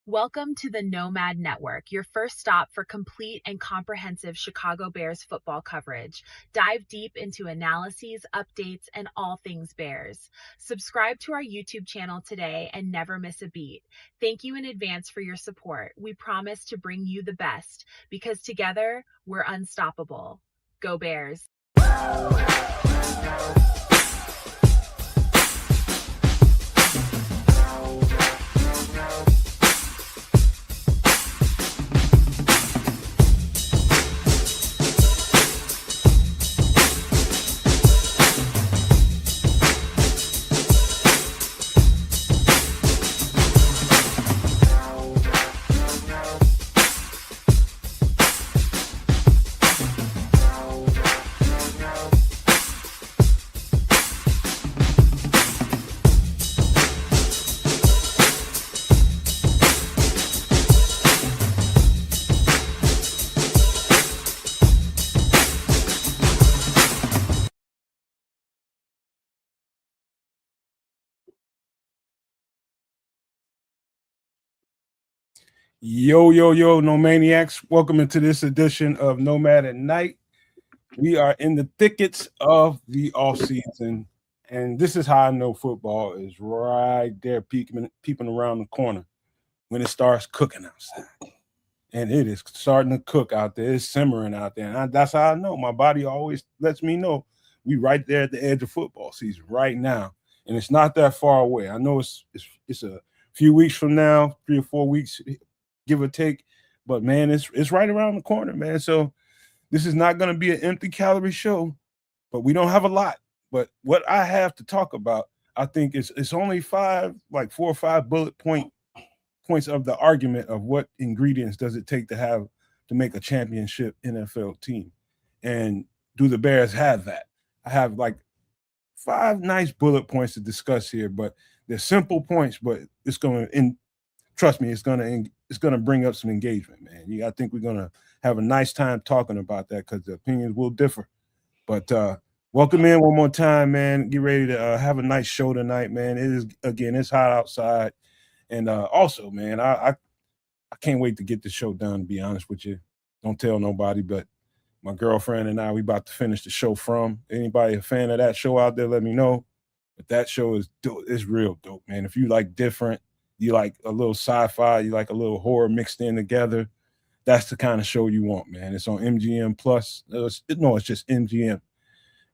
Welcome to the Nomad Network, your first stop for complete and comprehensive Chicago Bears football coverage. Dive deep into analyses, updates, and all things Bears. Subscribe to our YouTube channel today and never miss a beat. Thank you in advance for your support. We promise to bring you the best because together we're unstoppable. Go Bears! Yo, no maniacs. Welcome into this edition of Nomad at Night. We are in the thickets of the offseason, and this is how I know football is right there peeping around the corner when it starts cooking outside. And it is starting to cook out there. It's simmering out there. And that's how I know. My body always lets me know we right there at the edge of football season right now. And it's not that far away. I know it's a few weeks from now, 3 or 4 weeks, give or take, but man, it's right around the corner, man. So this is not going to be an empty calorie show, but we don't have a lot. But what I have to talk about, I think it's only 4 or 5 bullet points of the argument of what ingredients does it take to make a championship NFL team, and do the Bears have that? I have 5 nice bullet points to discuss here, but they're simple points, but it's going to, trust me, it's going to bring up some engagement, man. I think we're going to have a nice time talking about that because the opinions will differ. But welcome in one more time, man. Get ready to have a nice show tonight, man. It's hot outside. And also, man, I can't wait to get the show done, to be honest with you. Don't tell nobody, but my girlfriend and I, we about to finish the show From. Anybody a fan of that show out there, let me know. But that show is dope. It's real dope, man. If you like different, you like a little sci-fi, you like a little horror mixed in together, that's the kind of show you want, man. It's on MGM Plus. It's just MGM.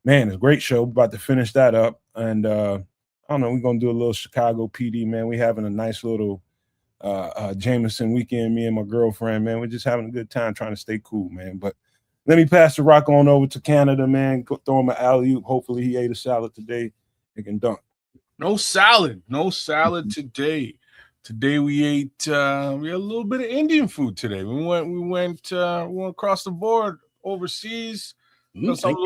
Man, it's a great show. We're about to finish that up. And I don't know, we're going to do a little Chicago PD, man. We're having a nice little Jameson weekend, me and my girlfriend, man. We're just having a good time trying to stay cool, man. But let me pass the rock on over to Canada, man. Go throw him an alley-oop. Hopefully he ate a salad today. He can dunk. No salad today. Today we ate we had a little bit of Indian food today. We went across the board overseas. Something a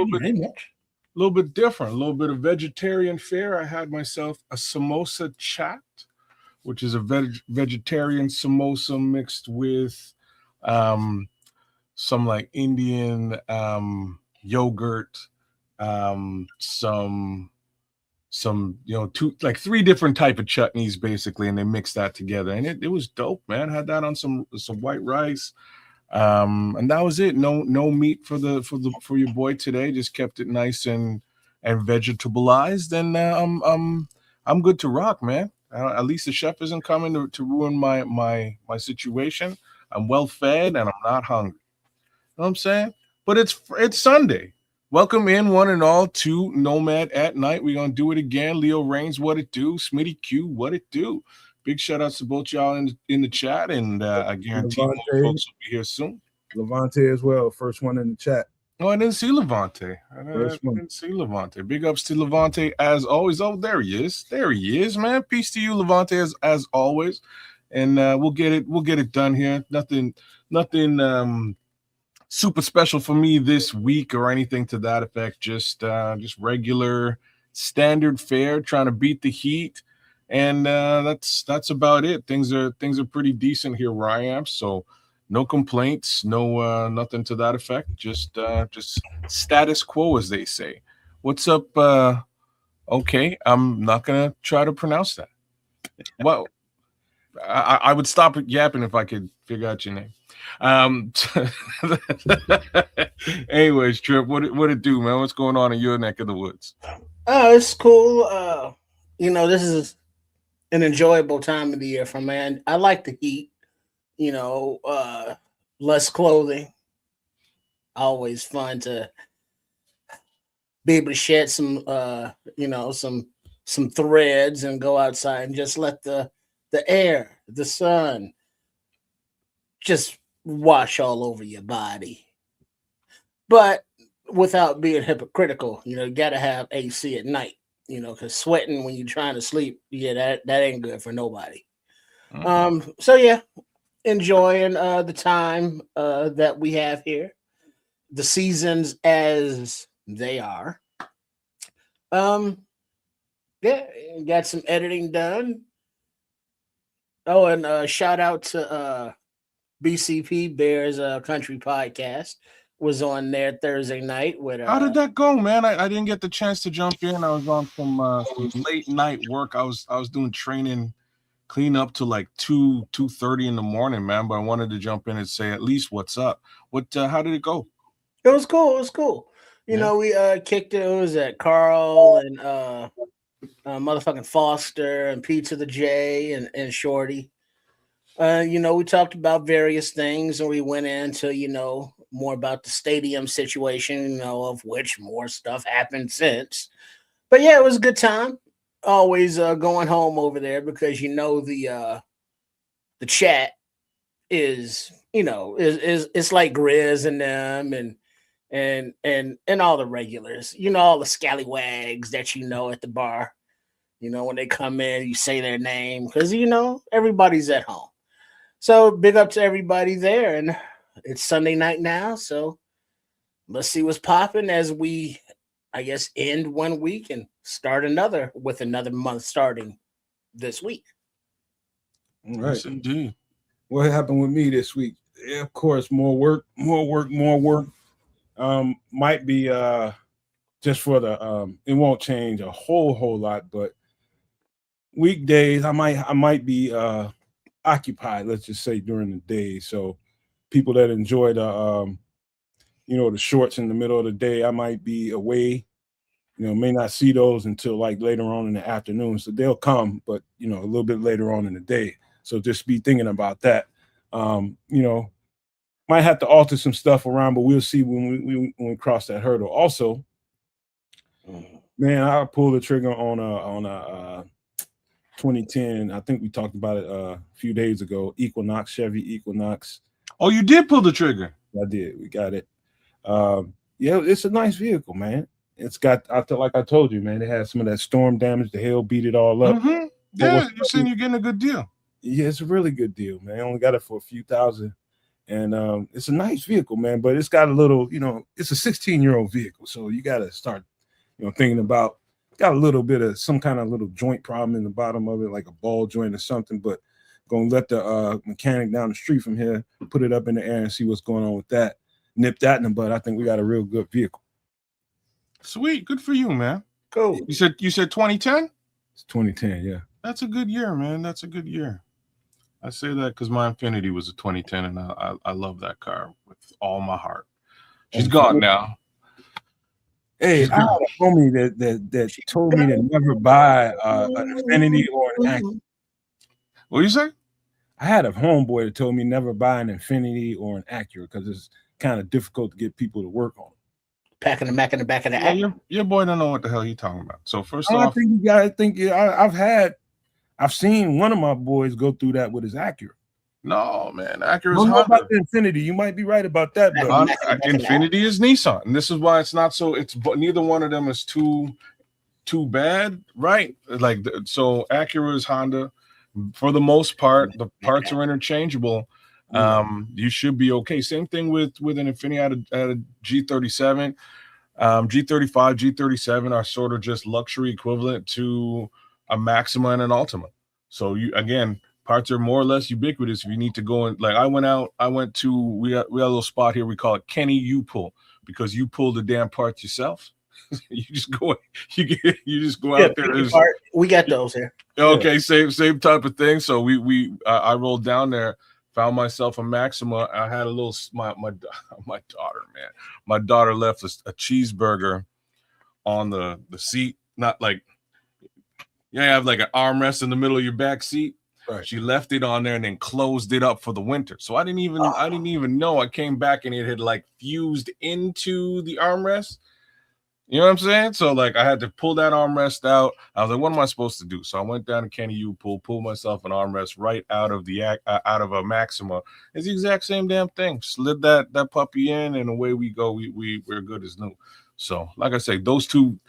little bit different, a little bit of vegetarian fare. I had myself a samosa chaat, which is a vegetarian samosa mixed with some like Indian yogurt, some 3 different type of chutneys basically, and they mixed that together, and it was dope, man. Had that on some white rice, and that was it. No meat for your boy today. Just kept it nice and vegetableized, and I'm good to rock, man. At least the chef isn't coming to ruin my situation. I'm well fed and I'm not hungry. You know what I'm saying? But it's Sunday. Welcome in, one and all, to Nomad at Night. We're going to do it again. Leo Reigns, what it do? Smitty Q, what it do? Big shout-outs to both y'all in the chat, and I guarantee more folks will be here soon. Levante as well, first one in the chat. Oh, I didn't see Levante. I didn't see Levante. Big ups to Levante as always. Oh, there he is. There he is, man. Peace to you, Levante, as always. And we'll get it done here. Nothing super special for me this week or anything to that effect. Just regular standard fare, trying to beat the heat, and that's about it. Things are pretty decent here where I am, so no complaints, no nothing to that effect. Just status quo, as they say. What's up? Okay, I'm not gonna try to pronounce that. Well, I would stop yapping if I could figure out your name. Anyways, Trip, what it do, man? What's going on in your neck of the woods? Oh, it's cool. This is an enjoyable time of the year for man. I like the heat. Less clothing. Always fun to be able to shed some threads and go outside and just let the air, the sun, just wash all over your body. But without being hypocritical, you gotta have AC at night, because sweating when you're trying to sleep, that ain't good for nobody. So yeah, enjoying the time that we have here, the seasons as they are. Yeah, got some editing done. Oh, and shout out to BCP Bears Country Podcast was on there Thursday night with. How did that go, man? I didn't get the chance to jump in. I was on some late night work. I was doing training, clean up to like 2:30 in the morning, man. But I wanted to jump in and say at least what's up. How did it go? It was cool. It was cool. We kicked it. It was at Carl and motherfucking Foster and Pizza the J and Shorty. We talked about various things, and we went into more about the stadium situation, of which more stuff happened since. But yeah, it was a good time. Always going home over there because the chat is it's like Grizz and them and all the regulars, all the scallywags that at the bar. When they come in, you say their name because everybody's at home. So big up to everybody there, and it's Sunday night now, so let's see what's popping as we, I guess, end one week and start another with another month starting this week. All right. Yes, indeed. What happened with me this week? Yeah, of course, more work. Might be just for the it won't change a whole lot, but weekdays I might be occupied, let's just say, during the day. So people that enjoy the the shorts in the middle of the day, I might be away. May not see those until like later on in the afternoon. So they'll come, but a little bit later on in the day. So just be thinking about that. Might have to alter some stuff around, but we'll see when we cross that hurdle. Also, man, I pulled the trigger on a 2010. I think we talked about it a few days ago. Chevy Equinox. Oh, you did pull the trigger. I did. We got it. Yeah, it's a nice vehicle, man. It's got, like I told you, man, it has some of that storm damage. The hail beat it all up. Mm-hmm. Yeah, you're saying you're getting a good deal. Yeah, it's a really good deal, man. I only got it for a few thousand. And it's a nice vehicle, man. But it's got a little, it's a 16-year-old vehicle. So you got to start, thinking about, got a little bit of some kind of little joint problem in the bottom of it, like a ball joint or something. But going to let the mechanic down the street from here put it up in the air and see what's going on with that. Nip that in the bud. I think we got a real good vehicle. Sweet. Good for you, man. Cool. You said 2010? It's 2010, yeah. That's a good year, man. That's a good year. I say that because my Infinity was a 2010, and I love that car with all my heart. She's gone now. Hey, I had a homie that told me to never buy an Infinity or an Acura. What you say? I had a homeboy that told me never buy an Infinity or an Acura because it's kind of difficult to get people to work on. Packing the Mac in the back of the Acura. Your boy don't know what the hell you're talking about. So first off, I've seen one of my boys go through that with his Acura. No, man, Acura's Honda. Honda. About the Infinity, you might be right about that. But Infinity is Nissan, and this is why it's not so. Neither one of them is too bad, right? So Acura is Honda for the most part. The parts are interchangeable. You should be okay. Same thing with an Infinity at a G37, G35, G37 are sort of just luxury equivalent to a Maxima and an Altima. So parts are more or less ubiquitous. If you need to go in, like we got a little spot here. We call it Kenny U Pull because you pull the damn parts yourself. You just go out there. We got those here. Okay, same type of thing. So I rolled down there, found myself a Maxima. I had a little my daughter, man. My daughter left a cheeseburger on the seat, not like you have like an armrest in the middle of your back seat. Right. She left it on there and then closed it up for the winter. So I didn't even know. I came back and it had like fused into the armrest. You know what I'm saying? So like I had to pull that armrest out. I was like, what am I supposed to do? So I went down to Kenny U pool, pulled myself an armrest right out of a Maxima. It's the exact same damn thing. Slid that puppy in and away we go. We're good as new. So like I say, those two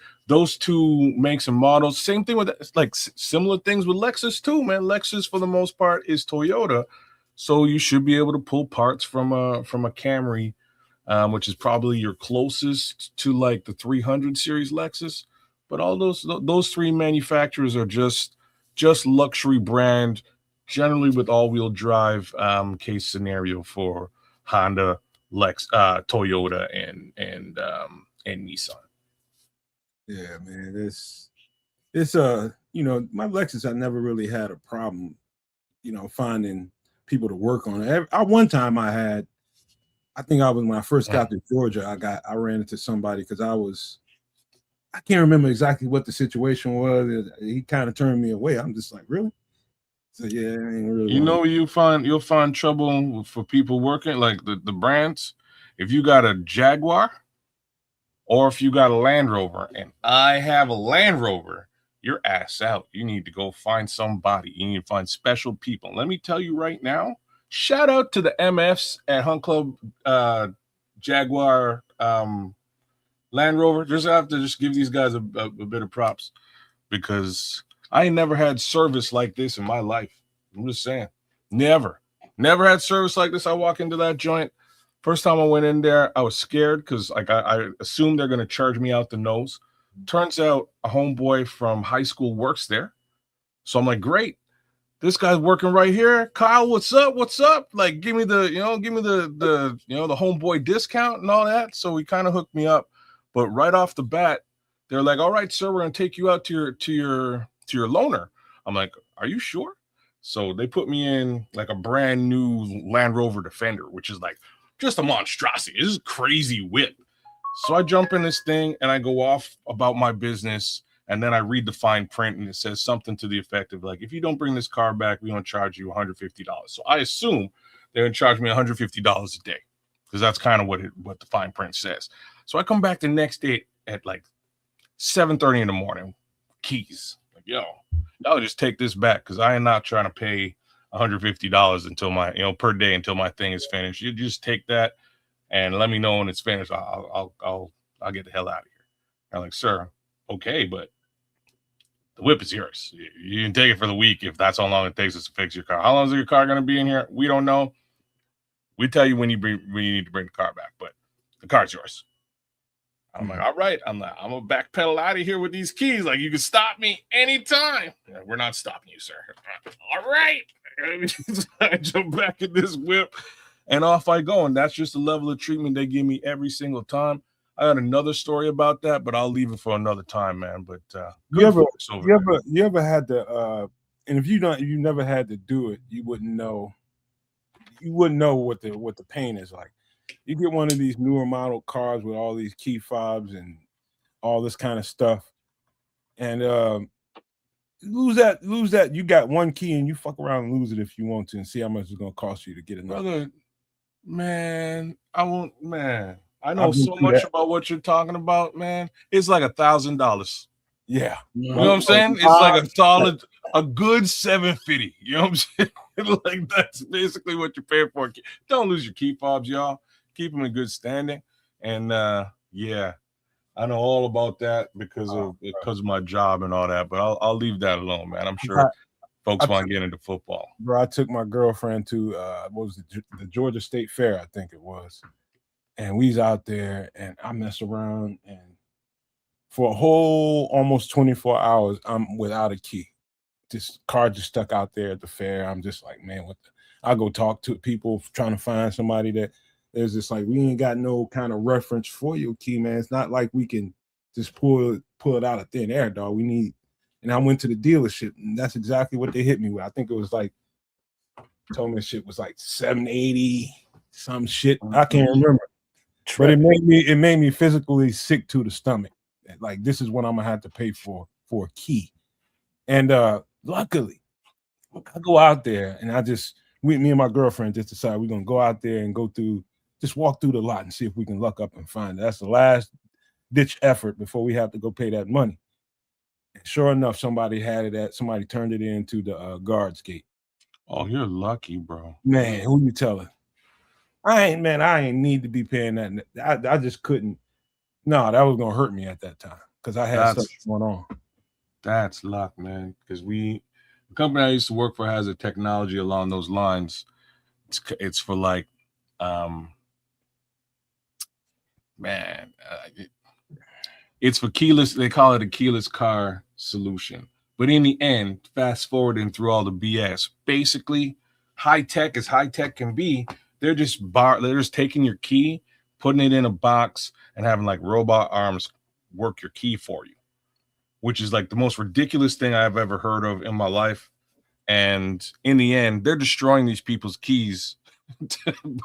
makes and models. Same thing with like similar things with Lexus too, man. Lexus for the most part is Toyota, so you should be able to pull parts from a Camry, which is probably your closest to like the 300 series Lexus. But all those three manufacturers are just luxury brand, generally with all-wheel drive case scenario for Honda, Toyota, and Nissan. Yeah, man, it's my Lexus. I never really had a problem, finding people to work on it. One time when I first got to Georgia, I ran into somebody because I can't remember exactly what the situation was. He kind of turned me away. I'm just like, really? So yeah, I ain't really. You'll find trouble for people working like the brands. If you got a Jaguar, or if you got a Land Rover, and I have a Land Rover, your ass out. You need to go find somebody. You need to find special people. Let me tell you right now, shout out to the MFs at Hunt Club Jaguar Land Rover. Just have to give these guys a bit of props because I ain't never had service like this in my life. I'm just saying. Never had service like this. I walk into that joint. First time I went in there, I was scared because like I assumed they're gonna charge me out the nose. Turns out a homeboy from high school works there. So I'm like, great. This guy's working right here. Kyle, what's up? What's up? Like, give me the homeboy discount and all that. So he kind of hooked me up. But right off the bat, they're like, all right, sir, we're gonna take you out to your loaner. I'm like, are you sure? So they put me in like a brand new Land Rover Defender, which is like just a monstrosity. This is crazy whip. So I jump in this thing and I go off about my business. And then I read the fine print and it says something to the effect of like, if you don't bring this car back, we're going to charge you $150. So I assume they're going to charge me $150 a day because that's kind of what the fine print says. So I come back the next day at like 7:30 in the morning, keys. Like, yo, y'all just take this back because I am not trying to pay $150 until my, per day until my thing is finished. You just take that and let me know when it's finished. I'll get the hell out of here. I'm like, sir, okay, but the whip is yours. You can take it for the week if that's how long it takes us to fix your car. How long is your car going to be in here? We don't know. We tell you when you need to bring the car back, but the car's yours. I'm like, all right. I'm gonna backpedal out of here with these keys. Like, you can stop me anytime. Yeah, we're not stopping you, sir. All right. I jump back in this whip and off I go. And that's just the level of treatment they give me every single time. I had another story about that, but I'll leave it for another time, man. But you ever had to and if you never had to do it, you wouldn't know what the pain is like. You get one of these newer model cars with all these key fobs and all this kind of stuff, and lose that. You got one key and you fuck around and lose it if you want to, and see how much it's gonna cost you to get another. Brother, man, I won't, man. I know so much about what you're talking about, man. It's like $1,000. Yeah, you know what I'm saying? It's like a good $750. You know what I'm saying? Like, that's basically what you're paying for. Don't lose your key fobs, y'all. Keep them in good standing. And yeah, I know all about that because of my job and all that. But I'll leave that alone, man. I'm sure folks want to get into football. Bro, I took my girlfriend to what was the Georgia State Fair, I think it was, and we's out there, and I mess around, and for a whole almost 24 hours, I'm without a key. This car just stuck out there at the fair. I'm just like, man, I go talk to people trying to find somebody that there's just like, we ain't got no kind of reference for your key, man. It's not like we can just pull it out of thin air, dog. We need. And I went to the dealership, and that's exactly what they hit me with. I think it was like, told me shit was like $780, some shit. I can't remember. But it made me physically sick to the stomach. Like, this is what I'm gonna have to pay for a key. And luckily, I go out there and me and my girlfriend just decide we're gonna go out there and just walk through the lot and see if we can luck up and find it. That's the last ditch effort before we have to go pay that money. And sure enough, somebody turned it into the guards gate. Oh, you're lucky, bro. Man, who you telling? I ain't need to be paying that. I just couldn't. No, that was gonna hurt me at that time because I had stuff going on. That's luck, man. Because the company I used to work for has a technology along those lines. It's for like, it's for keyless. They call it a keyless car solution. But in the end, fast forwarding through all the BS, basically, high tech as high tech can be. They're just taking your key, putting it in a box, and having like robot arms work your key for you, which is like the most ridiculous thing I've ever heard of in my life. And in the end, they're destroying these people's keys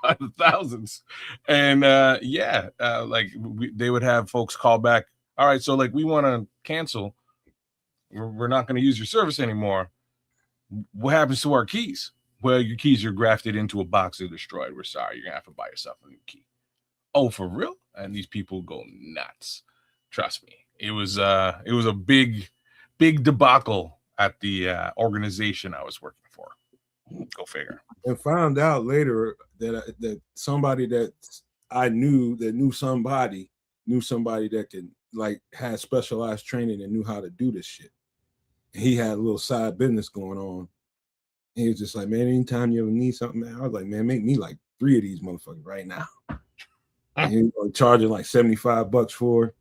by the thousands. And they would have folks call back. All right, so like we want to cancel. We're not going to use your service anymore. What happens to our keys? Well, your keys are grafted into a box and destroyed. We're sorry. You're going to have to buy yourself a new key. Oh, for real? And these people go nuts. Trust me. It was a big debacle at the organization I was working for. Go figure. And found out later that somebody that I knew that knew somebody that could like had specialized training and knew how to do this shit. And he had a little side business going on. And he was just like, man, anytime you ever need something, man, I was like, man, make me like 3 of these motherfuckers right now. And he was charging like $75 for it.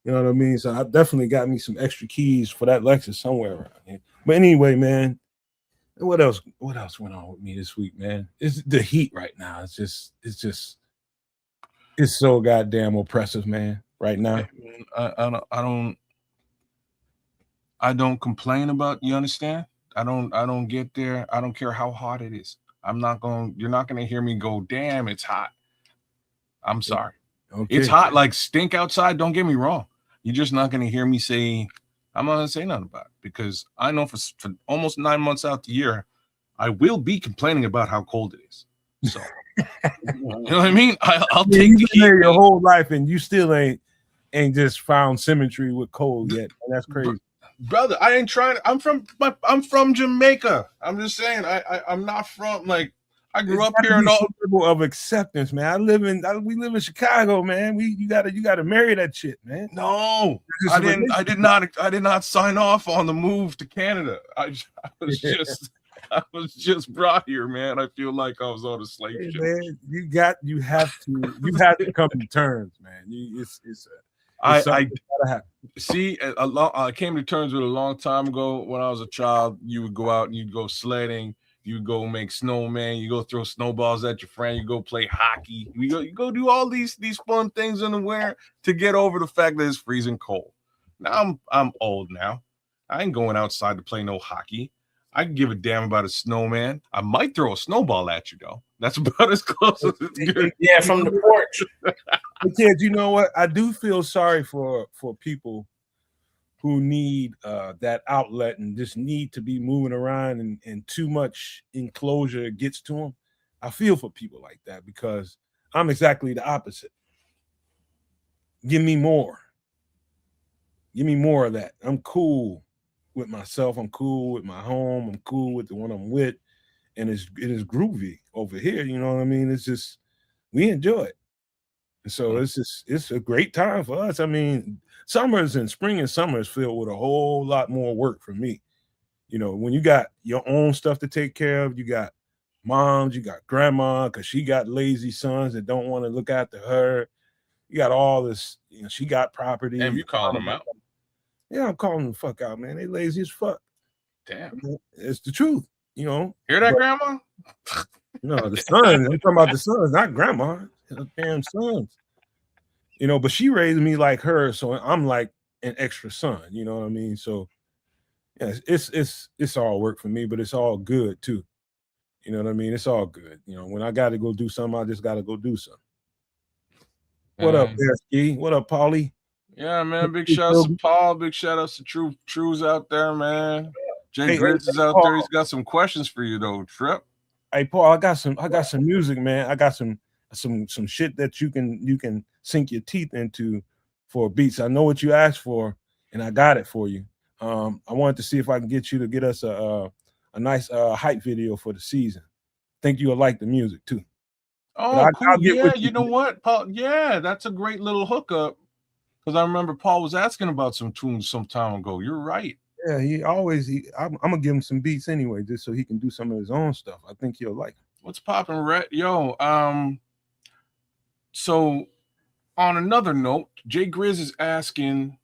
You know what I mean? So I definitely got me some extra keys for that Lexus somewhere around here. But anyway, man, what else went on with me this week, man? It's the heat right now. It's so goddamn oppressive, man, right now. I don't complain about, you understand? I don't get there. I don't care how hot it is. You're not going to hear me go, damn, it's hot. I'm sorry. Okay. It's hot, like stink outside. Don't get me wrong. You're just not going to hear me say, I'm not going to say nothing about it because I know for almost 9 months out the year, I will be complaining about how cold it is. So, you know what I mean? I'll take the heat. Your whole life and you still ain't just found symmetry with cold yet. And that's crazy. Brother, I ain't trying. I'm from Jamaica. I'm just saying. I'm not from like. I grew up here and all level of acceptance, man. We live in Chicago, man. You gotta marry that shit, man. No, I did not sign off on the move to Canada. I was just brought here, man. I feel like I was on a slave ship. Man, you have to come to terms, man. I came to terms with it a long time ago. When I was a child, you would go out and you'd go sledding. You go make snowman. You go throw snowballs at your friend. You go play hockey. You go do all these fun things in the winter to get over the fact that it's freezing cold. Now I'm old now. I ain't going outside to play no hockey. I can give a damn about a snowman. I might throw a snowball at you though. That's about as close as it's good. Yeah, from the porch. But kids, you know what? I do feel sorry for people who need that outlet and just need to be moving around and too much enclosure gets to them. I feel for people like that because I'm exactly the opposite. Give me more. Give me more of that. I'm cool with myself. I'm cool with my home. I'm cool with the one I'm with. And it is groovy over here. You know what I mean? It's just, we enjoy it. And so it's a great time for us. I mean, summers and spring and summer is filled with a whole lot more work for me. You know, when you got your own stuff to take care of, you got moms, you got grandma, because she got lazy sons that don't want to look after her. You got all this, you know, she got property. Damn, you calling them out? Yeah, I'm calling them the fuck out, man. They lazy as fuck. Damn. It's the truth, you know. Hear that, grandma? No, the sons. I'm talking about the sons, not grandma. The damn sons. you know, but she raised me like her, so I'm like an extra son, you know what I mean? So yeah, it's all work for me, but it's all good too. You know what I mean? It's all good. You know, when I got to go do something, I just got to go do something. What up, Ski? What up, Paulie? Yeah, man. Big shout outs to Paul. Big shout outs to True's out there, man. Jay Grizz is out there. He's got some questions for you though, Trip. Hey, Paul, I got some music, man. I got some shit that you can sink your teeth into for beats. I know what you asked for, and I got it for you. I wanted to see if I can get you to get us a nice hype video for the season. Think you'll like the music too. Oh, cool. Yeah, you know what, Paul? Yeah, that's a great little hookup. Because I remember Paul was asking about some tunes some time ago. You're right. Yeah, I'm gonna give him some beats anyway, just so he can do some of his own stuff. I think he'll like it. What's popping, Rhett? Yo, so on another note, Jay Grizz is asking,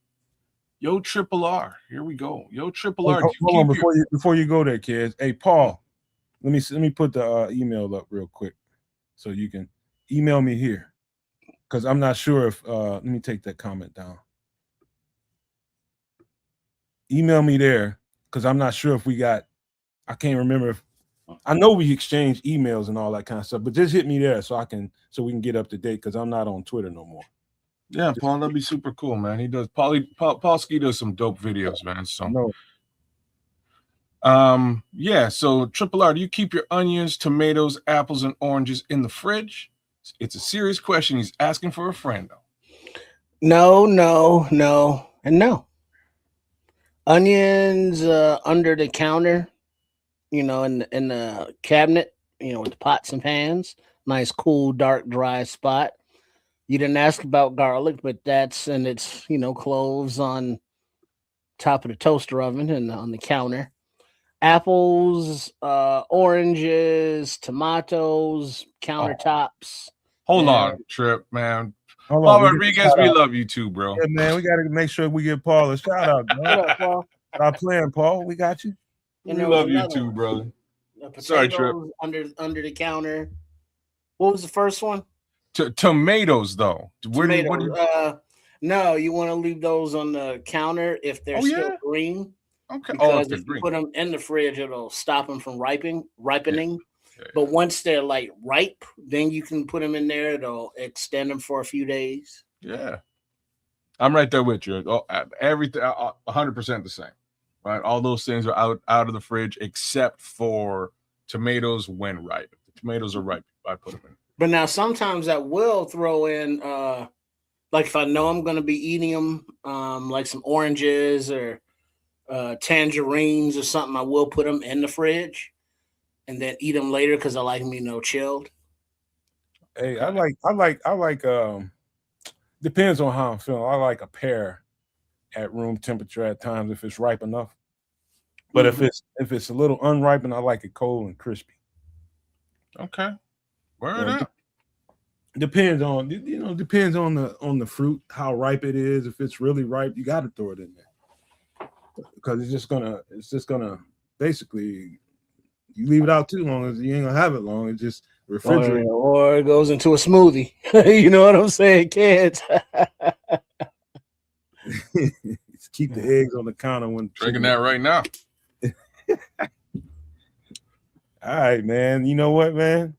yo, Triple R. Here we go. Yo, Triple R. Hold on, before you go there, kids. Hey, Paul, let me put the email up real quick so you can email me here. Because I'm not sure if let me take that comment down. Email me there because I'm not sure if we got. I can't remember if I know we exchanged emails and all that kind of stuff, but just hit me there so we can get up to date because I'm not on Twitter no more. Yeah, Paul, that'd be super cool, man. He does Paul Ski does some dope videos, man. So yeah, so Triple R, do you keep your onions, tomatoes, apples, and oranges in the fridge? It's a serious question. He's asking for a friend, though. No, and no. Onions under the counter, you know, in the cabinet, you know, with the pots and pans. Nice, cool, dark, dry spot. You didn't ask about garlic, but that's and it's, you know, cloves on top of the toaster oven and on the counter. Apples, oranges, tomatoes, countertops. Hold on, Trip, man. Paul Rodriguez, we love you too, bro. Yeah, man, we got to make sure we give Paul a shout out. What up, Paul? Stop playing, Paul. We got you. And we love you too, brother. Sorry, Trip. Under the counter. What was the first one? Tomatoes, though. Tomatoes. No, you want to leave those on the counter if they're still green. Okay. Because if you put them in the fridge, it'll stop them from ripening. Yeah. But once they're like ripe, then you can put them in there. It'll extend them for a few days. Yeah, I'm right there with you. Everything 100% the same, right? All those things are out of the fridge except for tomatoes when ripe. If the tomatoes are ripe, I put them in. But now sometimes I will throw in, like if I know I'm going to be eating them, like some oranges or tangerines or something, I will put them in the fridge and then eat them later because I like them, you know, chilled. Hey, I like depends on how I'm feeling. I like a pear at room temperature at times if it's ripe enough. But if it's a little unripened, I like it cold and crispy. Okay. Word up. Depends on the fruit, how ripe it is. If it's really ripe, you got to throw it in there. Because it's just gonna basically, you leave it out too long, as you ain't gonna have it long. It just refrigerate, or it goes into a smoothie. You know what I'm saying, kids? Keep the eggs on the counter when drinking that right now. All right, man. You know what, man?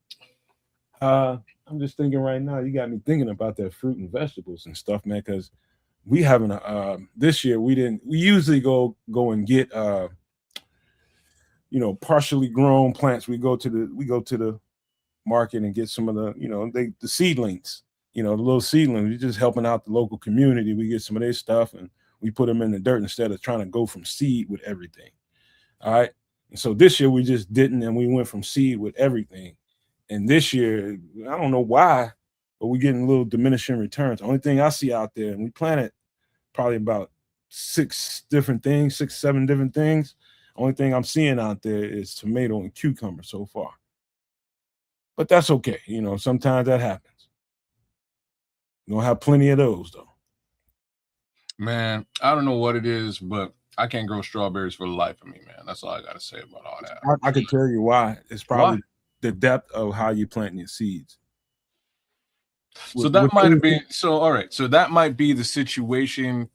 I'm just thinking right now. You got me thinking about that fruit and vegetables and stuff, man. Because we haven't this year we usually go and get partially grown plants. We go to the market and get some of the the seedlings, the little seedlings. We're just helping out the local community. We get some of their stuff and we put them in the dirt instead of trying to go from seed with everything. All right. And so this year we just didn't, and we went from seed with everything. And this year, I don't know why, but we're getting a little diminishing returns. The only thing I see out there, and we planted probably about 6, 7 different things. Only thing I'm seeing out there is tomato and cucumber so far. But that's okay. Sometimes that happens. You don't have plenty of those, though. Man, I don't know what it is, but I can't grow strawberries for the life of me, man. That's all I got to say about all that. I can tell you why. It's probably the depth of how you plant your seeds. So that might have been so. All right, so that might be the situation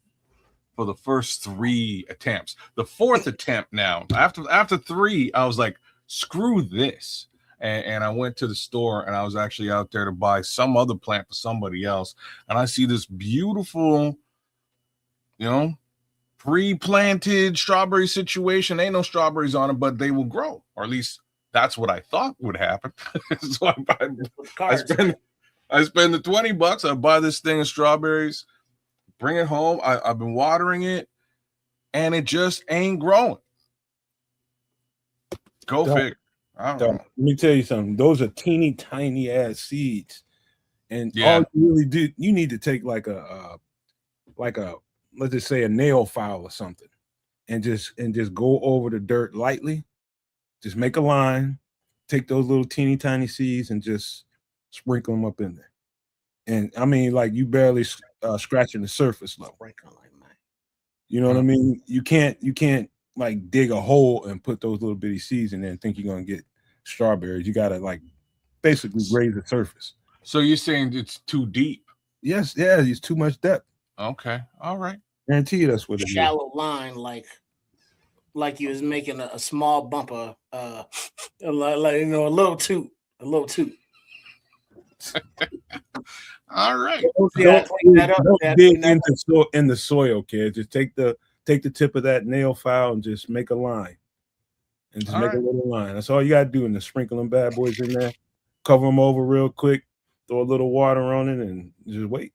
for the first 3 attempts. The 4th attempt, now after 3, I was like, screw this, and I went to the store, and I was actually out there to buy some other plant for somebody else, and I see this beautiful, pre-planted strawberry situation. Ain't no strawberries on it, but they will grow, or at least that's what I thought would happen. So I spend the $20. I buy this thing of strawberries, bring it home. I've been watering it, and it just ain't growing. Go figure. I don't know. Let me tell you something. Those are teeny tiny ass seeds, and all you really do, you need to take like a let's just say a nail file or something, and just go over the dirt lightly. Just make a line, take those little teeny tiny seeds, and just sprinkle them up in there. And I mean, like, you barely scratching the surface level. You know what I mean? You can't like dig a hole and put those little bitty seeds in there and think you're gonna get strawberries. You gotta like basically raise the surface. So you're saying it's too deep? Yes, yeah, it's too much depth. Okay, all right. Guarantee you that's what it is. Shallow line, like you was making a small bumper, like a little toot. All right. Don't dig in the soil, kid. Just take the tip of that nail file and just make a line, and just make a little line. That's all you gotta do. And just sprinkle them bad boys in there, cover them over real quick, throw a little water on it, and just wait.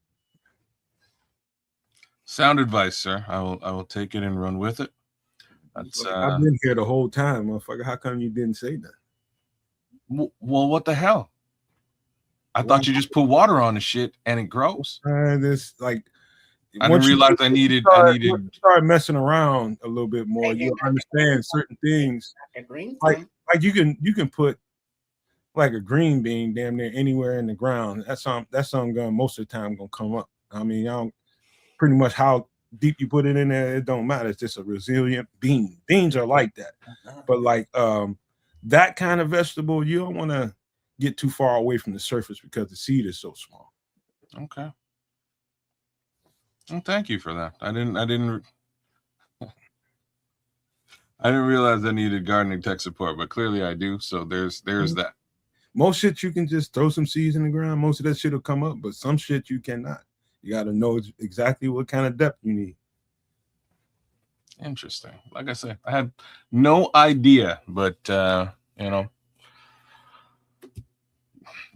Sound advice, sir. I will take it and run with it. That's I've been here the whole time, motherfucker. How come you didn't say that? Well, what the hell? I thought you just put water on the shit and it grows. This like I didn't realize I needed. Start messing around a little bit more. You'll understand certain things. Like you can put like a green bean damn near anywhere in the ground. That's something going most of the time gonna come up. I mean, I don't pretty much how deep you put it in there, it don't matter. It's just a resilient bean. Beans are like that. But like that kind of vegetable, you don't want to get too far away from the surface because the seed is so small. Okay. Well, thank you for that. I didn't realize I needed gardening tech support, but clearly I do. So there's that. Most shit you can just throw some seeds in the ground. Most of that shit will come up, but some shit you cannot. You got to know exactly what kind of depth you need. Interesting. Like I said, I had no idea, but that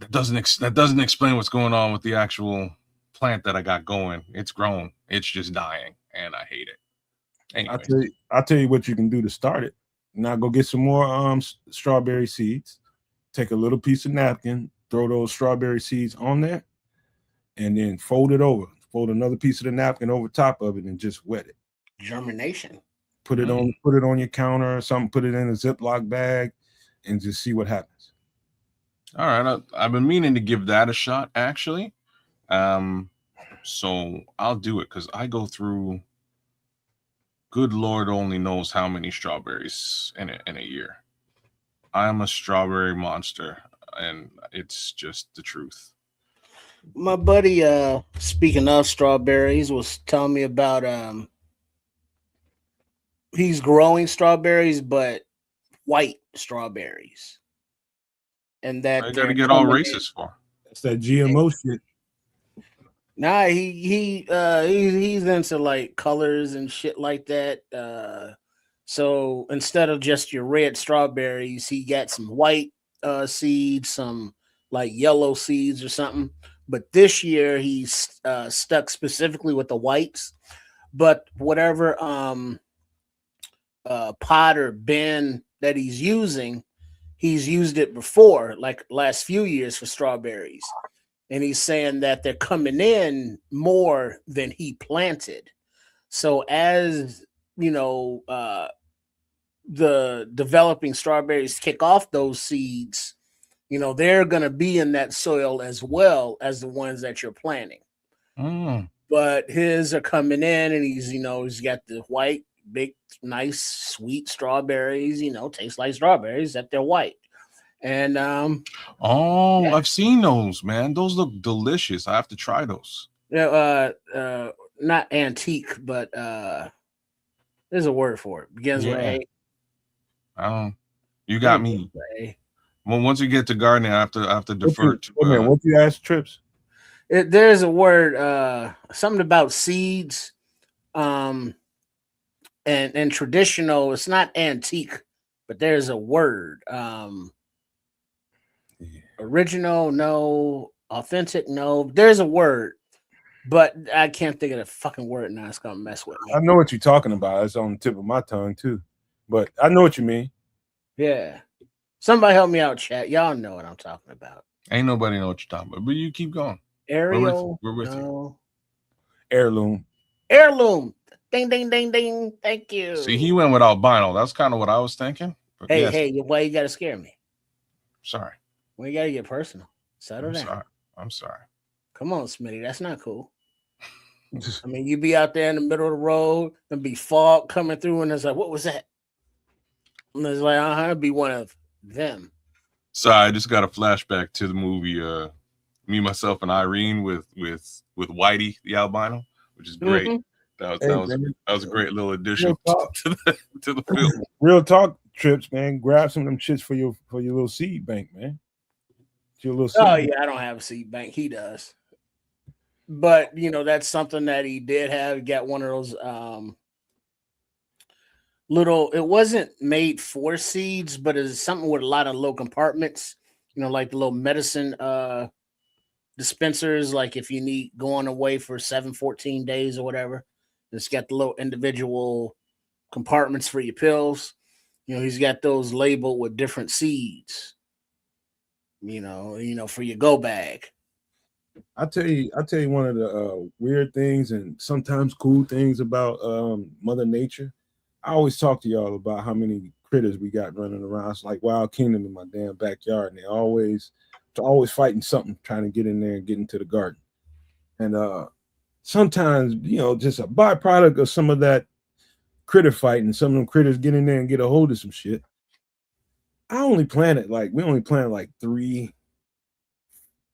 doesn't explain what's going on with the actual plant that I got going. It's grown. It's just dying, and I hate it. Anyway. I'll tell you what you can do to start it. Now go get some more strawberry seeds. Take a little piece of napkin, throw those strawberry seeds on there, and then fold it over. Fold another piece of the napkin over top of it and just wet it. Germination. Put it on your counter or something. Put it in a Ziploc bag and just see what happens. All right, I've been meaning to give that a shot, actually. So I'll do it because I go through, good Lord only knows how many strawberries in a year. I am a strawberry monster, and it's just the truth. My buddy, speaking of strawberries, was telling me about he's growing strawberries, but white strawberries. And that I gotta get all racist for. That's that GMO shit. Nah, he's into like colors and shit like that. So instead of just your red strawberries, he got some white seeds, some like yellow seeds or something. But this year he's stuck specifically with the whites. But whatever pot or bin that he's using, he's used it before, like last few years for strawberries. And he's saying that they're coming in more than he planted. So as, the developing strawberries kick off those seeds, they're going to be in that soil as well as the ones that you're planting. But his are coming in and he's got the white, big, nice, sweet strawberries, taste like strawberries, that they're white. And Oh, I've seen those, man. Those look delicious. I have to try those. not antique, but there's a word for it. Begins with Yeah. A. You got me. Well, once you get to gardening, I have to defer to. What you ask, Trips? There's a word, something about seeds, and traditional. It's not antique, but there's a word. Original, no. Authentic, no. There's a word, but I can't think of the fucking word now. It's gonna mess with me. I know what you're talking about. It's on the tip of my tongue too, but I know what you mean. Yeah. Somebody help me out, chat. Y'all know what I'm talking about. Ain't nobody know what you're talking about, but you keep going. Aerial. We're with you. Heirloom. Ding, ding, ding, ding. Thank you. See, he went with albino. That's kind of what I was thinking. But hey, why you gotta scare me? Sorry. Well, you gotta get personal. Settle down. I'm sorry. Come on, Smitty. That's not cool. I mean, you be out there in the middle of the road and be fog coming through, and it's like, what was that? And it's like, it'd be one of them. Sorry, I just got a flashback to the movie Me, Myself, and Irene with Whitey the albino, which is great. Mm-hmm. That was a great little addition to the film. Real talk, Trips, man. Grab some of them shits for your little seed bank, man. Your little seed bank. I don't have a seed bank. He does. But that's something that he did have. He got one of those little, it wasn't made for seeds, but it's something with a lot of little compartments, like the little medicine dispensers, like if you need going away for 14 days or whatever. It's got the little individual compartments for your pills. He's got those labeled with different seeds, for your go bag. I'll tell you one of the weird things and sometimes cool things about Mother Nature. I always talk to y'all about how many critters we got running around. It's like Wild Kingdom in my damn backyard, and they're always fighting something, trying to get in there and get into the garden. And sometimes, just a byproduct of some of that critter fighting, some of them critters get in there and get a hold of some shit. We only planted like 3,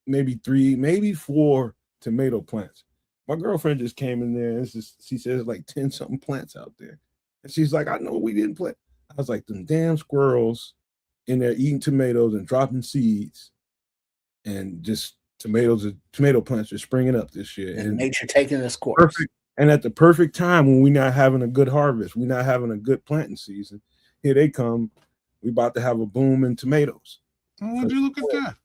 maybe 4 tomato plants. My girlfriend just came in there and she says like 10 something plants out there. And she's like, I know we didn't plant. I was like, them damn squirrels in there eating tomatoes and dropping seeds, and just tomato plants are springing up this year. And nature taking this course. Perfect. And at the perfect time when we're not having a good harvest, we're not having a good planting season, here they come. We about to have a boom in tomatoes. Oh, would you look at that?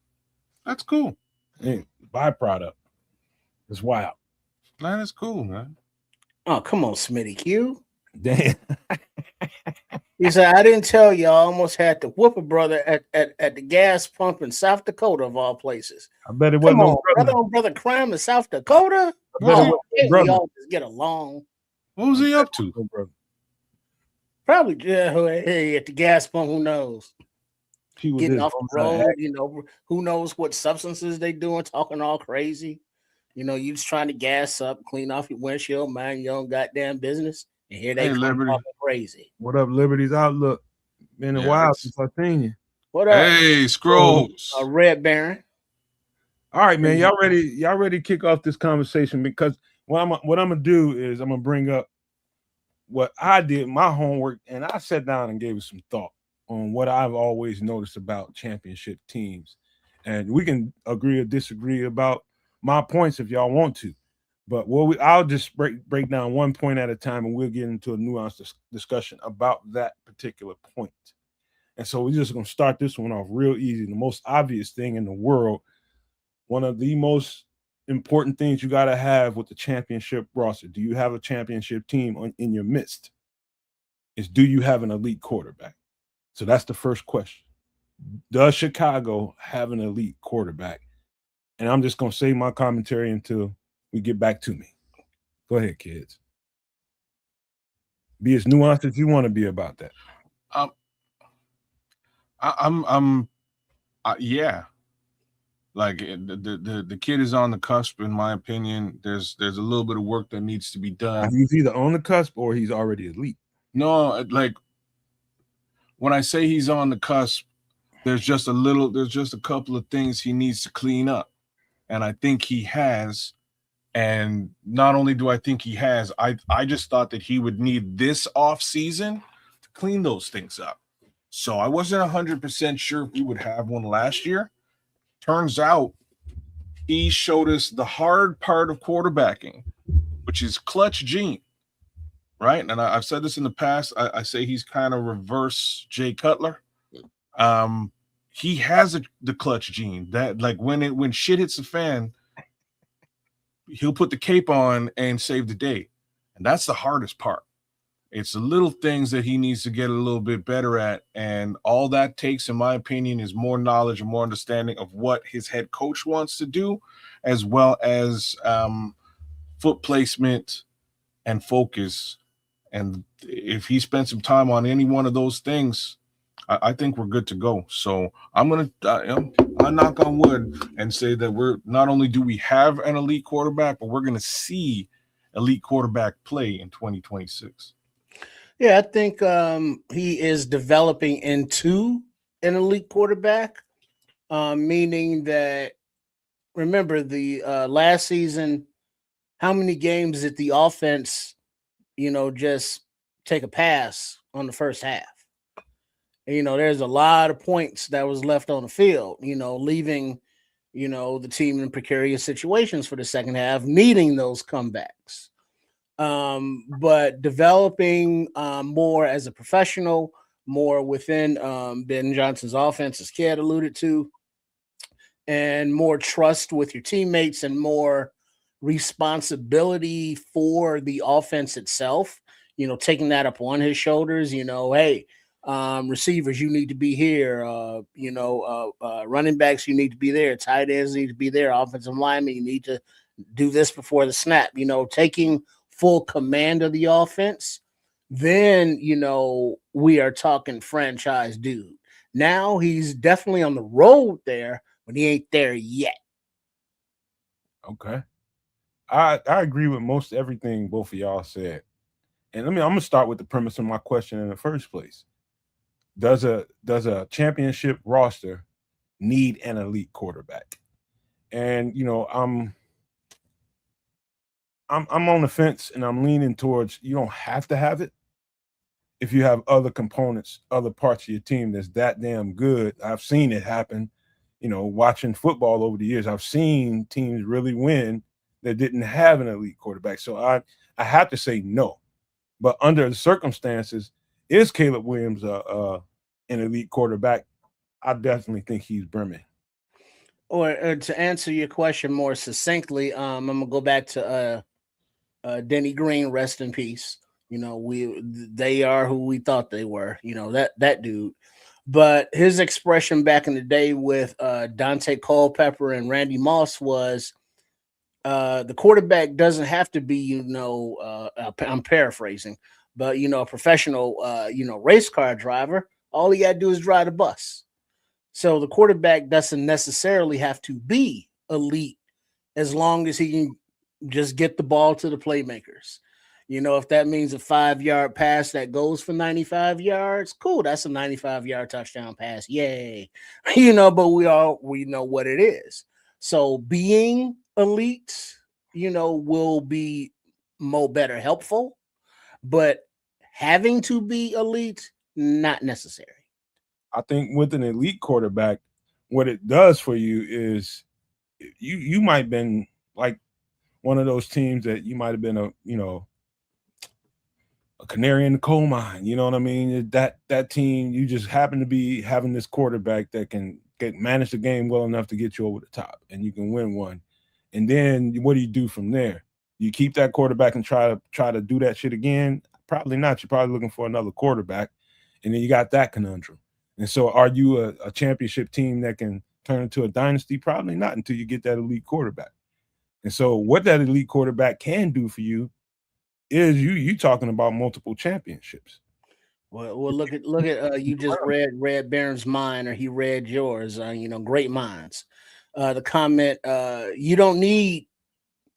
That's cool. Hey, byproduct. It's wild. That is cool, man. Oh, come on, Smitty Q. Damn. He said, I didn't tell you I almost had to whoop a brother at the gas pump in South Dakota, of all places. I bet it wasn't no brother crime in South Dakota. We all just get along. What was he up to? Probably hey, at the gas pump, who knows? He was getting off the road, who knows what substances they doing, talking all crazy. You just trying to gas up, clean off your windshield, mind your own goddamn business. And here they come talking crazy. What up, Liberty's Outlook? Been a while since I've seen you. What up? Hey, Scrolls. Red Baron. All right, man. Y'all ready to kick off this conversation? Because what I'm gonna do is I'm gonna bring up what I did, my homework, and I sat down and gave it some thought on what I've always noticed about championship teams. And we can agree or disagree about my points if y'all want to. But I'll just break down one point at a time, and we'll get into a nuanced discussion about that particular point. And so we're just going to start this one off real easy. The most obvious thing in the world, one of the most important things you got to have with the championship roster, do you have a championship team in your midst, is do you have an elite quarterback? So that's the first question. Does Chicago have an elite quarterback? And I'm just going to save my commentary until we get back to me. Go ahead, kids. Be as nuanced as you want to be about that. Yeah. Like the kid is on the cusp, in my opinion. There's a little bit of work that needs to be done. He's either on the cusp or he's already elite. No, like when I say he's on the cusp, There's just a couple of things he needs to clean up. And I think he has. And not only do I think he has, I just thought that he would need this off season to clean those things up. So I wasn't 100% sure if we would have one last year. Turns out he showed us the hard part of quarterbacking, which is clutch gene, right? And I've said this in the past. I say he's kind of reverse Jay Cutler. He has the clutch gene that, like, when shit hits the fan, he'll put the cape on and save the day. And that's the hardest part. It's the little things that he needs to get a little bit better at. And all that takes, in my opinion, is more knowledge and more understanding of what his head coach wants to do, as well as foot placement and focus. And if he spends some time on any one of those things, I think we're good to go. So I'm going to I knock on wood and say that we're not only do we have an elite quarterback, but we're going to see elite quarterback play in 2026. Yeah, I think he is developing into an elite quarterback, meaning that, remember, the last season, how many games did the offense, just take a pass on the first half? And, there's a lot of points that was left on the field, leaving, the team in precarious situations for the second half, needing those comebacks. But developing more as a professional, more within Ben Johnson's offense, as Ked alluded to, and more trust with your teammates and more responsibility for the offense itself, taking that up on his shoulders, hey, receivers, you need to be here, running backs, you need to be there, tight ends need to be there, offensive linemen, you need to do this before the snap, taking full command of the offense, then, we are talking franchise dude. Now he's definitely on the road there, but he ain't there yet. Okay. I agree with most everything both of y'all said. And I'm going to start with the premise of my question in the first place. Does a championship roster need an elite quarterback? And, I'm on the fence, and I'm leaning towards you don't have to have it if you have other components, other parts of your team that's that damn good. I've seen it happen, watching football over the years. I've seen teams really win that didn't have an elite quarterback. So I have to say no. But under the circumstances, is Caleb Williams an elite quarterback? I definitely think he's brimming. Or to answer your question more succinctly, I'm gonna go back to Denny Green, rest in peace. They are who we thought they were. That dude. But his expression back in the day with Dante Culpepper and Randy Moss was, the quarterback doesn't have to be, I'm paraphrasing, but a professional, race car driver. All he got to do is drive the bus. So the quarterback doesn't necessarily have to be elite as long as he can just get the ball to the playmakers. If that means a 5-yard pass that goes for 95 yards, cool. That's a 95-yard touchdown pass. Yay. But we know what it is. So being elite, will be better helpful, but having to be elite, not necessary. I think with an elite quarterback, what it does for you is you might have been like one of those teams that you might have been a canary in the coal mine. You know what I mean? That team, you just happen to be having this quarterback that can manage the game well enough to get you over the top, and you can win one. And then what do you do from there? You keep that quarterback and try to do that shit again? Probably not. You're probably looking for another quarterback, and then you got that conundrum. And so are you a championship team that can turn into a dynasty? Probably not until you get that elite quarterback. And so what that elite quarterback can do for you is you talking about multiple championships. Well, look at you just read Barron's mind, or he read yours. Great minds. The comment, you don't need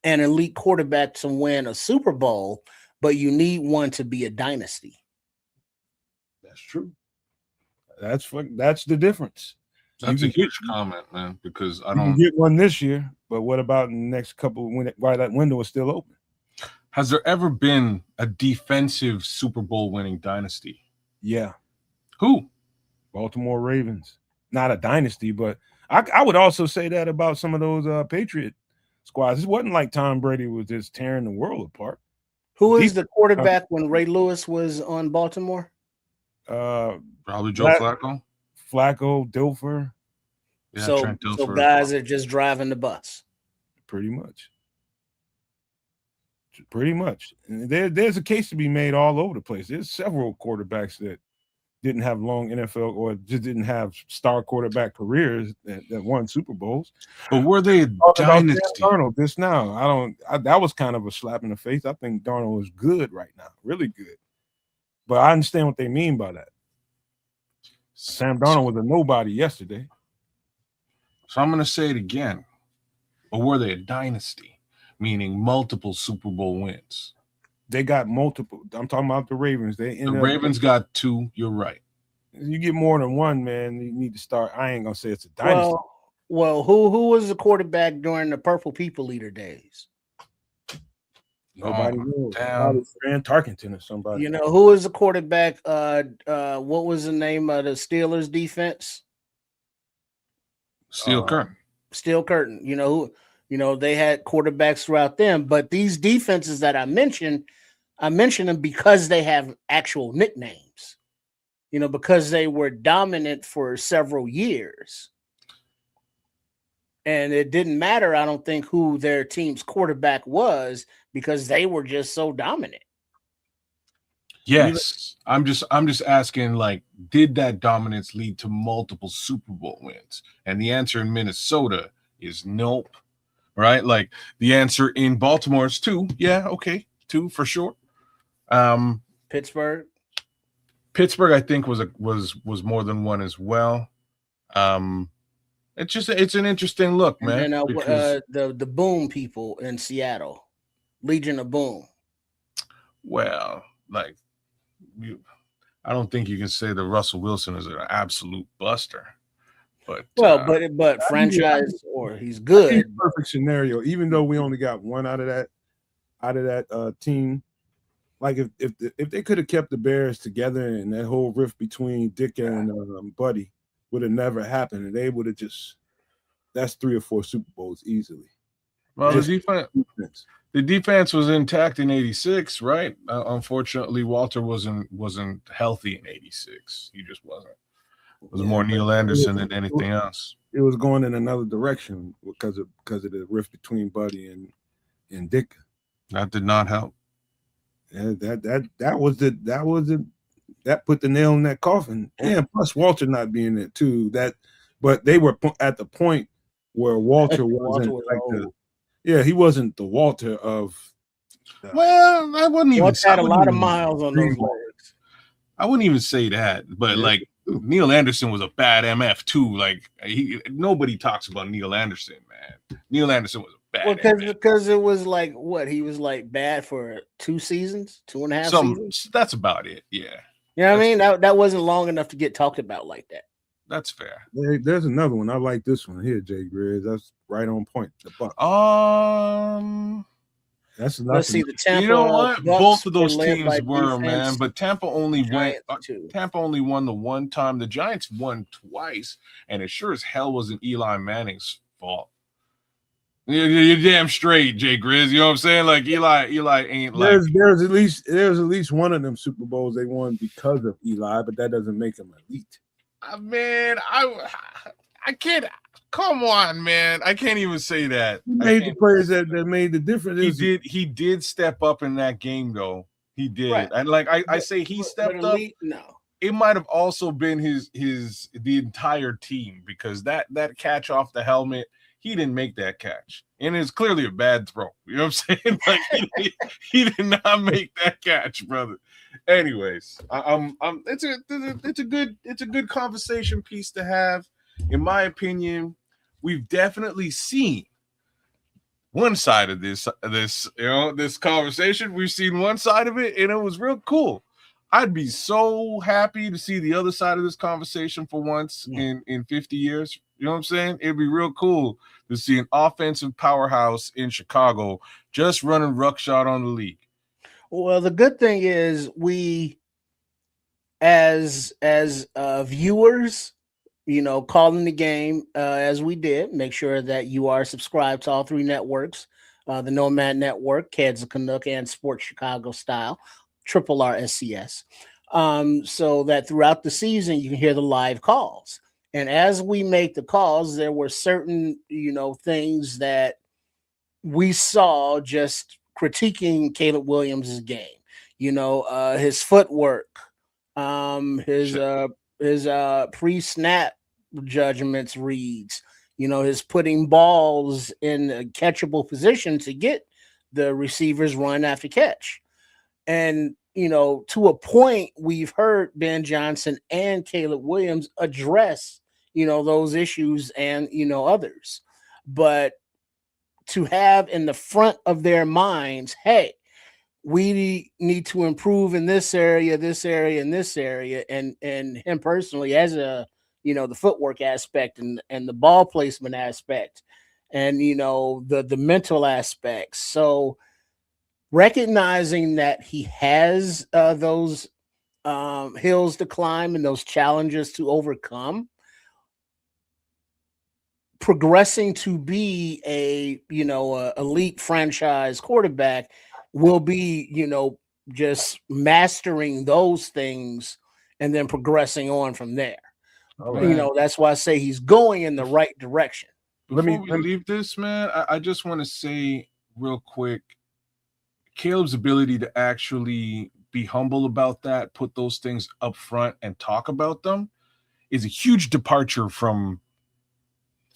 an elite quarterback to win a Super Bowl, but you need one to be a dynasty. That's true. That's the difference. That's a huge comment, man, because I You can don't. get one this year, but what about in the next couple while that window is still open? Has there ever been a defensive Super Bowl winning dynasty? Yeah, Who? Baltimore Ravens. Not a dynasty, but I would also say that about some of those Patriot squads. It wasn't like Tom Brady was just tearing the world apart. Who is the quarterback when Ray Lewis was on Baltimore? Probably Joe Flacco. Flacco, Dilfer. Yeah, so Trent Dilfer. So guys are just driving the bus. Pretty much. And there's a case to be made all over the place. There's several quarterbacks that didn't have long NFL or just didn't have star quarterback careers that won Super Bowls. But were they a dynasty? Darnold just now. That was kind of a slap in the face. I think Darnold is good right now, really good. But I understand what they mean by that. Sam Darnold was a nobody yesterday. So I'm going to say it again. Or were they a dynasty? Meaning multiple Super Bowl wins. They got multiple. I'm talking about the Ravens. The Ravens got 2. You're right. You get more than one, man. You need to start. I ain't gonna say it's a dynasty. Well, who was the quarterback during the Purple People Eater days? Nobody knows. Probably Fran Tarkenton or somebody. You know who was the quarterback? What was the name of the Steelers defense? Steel Curtain. Steel Curtain. You know who? You know, they had quarterbacks throughout them, but these defenses that I mentioned them because they have actual nicknames, you know, because they were dominant for several years. And it didn't matter, I don't think, who their team's quarterback was because they were just so dominant. Yes. I'm just asking, like, did that dominance lead to multiple Super Bowl wins? And the answer in Minnesota is nope. Right, like the answer in Baltimore is 2. Yeah, okay, 2 for sure. Pittsburgh, I think was more than 1 as well. It's an interesting look, man. And the Boom people in Seattle, Legion of Boom. Well, like I don't think you can say that Russell Wilson is an absolute buster. But franchise or he's good. Perfect scenario. Even though we only got 1 out of that team, like if they could have kept the Bears together and that whole rift between Dick and Buddy would have never happened, and they would have that's 3 or 4 Super Bowls easily. Well, the defense was intact in '86, right? Unfortunately, Walter wasn't healthy in '86. He just wasn't. It was more Neil Anderson than anything else. It was going in another direction because of the rift between Buddy and Dick. That did not help. Yeah, that put the nail in that coffin. Yeah, plus Walter not being there too. But they were at the point where Walter wasn't he wasn't the Walter of. Well, I wouldn't even. Walter had a lot of miles on those legs. I wouldn't even say that, but like. Neil Anderson was a bad MF too. Like nobody talks about Neil Anderson, man. Neil Anderson was a bad MF. Because it was like what he was like bad for 2 seasons, 2.5 seasons. That's about it. Yeah. You know what I mean? That wasn't long enough to get talked about like that. That's fair. There's another one. I like this one here, Jay Grizz. That's right on point. The Buck. Let's see the Tampa. You know what? Bucks both of those teams were, defense. man. But Tampa only won the one time. The Giants won twice, and it sure as hell wasn't Eli Manning's fault. You're damn straight, Jay Grizz. You know what I'm saying? Like Eli ain't like. There's at least one of them Super Bowls they won because of Eli, but that doesn't make them elite. Man, I can't. Come on, man. I can't even say that. He made the players that made the difference. He did step up in that game, though. He did. Right. And like I say he stepped up. No. It might have also been the entire team because that catch off the helmet, he didn't make that catch. And it's clearly a bad throw. You know what I'm saying? Like he did not make that catch, brother. Anyways, it's a good conversation piece to have. In my opinion, we've definitely seen one side of this conversation. We've seen one side of it, and it was real cool. I'd be so happy to see the other side of this conversation for once in 50 years. You know what I'm saying? It'd be real cool to see an offensive powerhouse in Chicago just running ruckshot on the league. Well, the good thing is we, as viewers, calling the game as we did. Make sure that you are subscribed to all three networks, the Nomad Network, Kedz the Canuck, and Sports Chicago Style, Triple R SCS, so that throughout the season you can hear the live calls. And as we make the calls, there were certain things that we saw just critiquing Caleb Williams' game. His footwork, his pre-snap judgments reads, his putting balls in a catchable position to get the receivers run after catch. And, to a point, we've heard Ben Johnson and Caleb Williams address, those issues and, others. But to have in the front of their minds, hey, we need to improve in this area, and this area. And him personally, as the footwork aspect and the ball placement aspect and, the mental aspects. So recognizing that he has those hills to climb and those challenges to overcome, progressing to be a elite franchise quarterback will be, just mastering those things and then progressing on from there. Right. That's why I say he's going in the right direction. Before we leave this, man, I just want to say real quick, Caleb's ability to actually be humble about that, put those things up front and talk about them is a huge departure from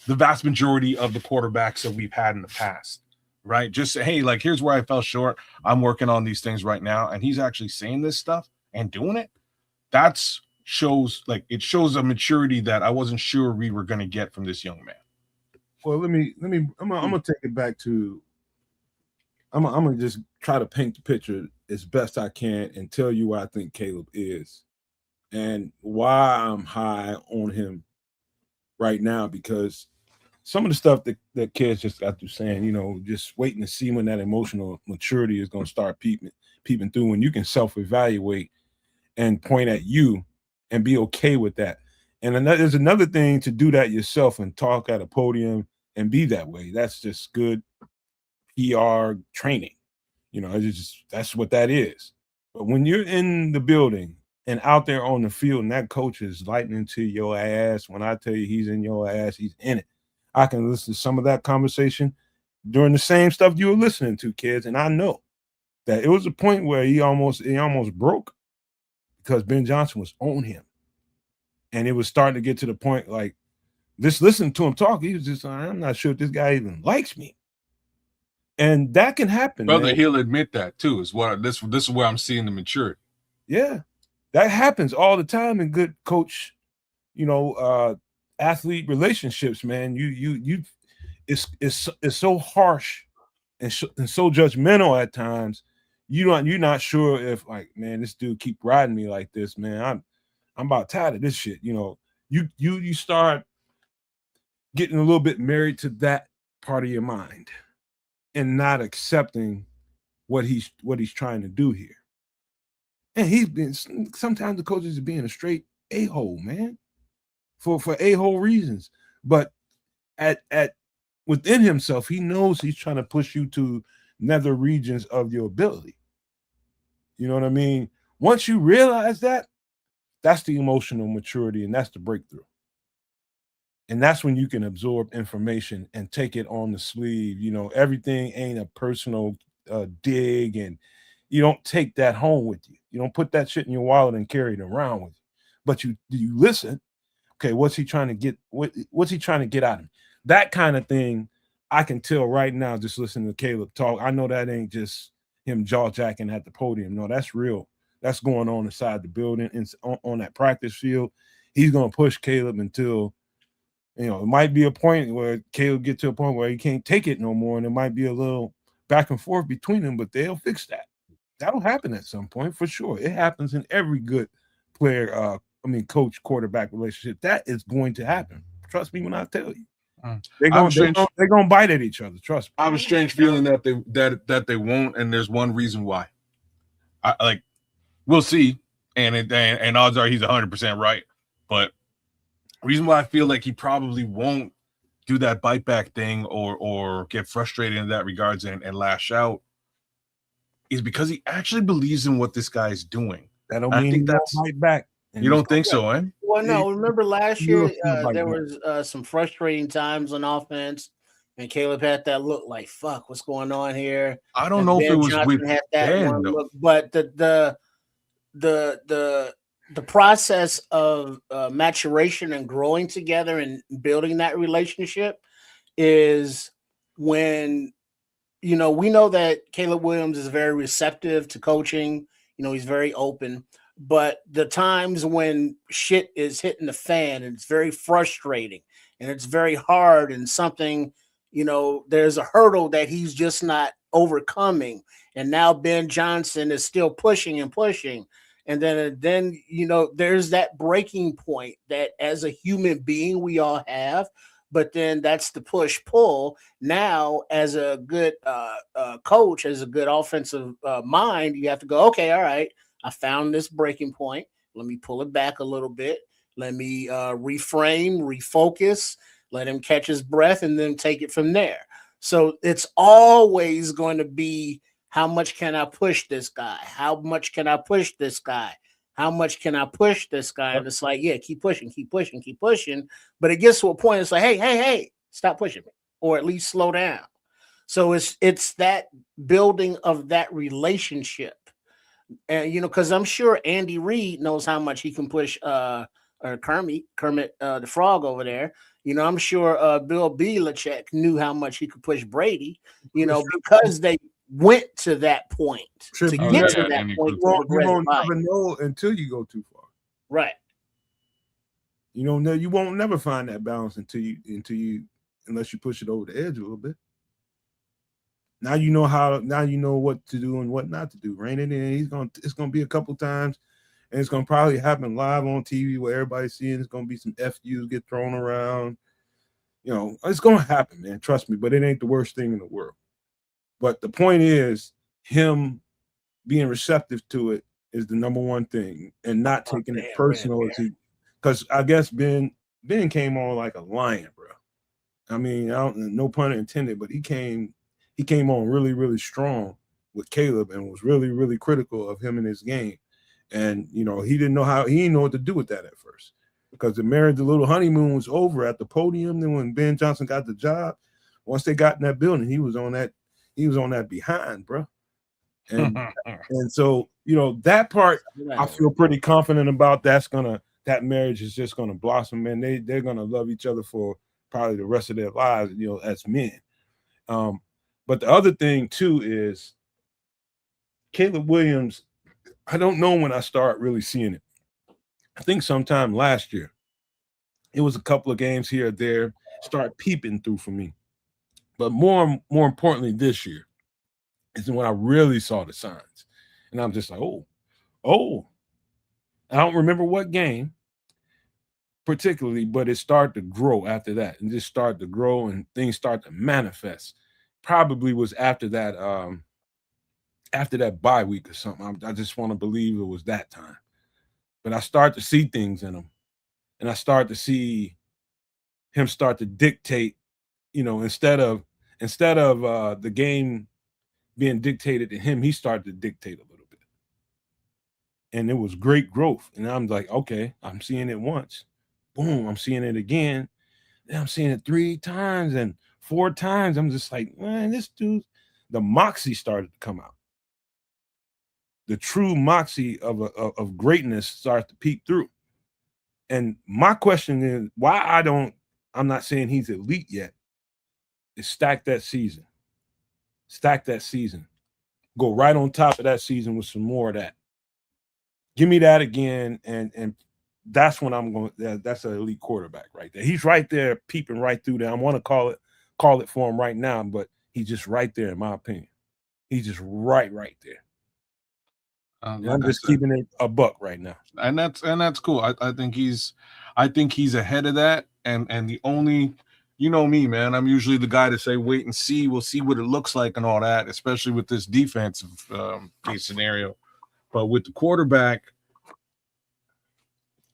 the vast majority of the quarterbacks that we've had in the past, right? Just say, hey, like, here's where I fell short. I'm working on these things right now. And he's actually saying this stuff and doing it. It shows a maturity that I wasn't sure we were going to get from this young man. Well, I'm gonna take it back to, I'm gonna just try to paint the picture as best I can and tell you why I think Caleb is and why I'm high on him right now, because some of the stuff that Kedz just got through saying, just waiting to see when that emotional maturity is going to start peeping through, when you can self-evaluate and point at you and be okay with that. And there's another thing to do that yourself and talk at a podium and be that way. That's just good PR training. That's what that is. But when you're in the building and out there on the field and that coach is lighting into your ass, when I tell you he's in your ass, he's in it. I can listen to some of that conversation during the same stuff you were listening to, kids. And I know that it was a point where he almost broke because Ben Johnson was on him. And it was starting to get to the point, like, just listening to him talk, he was just, I'm not sure if this guy even likes me. And that can happen. Brother, man. He'll admit that too. This is where I'm seeing the maturity. Yeah. That happens all the time in good coach, athlete relationships, man. It's so harsh and so judgmental at times. You're not sure if, like, man, this dude keep riding me like this, man. I'm about tired of this shit. You start getting a little bit married to that part of your mind and not accepting what he's trying to do here. And sometimes the coaches are being a straight a-hole, man, for a-hole reasons. But at within himself, he knows he's trying to push you to nether regions of your ability. You know what I mean? Once you realize that, that's the emotional maturity and that's the breakthrough. And that's when you can absorb information and take it on the sleeve. Everything ain't a personal dig, and you don't take that home with you. You don't put that shit in your wallet and carry it around with you. But you listen. Okay, what's he trying to get? What's he trying to get out of me? That kind of thing, I can tell right now just listening to Caleb talk. I know that ain't just him jaw-jacking at the podium. No, that's real. That's going on inside the building and on that practice field. He's going to push Caleb until, it might be a point where Caleb get to a point where he can't take it no more, and it might be a little back and forth between them, but they'll fix that. That'll happen at some point for sure. It happens in every good player, coach quarterback relationship. That is going to happen. Trust me when I tell you. They're gonna bite at each other. Trust me. I have a strange feeling that they won't, and there's one reason why. We'll see, and odds are he's 100% right. But the reason why I feel like he probably won't do that bite back thing or get frustrated in that regards and lash out is because he actually believes in what this guy is doing. That don't mean he won't bite back. You don't think so, eh? Well, no. Remember last year there was some frustrating times on offense, and Caleb had that look like, "Fuck, what's going on here?" I don't know if it was Johnson with had that Ben, one look, but the process of maturation and growing together and building that relationship is when, we know that Caleb Williams is very receptive to coaching. He's very open, but the times when shit is hitting the fan and it's very frustrating and it's very hard and something, there's a hurdle that he's just not overcoming. And now Ben Johnson is still pushing and pushing. And then there's that breaking point that as a human being we all have, but then that's the push-pull. Now, as a good coach, as a good offensive mind, you have to go, okay, all right, I found this breaking point. Let me pull it back a little bit. Let me reframe, refocus, let him catch his breath, and then take it from there. So it's always going to be, how much can I push this guy? How much can I push this guy? How much can I push this guy? And it's like, yeah, keep pushing, keep pushing, keep pushing. But it gets to a point, it's like, hey, stop pushing me, or at least slow down. So it's that building of that relationship. And, because I'm sure Andy Reid knows how much he can push or Kermit the Frog over there. I'm sure Bill Belichick knew how much he could push Brady, because they went to that point. To get to that point, you won't never know until you go too far. Right. You won't never find that balance unless you push it over the edge a little bit. Now you know what to do and what not to do. Rein it in. It's gonna be a couple times, and it's gonna probably happen live on TV where everybody's seeing. It's gonna be some FUs get thrown around. It's gonna happen, man. Trust me. But it ain't the worst thing in the world. But the point is, him being receptive to it is the number one thing, and not taking it personal. Because I guess Ben came on like a lion, bro. I mean, no pun intended, but he came on really, really strong with Caleb and was really, really critical of him in his game. And he didn't know what to do with that at first, because the little honeymoon was over at the podium. Then when Ben Johnson got the job, once they got in that building, he was on that behind, bro. And and so that part I feel pretty confident about. That marriage is just gonna blossom, man. They're gonna love each other for probably the rest of their lives, as men. But the other thing too is Caleb Williams. I don't know when I start really seeing it. I think sometime last year. It was a couple of games here or there start peeping through for me. But more importantly, this year is when I really saw the signs. And I'm just like, oh. I don't remember what game particularly, but it started to grow after that, and just started to grow and things start to manifest. Probably was after that bye week or something. I just want to believe it was that time. But I start to see things in him, and I start to see him start to dictate, instead of the game being dictated to him, he started to dictate a little bit. And it was great growth. And I'm like, okay, I'm seeing it once. Boom, I'm seeing it again. Then I'm seeing it 3 times and 4 times. I'm just like, man, this dude, the moxie started to come out. The true moxie of greatness starts to peek through. And my question is, why I'm not saying he's elite yet, is stack that season. Stack that season. Go right on top of that season with some more of that. Give me that again, and that's when I'm going. That's an elite quarterback right there. He's right there, peeping right through there. I want to call it for him right now, but he's just right there, in my opinion. He's just right there. And Like I'm just keeping it a buck right now. And that's cool. I think he's ahead of that. And the only, you know me, man, I'm usually the guy to say wait and see. We'll see what it looks like and all that, especially with this defensive case scenario. But with the quarterback,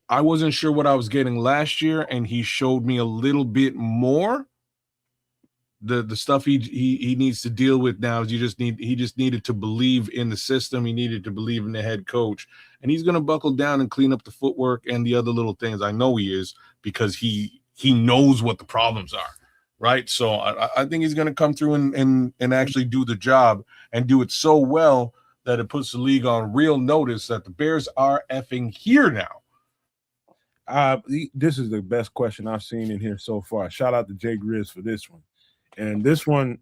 I wasn't sure what I was getting last year, and he showed me a little bit more. The stuff he needs to deal with now is he just needed to believe in the system. He needed to believe in the head coach, and he's going to buckle down and clean up the footwork and the other little things. I know he is, because he knows what the problems are, right? So I think he's going to come through and actually do the job and do it so well that it puts the league on real notice that the Bears are effing here now. This is the best question I've seen in here so far. Shout out to Jay Grizz for this one. And this one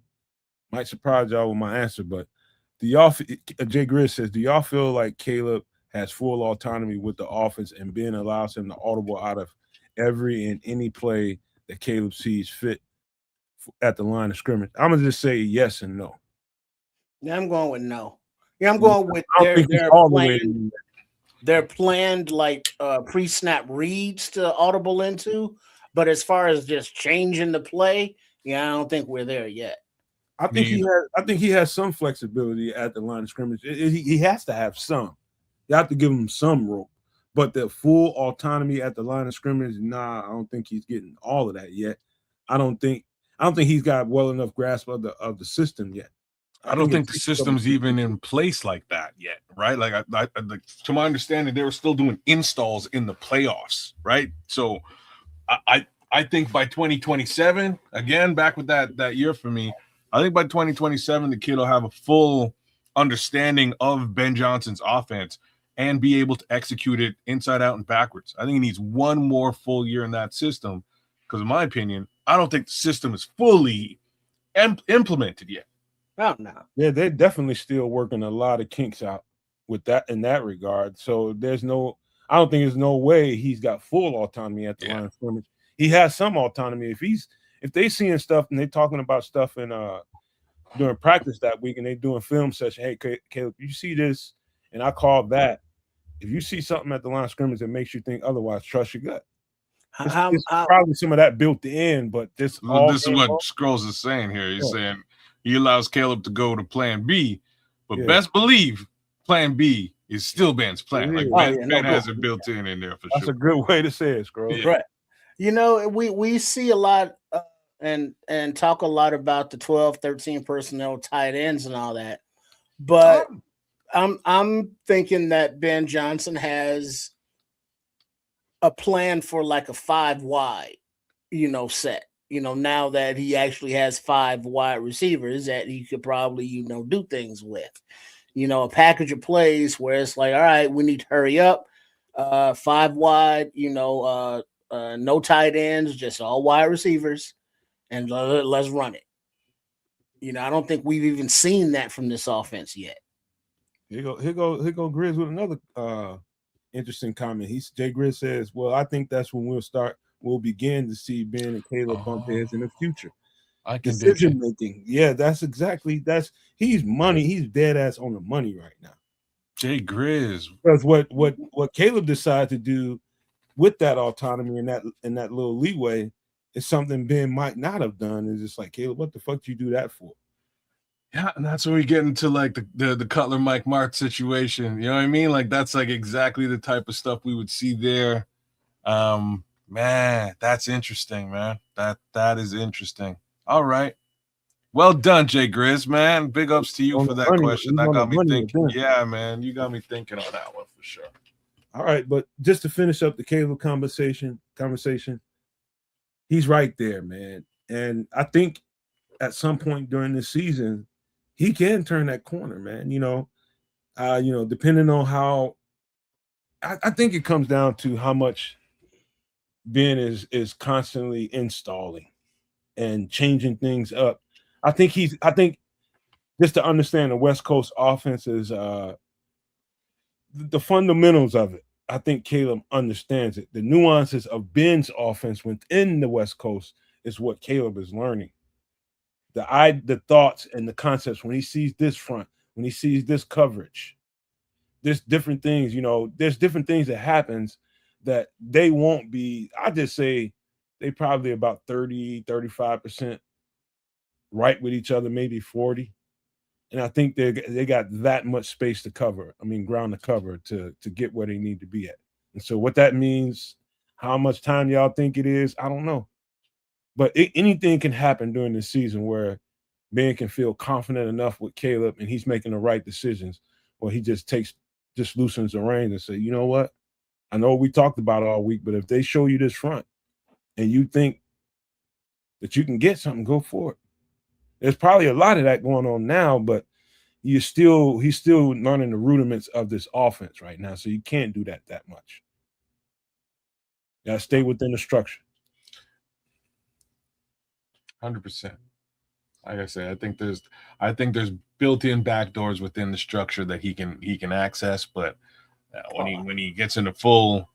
might surprise y'all with my answer, but Jay Grizz says, do y'all feel like Caleb has full autonomy with the offense and Ben allows him to audible out of every and any play that Caleb sees fit at the line of scrimmage? I'm going to just say yes and no. Yeah, I'm going with no. Yeah, I'm going with their planned like pre-snap reads to audible into, but as far as just changing the play, yeah, I don't think we're there yet. I think he has some flexibility at the line of scrimmage. He has to have some. You have to give him some rope, but the full autonomy at the line of scrimmage, nah, I don't think he's getting all of that yet. I don't think he's got well enough grasp of the system yet. I don't think the system's even in place like that yet, right? Like, to my understanding, they were still doing installs in the playoffs, right? So, I think by 2027, again, back with that year for me, I think by 2027, the kid will have a full understanding of Ben Johnson's offense and be able to execute it inside out and backwards. I think he needs one more full year in that system because, in my opinion, I don't think the system is fully implemented yet. Oh, no. Yeah, they're definitely still working a lot of kinks out with that in that regard. So I don't think there's no way he's got full autonomy at the line of scrimmage. He has some autonomy. If they seeing stuff and they talking about stuff in during practice that week and they doing film session, hey Caleb, you see this, and I call that. If you see something at the line of scrimmage that makes you think otherwise, trust your gut. It's probably some of that built in, but this is what Scrolls is saying here. He's saying he allows Caleb to go to plan B, but best believe plan B is still Ben's plan. Like Ben has it built in there for sure. That's a good way to say it, Scrolls. Yeah. Right. You know, we see a lot and talk a lot about the 12, 13 personnel tight ends and all that. But I'm thinking that Ben Johnson has a plan for like a 5 wide, set. Now that he actually has 5 wide receivers that he could probably, do things with. A package of plays where it's like, all right, we need to hurry up. 5 wide, no tight ends, just all wide receivers, and let's run it. I don't think we've even seen that from this offense yet. Here go Grizz with another interesting comment. Jay Grizz says, well, I think that's when we'll begin to see Ben and Caleb bump heads in the future. Decision making. Yeah, he's money. He's dead ass on the money right now. Jay Grizz. Because what Caleb decided to do with that autonomy and that little leeway is something Ben might not have done. It's just like, Caleb, what the fuck did you do that for? Yeah, and that's where we get into like the Cutler Mike Mart situation. You know what I mean? Like that's like exactly the type of stuff we would see there. Man, that's interesting, man. That is interesting. All right. Well done, Jay Grizz, man. Big ups to you for that question. That got me thinking. Yeah, man. You got me thinking on that one for sure. All right, but just to finish up the Caleb conversation, he's right there, man. And I think at some point during this season, he can turn that corner, man. Depending on how I think it comes down to how much Ben is constantly installing and changing things up. I think just to understand the West Coast offense is the fundamentals of it. I think Caleb understands it. The nuances of Ben's offense within the West Coast is what Caleb is learning. The thoughts and the concepts when he sees this front, when he sees this coverage, there's different things, there's different things that happens that they won't be. I just say they probably about 30-35% right with each other, maybe 40. And I think they got that much space to cover. I mean, ground to cover to get where they need to be at. And so what that means, how much time y'all think it is, I don't know. But anything can happen during the season where Ben can feel confident enough with Caleb and he's making the right decisions, or he just loosens the reins and say, you know what? I know we talked about it all week, but if they show you this front and you think that you can get something, go for it. There's probably a lot of that going on now, but he's still learning the rudiments of this offense right now, so you can't do that much. You gotta stay within the structure. 100%. Like I said, I think there's built-in backdoors within the structure that he can access, but when he gets into full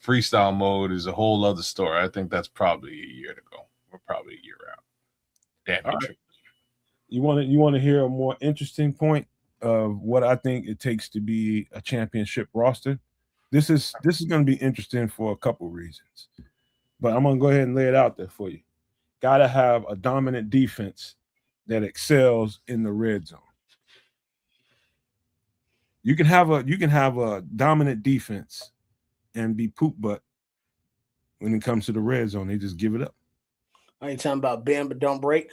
freestyle mode is a whole other story. I think that's probably a year to go. We're probably a year out. Damn. Right. You want to hear a more interesting point of what I think it takes to be a championship roster? This is going to be interesting for a couple reasons, but I'm going to go ahead and lay it out there for you. Got to have a dominant defense that excels in the red zone. You can have a dominant defense and be poop butt when it comes to the red zone. They just give it up. Are you talking about bend but don't break?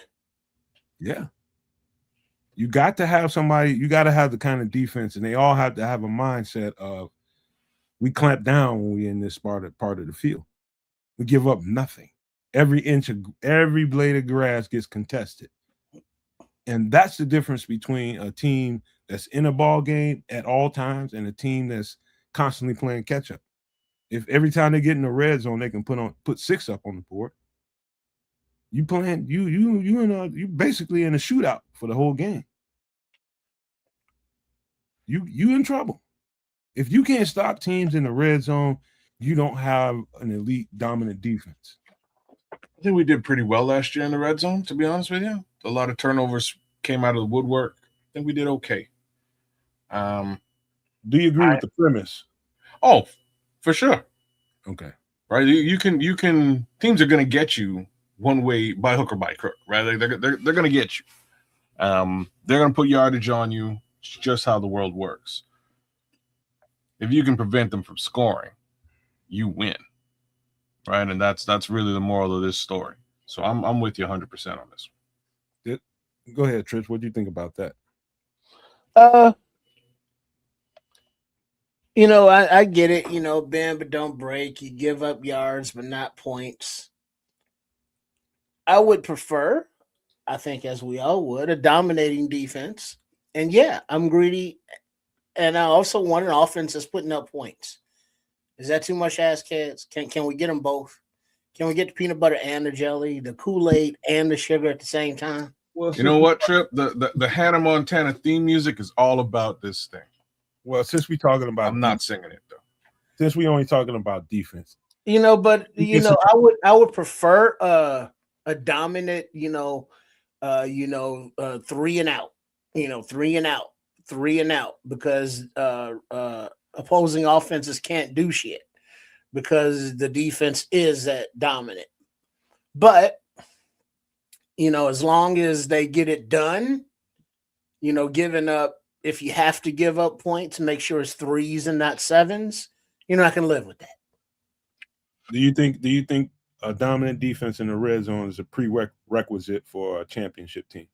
Yeah. You got to have somebody, you got to have the kind of defense, and they all have to have a mindset of we clamp down when we're in this part of the field. We give up nothing. Every blade of grass gets contested. And that's the difference between a team that's in a ball game at all times and a team that's constantly playing catch up. If every time they get in the red zone, they can put 6 up on the board, you basically in a shootout for the whole game. You in trouble. If you can't stop teams in the red zone, you don't have an elite dominant defense. I think we did pretty well last year in the red zone, to be honest with you. A lot of turnovers came out of the woodwork. I think we did okay. Do you agree with the premise? Oh, for sure. Okay. Right. You can teams are going to get you one way by hook or by crook, right? They're going to get you. They're going to put yardage on you. It's just how the world works. If you can prevent them from scoring, you win. Right. And that's really the moral of this story. So I'm with you 100% on this one. Go ahead, Trish. What do you think about that? I get it. Bend but don't break. You give up yards but not points. I would prefer, I think, as we all would, a dominating defense. And yeah, I'm greedy. And I also want an offense that's putting up points. Is that too much to ask, Kedz? Can we get them both? Can we get the peanut butter and the jelly, the Kool-Aid and the sugar at the same time? Well, you know what, Trip? The Hannah Montana theme music is all about this thing. Well, since we're talking about, I'm not singing it though. Since we only talking about defense, I would prefer a dominant, 3 and out, 3 and out, because opposing offenses can't do shit because the defense is that dominant. But as long as they get it done, giving up, if you have to give up points, make sure it's 3s and not 7s. You're not going to live with that. Do you think a dominant defense in the red zone is a prerequisite for a championship team?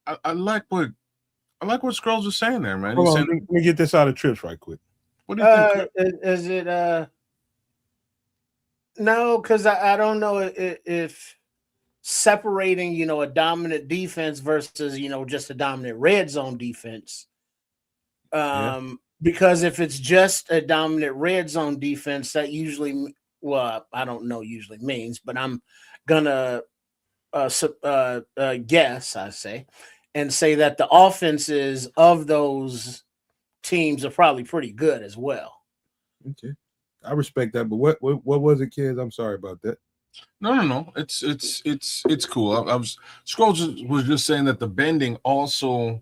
I like what Scrolls was saying there, man. Let me get this out of Trips right quick. What do you think? Is it no, because I don't know if separating, a dominant defense versus, just a dominant red zone defense. Because if it's just a dominant red zone defense, that usually, I don't know usually means, but I'm gonna guess, I say, and say that the offenses of those teams are probably pretty good as well. Okay, I respect that. But what was it, kids? I'm sorry about that. No. It's cool. I was Scrolls was just saying that the bending also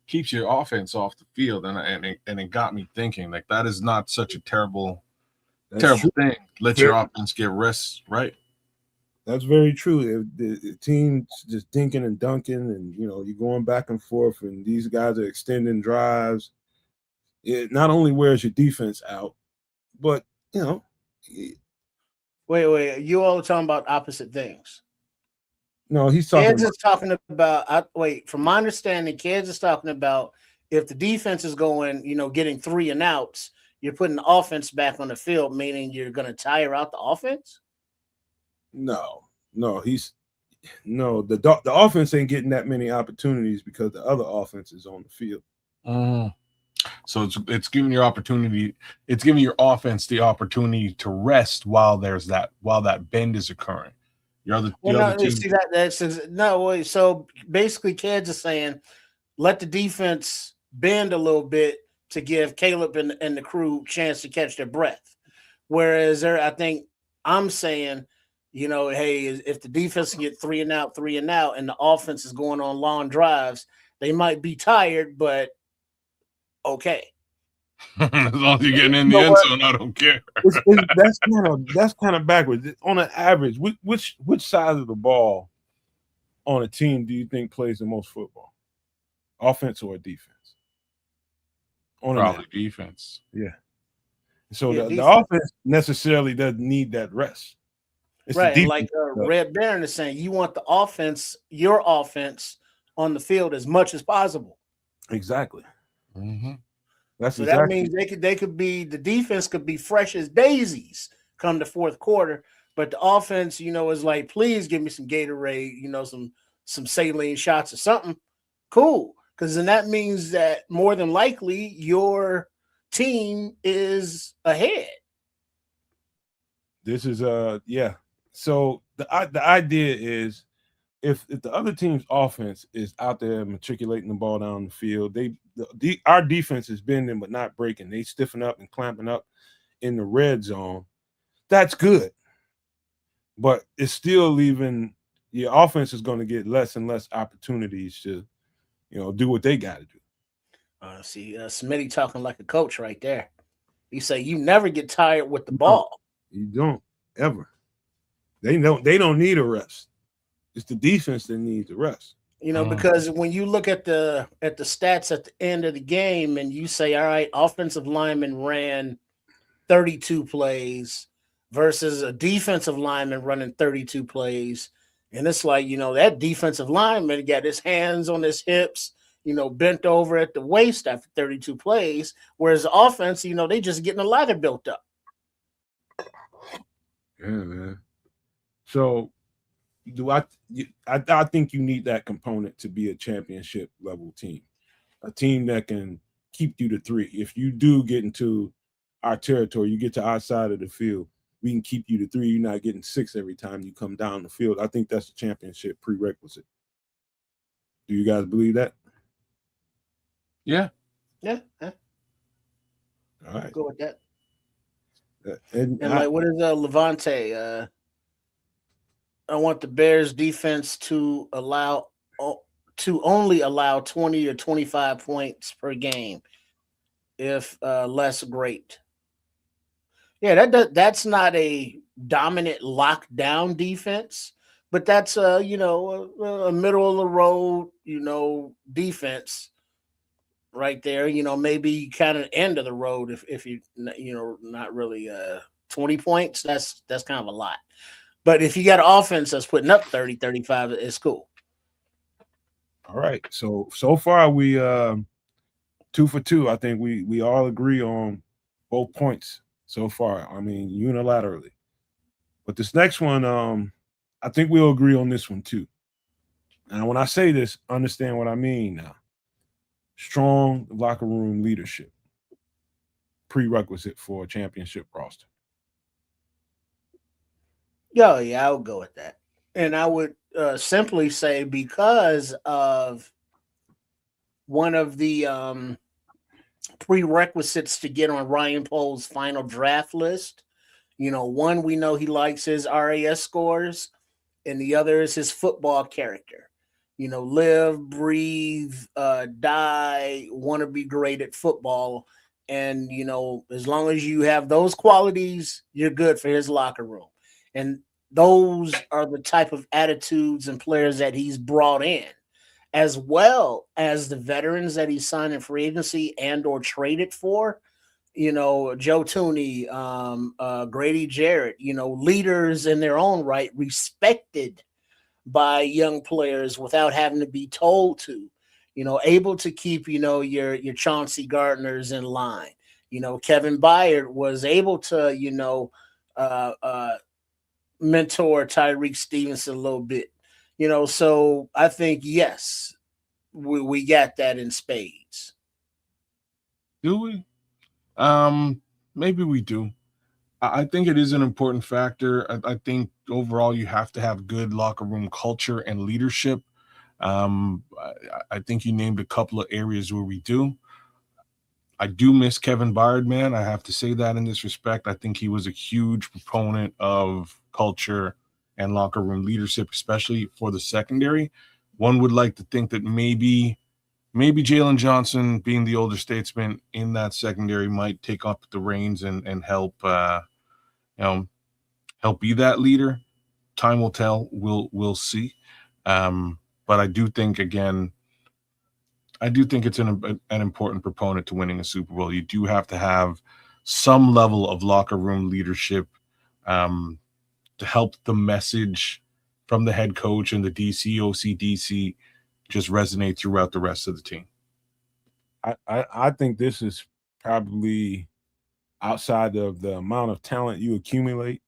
keeps your offense off the field, and it got me thinking like that is not such a terrible That's true. thing. Let your offense get rest, right? That's very true. The team's just dinking and dunking, and you're going back and forth, and these guys are extending drives. It not only wears your defense out, but Wait. You all are talking about opposite things. no, he's talking Kedz about is talking about. From my understanding, Kedz is talking about if the defense is going, getting 3 and outs, you're putting the offense back on the field, meaning you're going to tire out the offense. no. The offense ain't getting that many opportunities because the other offense is on the field. So it's giving your opportunity. It's giving your offense the opportunity to rest while that bend is occurring. So basically, Kedz is saying, let the defense bend a little bit to give Caleb and the crew chance to catch their breath. Whereas I think I'm saying, hey, if the defense can get 3 and out, and the offense is going on long drives, they might be tired, but okay. As long as you're getting in the end zone, I don't care. That's kind of backwards. On an average, which side of the ball on a team do you think plays the most football? Offense or defense? Probably defense. Yeah. So the offense necessarily doesn't need that rest. It's right. And like Red Baron is saying, you want your offense on the field as much as possible. Exactly. Mm-hmm. That means the defense could be fresh as daisies come the fourth quarter, but the offense, is like, please give me some Gatorade, some saline shots or something. Cool. Because then that means that more than likely your team is ahead. This is yeah. So the idea is if the other team's offense is out there matriculating the ball down the field, our defense is bending but not breaking. They stiffen up and clamping up in the red zone. That's good, but it's still leaving your offense is going to get less and less opportunities to, do what they got to do. Smitty talking like a coach right there. He say you never get tired with the ball. You don't ever. They don't need a rest. It's the defense that needs the rest. Because when you look at the stats at the end of the game and you say, all right, offensive lineman ran 32 plays versus a defensive lineman running 32 plays. And it's like, that defensive lineman got his hands on his hips, bent over at the waist after 32 plays. Whereas the offense, they just getting a ladder built up. Yeah, man. So I think you need that component to be a championship level team, a team that can keep you to 3. If you do get into our territory, you get to our side of the field, we can keep you to 3. You're not getting 6 every time you come down the field. I think that's a championship prerequisite. Do you guys believe that? Yeah. Yeah. All right. I'll go with that. What is Levante? I want the Bears defense to only allow 20 or 25 points per game, if less great. Yeah, that's not a dominant lockdown defense, but that's a middle of the road, defense right there. Maybe kind of end of the road if you not really 20 points. That's kind of a lot. But if you got an offense that's putting up 30, 35, it's cool. All right. So far we 2 for 2. I think we all agree on both points so far. I mean, unilaterally. But this next one, I think we'll agree on this one too. And when I say this, understand what I mean now. Strong locker room leadership. Prerequisite for a championship roster. Yeah, I would go with that. And I would simply say because of one of the prerequisites to get on Ryan Pohl's final draft list One, we know he likes his RAS scores, and the other is his football character. Live, breathe, die, want to be great at football. And, as long as you have those qualities, you're good for his locker room. And those are the type of attitudes and players that he's brought in, as well as the veterans that he signed in free agency and or traded for. Joe Tooney, Grady Jarrett, leaders in their own right, respected by young players without having to be told to, able to keep, your Chauncey Gardners in line. Kevin Byard was able to, mentor Tyreek Stevenson a little bit, so I think, yes, we got that in spades. Do we? Maybe we do. I think it is an important factor. I think overall you have to have good locker room culture and leadership. I think you named a couple of areas where we do. I do miss Kevin Byard, man. I have to say that in this respect. I think he was a huge proponent of culture and locker room leadership, especially for the secondary. One would like to think that maybe Jalen Johnson, being the older statesman in that secondary, might take up the reins and help help be that leader. Time will tell. We'll see. But I do think it's an important proponent to winning a Super Bowl. You do have to have some level of locker room leadership to help the message from the head coach and the DC, OCDC just resonate throughout the rest of the team. I think this is probably outside of the amount of talent you accumulate,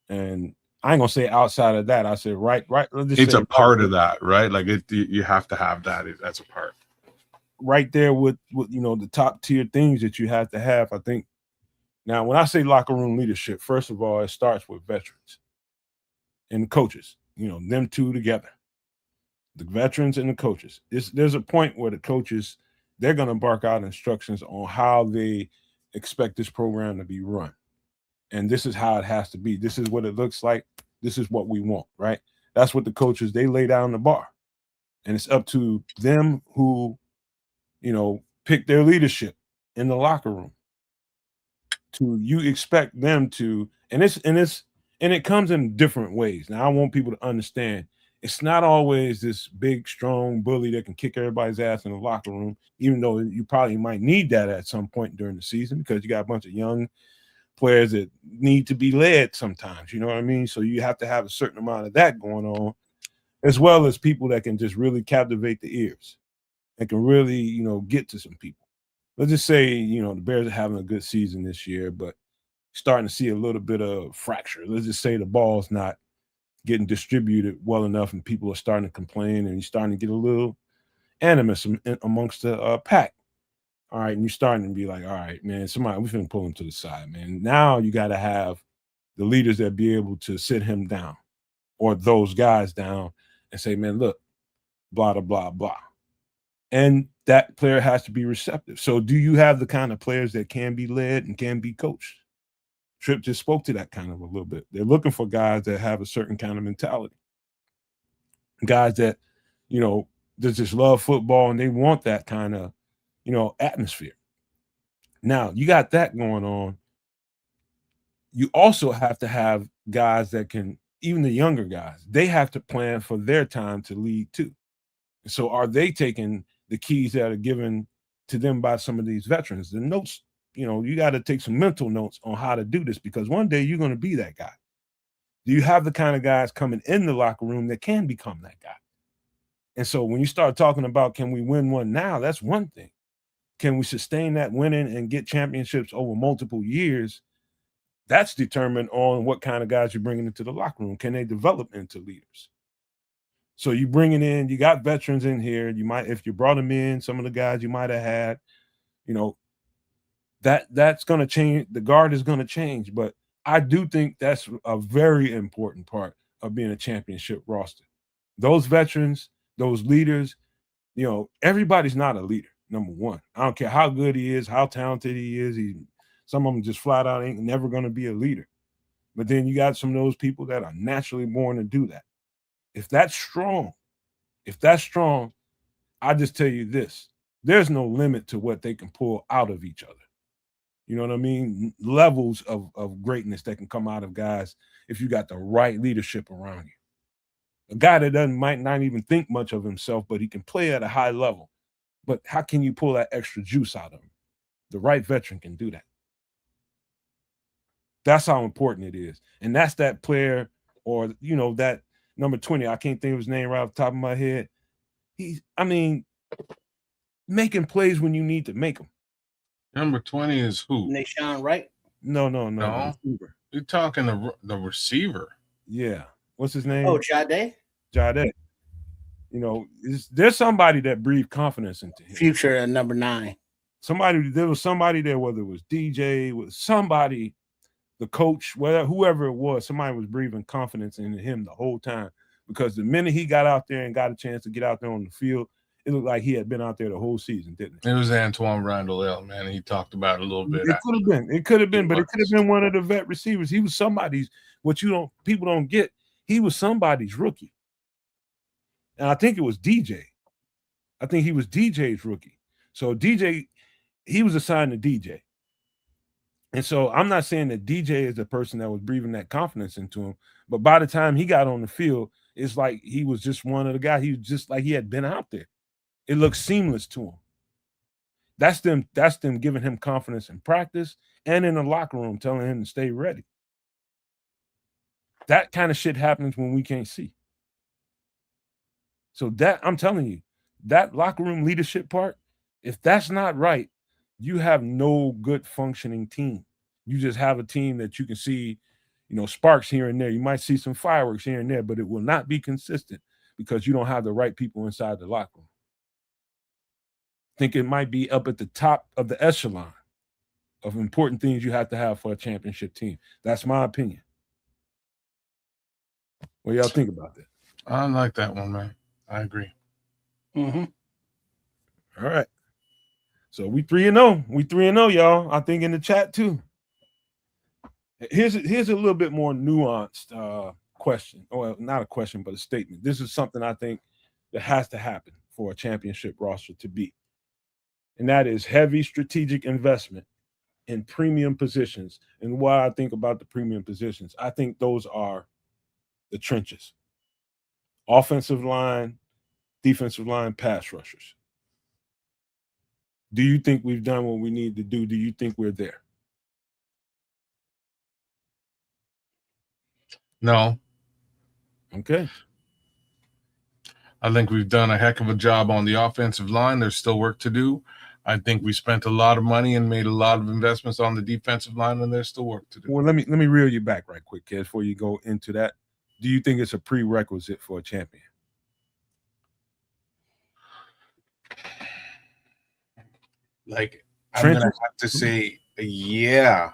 and I ain't gonna say outside of that. I said right. It's a part of that, right? Like you have to have that. That's a part. Right there with the top tier things that you have to have. I think now when I say locker room leadership, first of all, it starts with veterans and coaches. Them two together, the veterans and the coaches. There's a point where the coaches, they're going to bark out instructions on how they expect this program to be run. And this is how it has to be. This is what it looks like. This is what we want, right? That's what the coaches, they lay down the bar. And it's up to them who, pick their leadership in the locker room. You expect them to, and it comes in different ways. Now, I want people to understand it's not always this big, strong bully that can kick everybody's ass in the locker room, even though you probably might need that at some point during the season because you got a bunch of young players that need to be led sometimes, you know what I mean? So you have to have a certain amount of that going on, as well as people that can just really captivate the ears and can really, get to some people. Let's just say, the Bears are having a good season this year, but starting to see a little bit of fracture. Let's just say the ball's not getting distributed well enough and people are starting to complain and you're starting to get a little animus amongst the pack. All right, and you're starting to be like, all right, man, we finna pull him to the side, man. Now you got to have the leaders that be able to sit him down or those guys down and say, man, look, blah, blah, blah, blah. And that player has to be receptive. So do you have the kind of players that can be led and can be coached? Tripp just spoke to that kind of a little bit. They're looking for guys that have a certain kind of mentality. Guys that, that just love football and they want that kind of, atmosphere. Now, you got that going on. You also have to have guys that can, even the younger guys, they have to plan for their time to lead too. So are they taking the keys that are given to them by some of these veterans? The notes, you got to take some mental notes on how to do this because one day you're going to be that guy. Do you have the kind of guys coming in the locker room that can become that guy? And so when you start talking about can we win one now, that's one thing. Can we sustain that winning and get championships over multiple years? That's determined on what kind of guys you're bringing into the locker room. Can they develop into leaders? So you bringing in, you got veterans in here. You might, if you brought them in, some of the guys you might have had, that's going to change. The guard is going to change. But I do think that's a very important part of being a championship roster. Those veterans, those leaders, everybody's not a leader. Number one, I don't care how good he is, how talented he is. Some of them just flat out ain't never going to be a leader. But then you got some of those people that are naturally born to do that. If that's strong, I just tell you this, there's no limit to what they can pull out of each other. You know what I mean? Levels of greatness that can come out of guys if you got the right leadership around you. A guy that might not even think much of himself, but he can play at a high level. But how can you pull that extra juice out of him? The right veteran can do that. That's how important it is. And that's that player, or, you know, that number 20. I can't think of his name right off the top of my head. Making plays when you need to make them. Number 20 is who? Nashawn Wright? No. Receiver. You're talking the receiver. Yeah. What's his name? Oh, Jade. You know, there's somebody that breathed confidence into him. Future at number 9. There was somebody there, whether it was DJ, was somebody, the coach, whoever it was, somebody was breathing confidence into him the whole time. Because the minute he got out there and got a chance to get out there on the field, it looked like he had been out there the whole season, didn't it? It was Antoine Randall, man. He talked about it a little bit. It could have been, but it could have been one of the vet receivers. He was somebody's, people don't get, he was somebody's rookie. And I think it was DJ. I think he was DJ's rookie. So DJ, he was assigned to DJ. And so I'm not saying that DJ is the person that was breathing that confidence into him, but by the time he got on the field, it's like he was just one of the guys. He was just like he had been out there. It looked seamless to him. That's them giving him confidence in practice and in the locker room, telling him to stay ready. That kind of shit happens when we can't see. So that, I'm telling you, that locker room leadership part, if that's not right, you have no good functioning team. You just have a team that you can see, you know, sparks here and there. You might see some fireworks here and there, but it will not be consistent because you don't have the right people inside the locker room. I think it might be up at the top of the echelon of important things you have to have for a championship team. That's my opinion. What do y'all think about that? I like that one, man. I agree. Mm-hmm. All right. So we 3-0. We 3-0, y'all. I think in the chat too. Here's a little bit more nuanced question. Well, not a question, but a statement. This is something I think that has to happen for a championship roster to be. And that is heavy strategic investment in premium positions. And what I think about the premium positions, I think those are the trenches. Offensive line, defensive line, pass rushers. Do you think we've done what we need to do? Do you think we're there? No. Okay. I think we've done a heck of a job on the offensive line. There's still work to do. I think we spent a lot of money and made a lot of investments on the defensive line, and there's still work to do. Well, let me reel you back right quick, Kedz, before you go into that. Do you think it's a prerequisite for a champion? Like, I'm gonna have to say, yeah.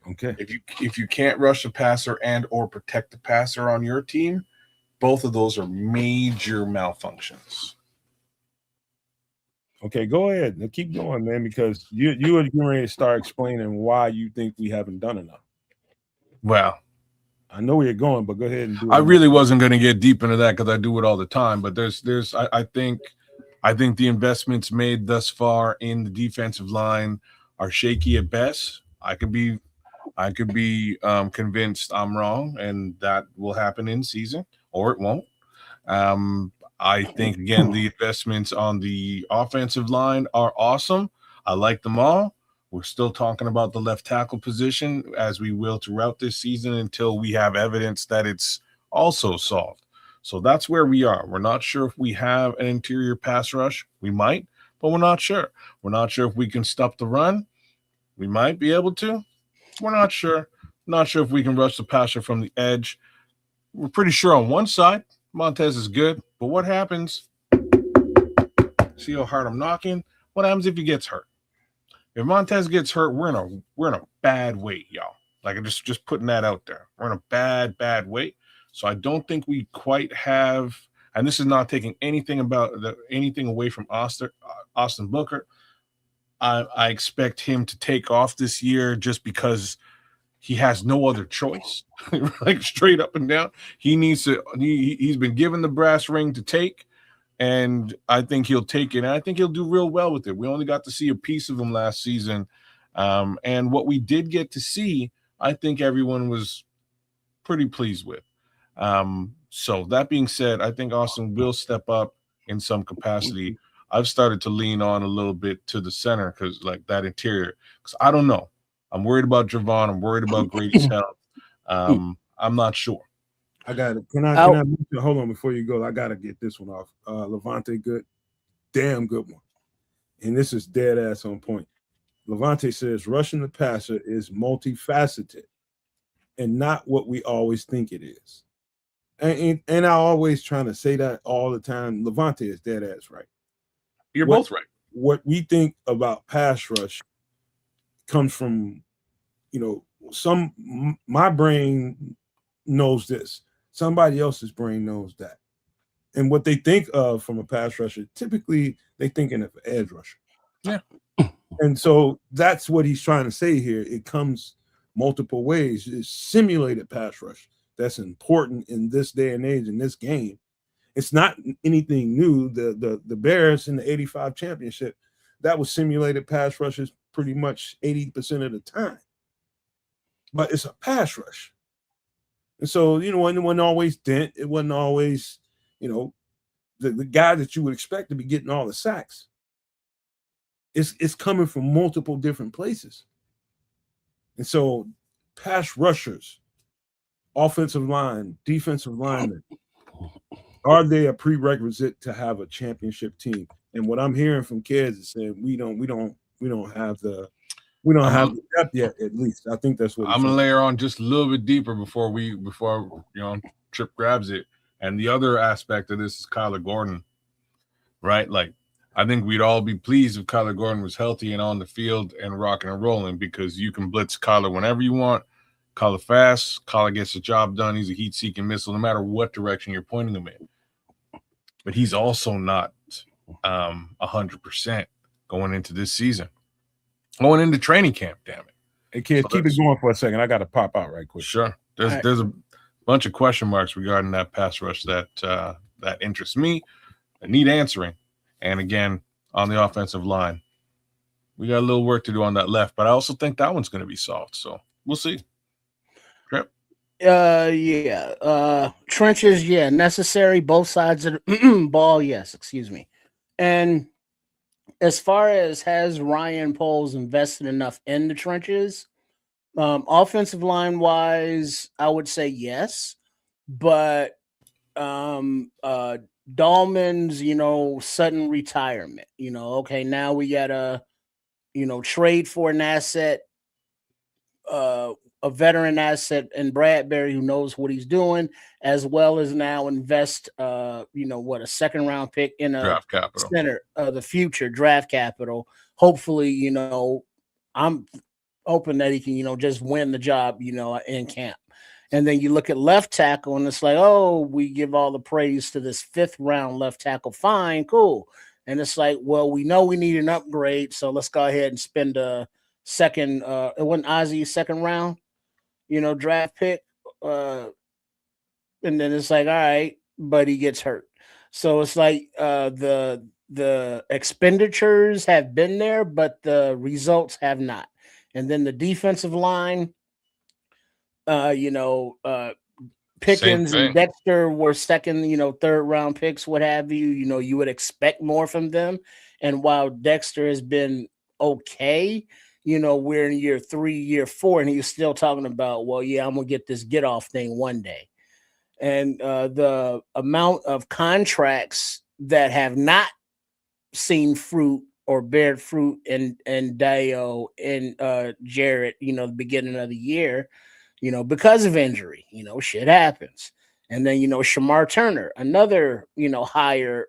Okay. If you can't rush the passer and or protect the passer on your team, both of those are major malfunctions. Okay, go ahead. Now keep going, man, because you are getting ready to start explaining why you think we haven't done enough. Well, I know where you're going, but go ahead and do it. I really wasn't going to get deep into that because I do it all the time. But I think the investments made thus far in the defensive line are shaky at best. I could be convinced I'm wrong, and that will happen in season, or it won't. I think, again, the investments on the offensive line are awesome. I like them all. We're still talking about the left tackle position, as we will throughout this season until we have evidence that it's also solved. So that's where we are. We're not sure if we have an interior pass rush. We might, but we're not sure. We're not sure if we can stop the run. We might be able to. We're not sure. Not sure if we can rush the passer from the edge. We're pretty sure on one side, Montez is good. But what happens? See how hard I'm knocking? What happens if he gets hurt? If Montez gets hurt, we're in a bad way, y'all. Like, I'm just putting that out there. We're in a bad way. So I don't think we quite have, and this is not taking anything away from Austin Booker. I expect him to take off this year just because he has no other choice, like straight up and down. He needs to. He's been given the brass ring to take, and I think he'll take it. And I think he'll do real well with it. We only got to see a piece of him last season, and what we did get to see, I think everyone was pretty pleased with. So that being said, I think Austin will step up in some capacity. I've started to lean on a little bit to the center because, like, that interior, because I don't know. I'm worried about Javon. I'm worried about Grady's health. I'm not sure. I got it. Can I hold on before you go? I gotta get this one off. Levante good, damn good one. And this is dead ass on point. Levante says rushing the passer is multifaceted and not what we always think it is. And I always trying to say that all the time. Levante is dead ass right. You're both right. What we think about pass rush comes from, my brain knows this. Somebody else's brain knows that. And what they think of from a pass rusher, typically they thinking of an edge rusher. Yeah. And so that's what he's trying to say here. It comes multiple ways. It's simulated pass rush. That's important in this day and age, in this game. It's not anything new. The Bears in the 85 championship, that was simulated pass rushes pretty much 80% of the time. But it's a pass rush. And so, it wasn't always Dent. It wasn't always, the guy that you would expect to be getting all the sacks. It's coming from multiple different places. And so pass rushers, offensive line, defensive linemen, are they a prerequisite to have a championship team? And what I'm hearing from Kedz is saying we don't have the depth yet. At least I think that's what I'm gonna layer on just a little bit deeper before Trip grabs it. And the other aspect of this is Kyler Gordon, right? Like, I think we'd all be pleased if Kyler Gordon was healthy and on the field and rocking and rolling, because you can blitz Kyler whenever you want. Kyler fast. Kyler gets the job done. He's a heat-seeking missile no matter what direction you're pointing him in. But he's also not 100% going into this season. Going into training camp, damn it. Hey, kid, keep it going for a second. I got to pop out right quick. Sure. There's a bunch of question marks regarding that pass rush that interests me, that need answering. And again, on the offensive line, we got a little work to do on that left, but I also think that one's going to be solved. So we'll see. Trip? Trenches, necessary. Both sides of the ball, yes, excuse me. And as far as has Ryan Poles invested enough in the trenches, offensive line wise, I would say yes. But Dahlman's, sudden retirement, okay, now we got to, trade for an asset, a veteran asset in Bradbury who knows what he's doing, as well as now invest, a second round pick in a draft capital center of the future draft capital. Hopefully, I'm hoping that he can, just win the job, in camp. And then you look at left tackle and it's like, oh, we give all the praise to this 5th round left tackle. Fine, cool. And it's like, well, we know we need an upgrade, so let's go ahead and spend a second. It wasn't Ozzy's second round, draft pick. And then it's like, all right, but he gets hurt. So it's like the expenditures have been there, but the results have not. And then the defensive line, Pickens and Dexter were second, 3rd round picks, what have you. You would expect more from them. And while Dexter has been okay, we're in year 3, year 4, and he's still talking about, well, yeah, I'm gonna get this get off thing one day. And the amount of contracts that have not seen fruit or bared fruit in Dio and Jarrett, the beginning of the year, because of injury, shit happens. And then, Shamar Turner, another, higher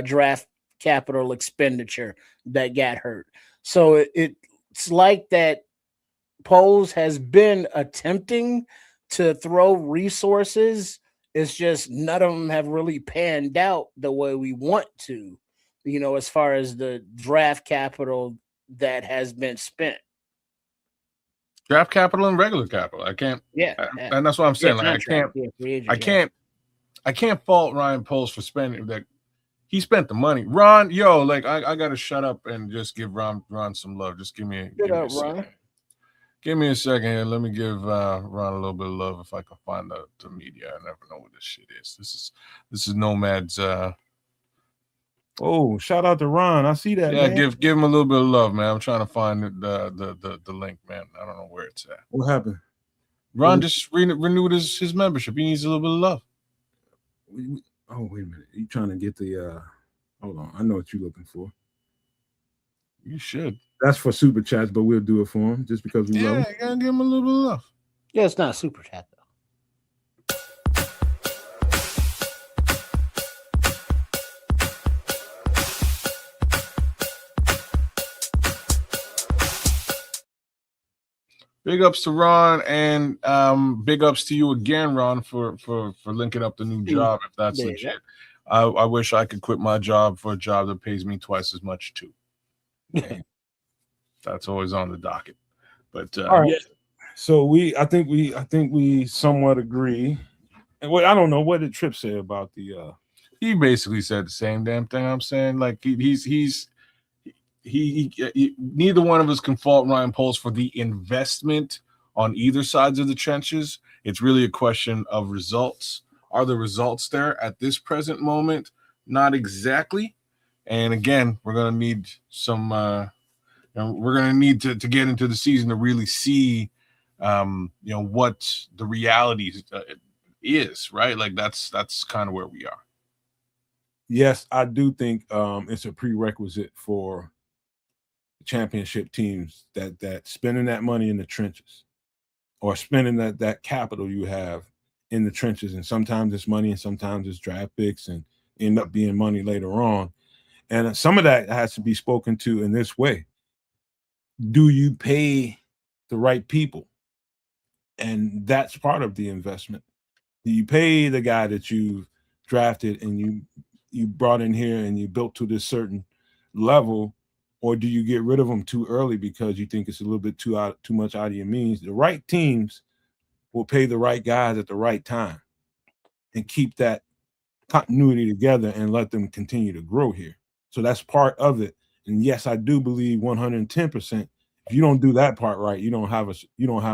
draft capital expenditure that got hurt. So it's like that Poles has been attempting to throw resources. It's just none of them have really panned out the way we want to, as far as the draft capital that has been spent. Draft capital and regular capital. I can't. Yeah, and that's what I'm saying. Yeah, Like contract. I can't. I can't fault Ryan Poles for spending that. He spent the money. Ron, yo, like I gotta shut up and just give Ron some love. Just give me a second. Give me a second here. Let me give Ron a little bit of love if I can find the media. I never know what this shit is. This is Nomad's. Oh, shout out to Ron. I see that. Yeah, man. give him a little bit of love, man. I'm trying to find the link, man. I don't know where it's at. What happened? Ron just renewed his membership. He needs a little bit of love. Oh, wait a minute. You trying to get the hold on. I know what you're looking for. You should. That's for super chats, but we'll do it for him just because we love him. Yeah, you gotta give him a little bit of love. Yeah, it's not a super chat though. Big ups to Ron, and big ups to you again, Ron, for linking up the new job. If that's legit, I wish I could quit my job for a job that pays me twice as much too. That's always on the docket. But all right. Yeah. So I think we somewhat agree. And I don't know what did Tripp say about the. He basically said the same damn thing. I'm saying, like he neither one of us can fault Ryan Poles for the investment on either sides of the trenches. It's really a question of results. Are the results there at this present moment? Not exactly. And again, we're gonna need some. We're gonna need to get into the season to really see, what the reality is. Right? Like that's kind of where we are. Yes, I do think it's a prerequisite for championship teams that spending that money in the trenches or spending that capital you have in the trenches. And sometimes it's money and sometimes it's draft picks and end up being money later on. And some of that has to be spoken to in this way. Do you pay the right people? And that's part of the investment. Do you pay the guy that you drafted and you brought in here and you built to this certain level? Or do you get rid of them too early because you think it's a little bit too much out of your means? The right teams will pay the right guys at the right time and keep that continuity together and let them continue to grow here. So that's part of it. And yes, I do believe 110%. If you don't do that part right, you don't have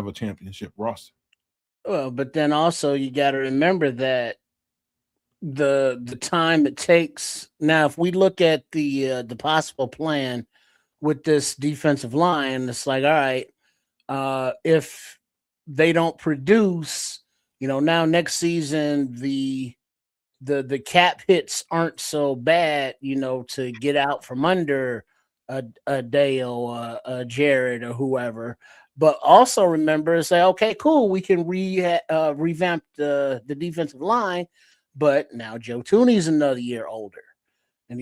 a championship roster. Well, but then also you got to remember that the time it takes. Now, if we look at the possible plan with this defensive line, it's like, all right, if they don't produce, now next season the cap hits aren't so bad, to get out from under a Dale, a Jared, or whoever. But also remember, say, okay, cool, we can revamp the defensive line, but now Joe Tooney's another year older. And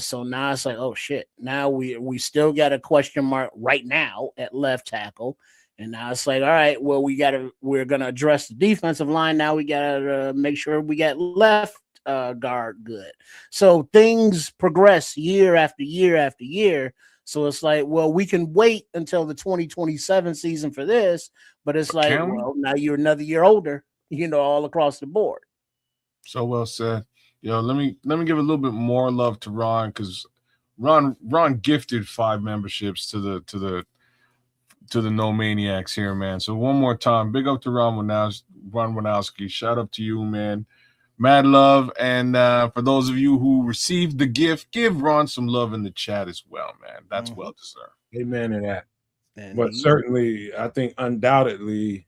so now it's like, oh shit. Now we still got a question mark right now at left tackle. And now it's like, all right, well, we're gonna address the defensive line. Now we gotta make sure we got left guard good. So things progress year after year after year. So it's like, well, we can wait until the 2027 season for this, but it's like, well, now you're another year older, all across the board. So well said. Let me give a little bit more love to Ron, because Ron gifted 5 memberships to the No Maniacs here, man. So one more time, big up to Ron Winowski. Shout out to you, man. Mad love. And for those of you who received the gift, give Ron some love in the chat as well, man. That's well deserved. Amen to that. But certainly, I think undoubtedly,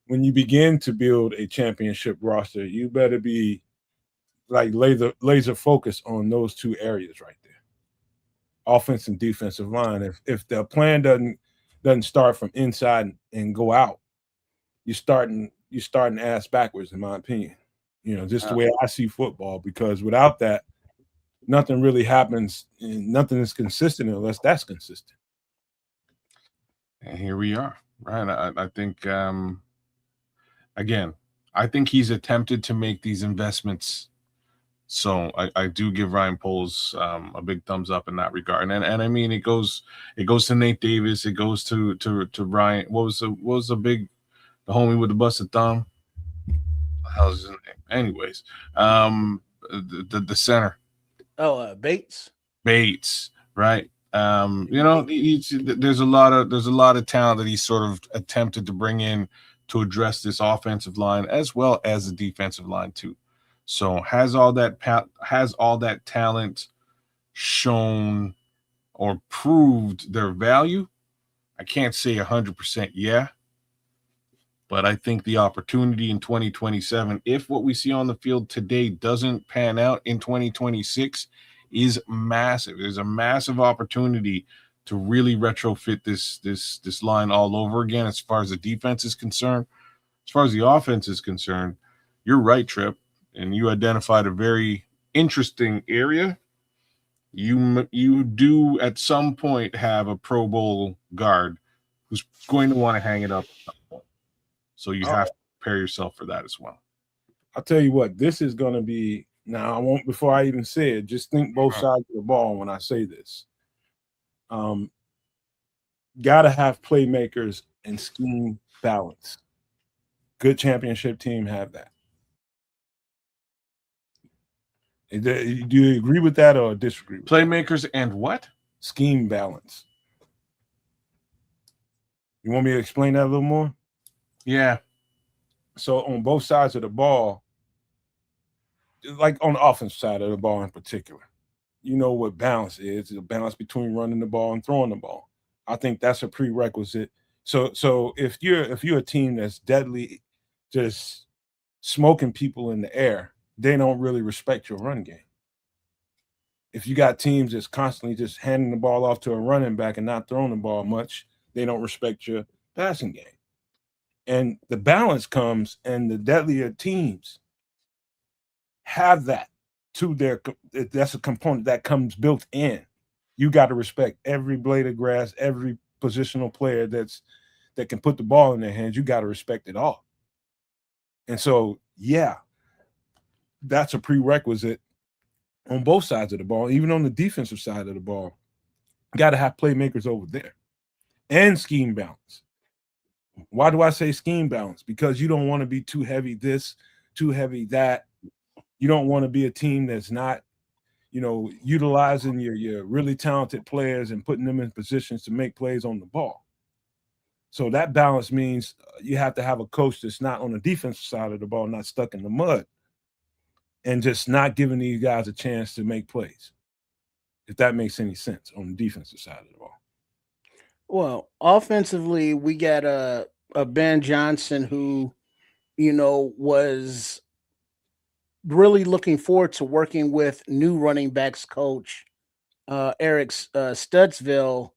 when you begin to build a championship roster, you better be like laser focused on those 2 areas right there, offense and defensive line. If the plan doesn't start from inside and go out, you're starting ass backwards, in my opinion. Just the way I see football, because without that, nothing really happens and nothing is consistent unless that's consistent. And here we are, right? I think again, I think he's attempted to make these investments So I do give Ryan Poles a big thumbs up in that regard. And I mean, it goes to Nate Davis, it goes to Ryan. What was the homie with the busted thumb? How's his name? Anyways, the center. Oh, Bates, right? There's a lot of talent that he sort of attempted to bring in to address this offensive line as well as the defensive line too. So has all that talent shown or proved their value? I can't say 100% yeah, but I think the opportunity in 2027, if what we see on the field today doesn't pan out in 2026, is massive. There's a massive opportunity to really retrofit this line all over again as far as the defense is concerned. As far as the offense is concerned, you're right, Trip, and you identified a very interesting area. You do at some point have a Pro Bowl guard who's going to want to hang it up at some point. So you have to prepare yourself for that as well. I'll tell you what, this is going to be. Now, I won't, before I even say it, just think both sides of the ball when I say this. Got to have playmakers and scheme balance. Good championship team have that. Do you agree with that or disagree with playmakers and what? Scheme balance. You want me to explain that a little more? Yeah. So on both sides of the ball, like on the offensive side of the ball in particular, you know what balance is. It's a balance between running the ball and throwing the ball. I think that's a prerequisite. So if you're a team that's deadly just smoking people in the air, they don't really respect your run game. If you got teams that's constantly just handing the ball off to a running back and not throwing the ball much, they don't respect your passing game. And the balance comes, and the deadlier teams have that to that's a component that comes built in. You got to respect every blade of grass, every positional player that can put the ball in their hands. You got to respect it all. And so, yeah, that's a prerequisite on both sides of the ball, even on the defensive side of the ball. Got to have playmakers over there and scheme balance. Why do I say scheme balance? Because you don't want to be too heavy this, too heavy that. You don't want to be a team that's not, utilizing your really talented players and putting them in positions to make plays on the ball. So that balance means you have to have a coach that's not on the defensive side of the ball, not stuck in the mud, and just not giving these guys a chance to make plays, if that makes any sense, on the defensive side of the ball. Well, offensively, we got a Ben Johnson who, was really looking forward to working with new running backs coach Eric Studsville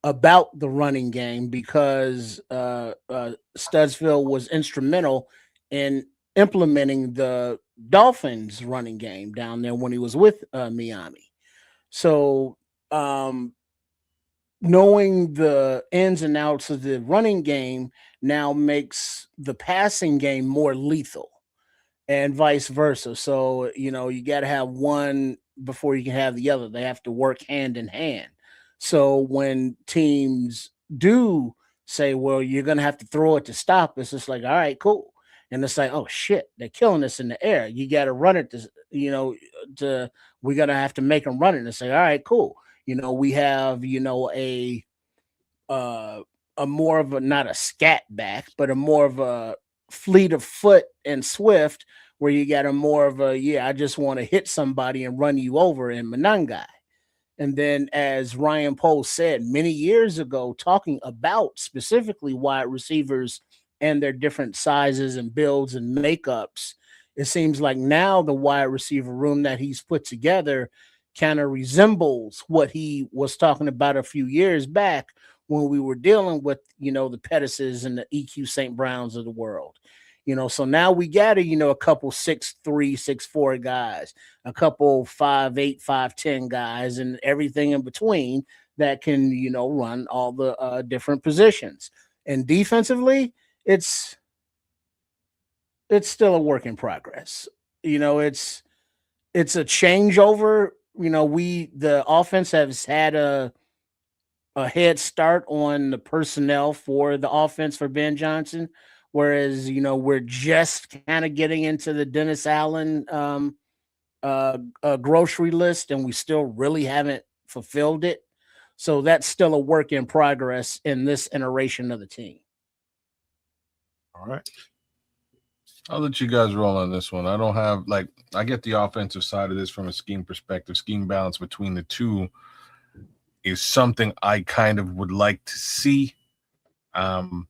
about the running game, because Studsville was instrumental in implementing the Dolphins running game down there when he was with Miami. So knowing the ins and outs of the running game now makes the passing game more lethal, and vice versa. So, you got to have one before you can have the other. They have to work hand in hand. So when teams do say, well, you're going to have to throw it to stop, it's just like, all right, cool. And it's like, oh shit, they're killing us in the air. You got to run it we're going to have to make them run it and say, all right, cool. We have, a more of a, not a scat back, but a more of a fleet of foot and swift, where you got a more of a, I just want to hit somebody and run you over in Menengai. And then, as Ryan Poles said many years ago, talking about specifically wide receivers and their different sizes and builds and makeups, it seems like now the wide receiver room that he's put together kind of resembles what he was talking about a few years back when we were dealing with, the Pettises and the EQ St. Browns of the world. So now we got a couple 6'3", 6'4" guys, a couple 5'8", 5'10" guys, and everything in between that can, run all the different positions. And defensively, it's still a work in progress. It's it's a changeover. The offense has had a head start on the personnel for the offense for Ben Johnson, whereas we're just kind of getting into the Dennis Allen grocery list, and we still really haven't fulfilled it. So that's still a work in progress in this iteration of the team. All right. I'll let you guys roll on this one. I don't have I get the offensive side of this from a scheme perspective. Scheme balance between the two is something I kind of would like to see. I'm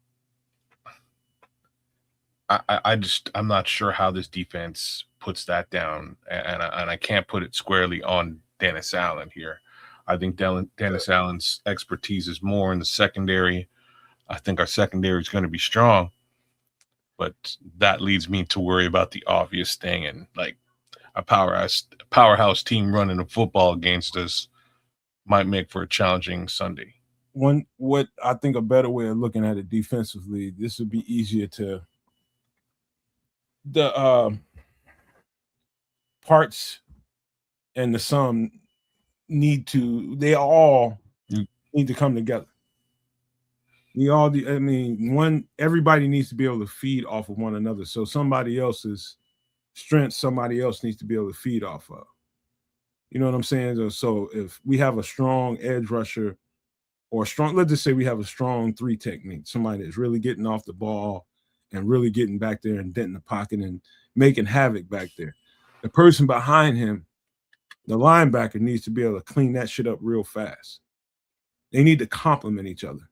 not sure how this defense puts that down, and I can't put it squarely on Dennis Allen here. I think Dennis Allen's expertise is more in the secondary. I think our secondary is going to be strong, but that leads me to worry about the obvious thing, and like a powerhouse team running a football against us might make for a challenging Sunday. What I think a better way of looking at it defensively, this would be easier to the parts and the sum they all need to come together. Everybody needs to be able to feed off of one another. So somebody else's strength, somebody else needs to be able to feed off of. You know what I'm saying? So if we have a strong edge rusher or let's just say we have a strong 3 technique, somebody that's really getting off the ball and really getting back there and denting the pocket and making havoc back there. The person behind him, the linebacker, needs to be able to clean that shit up real fast. They need to complement each other.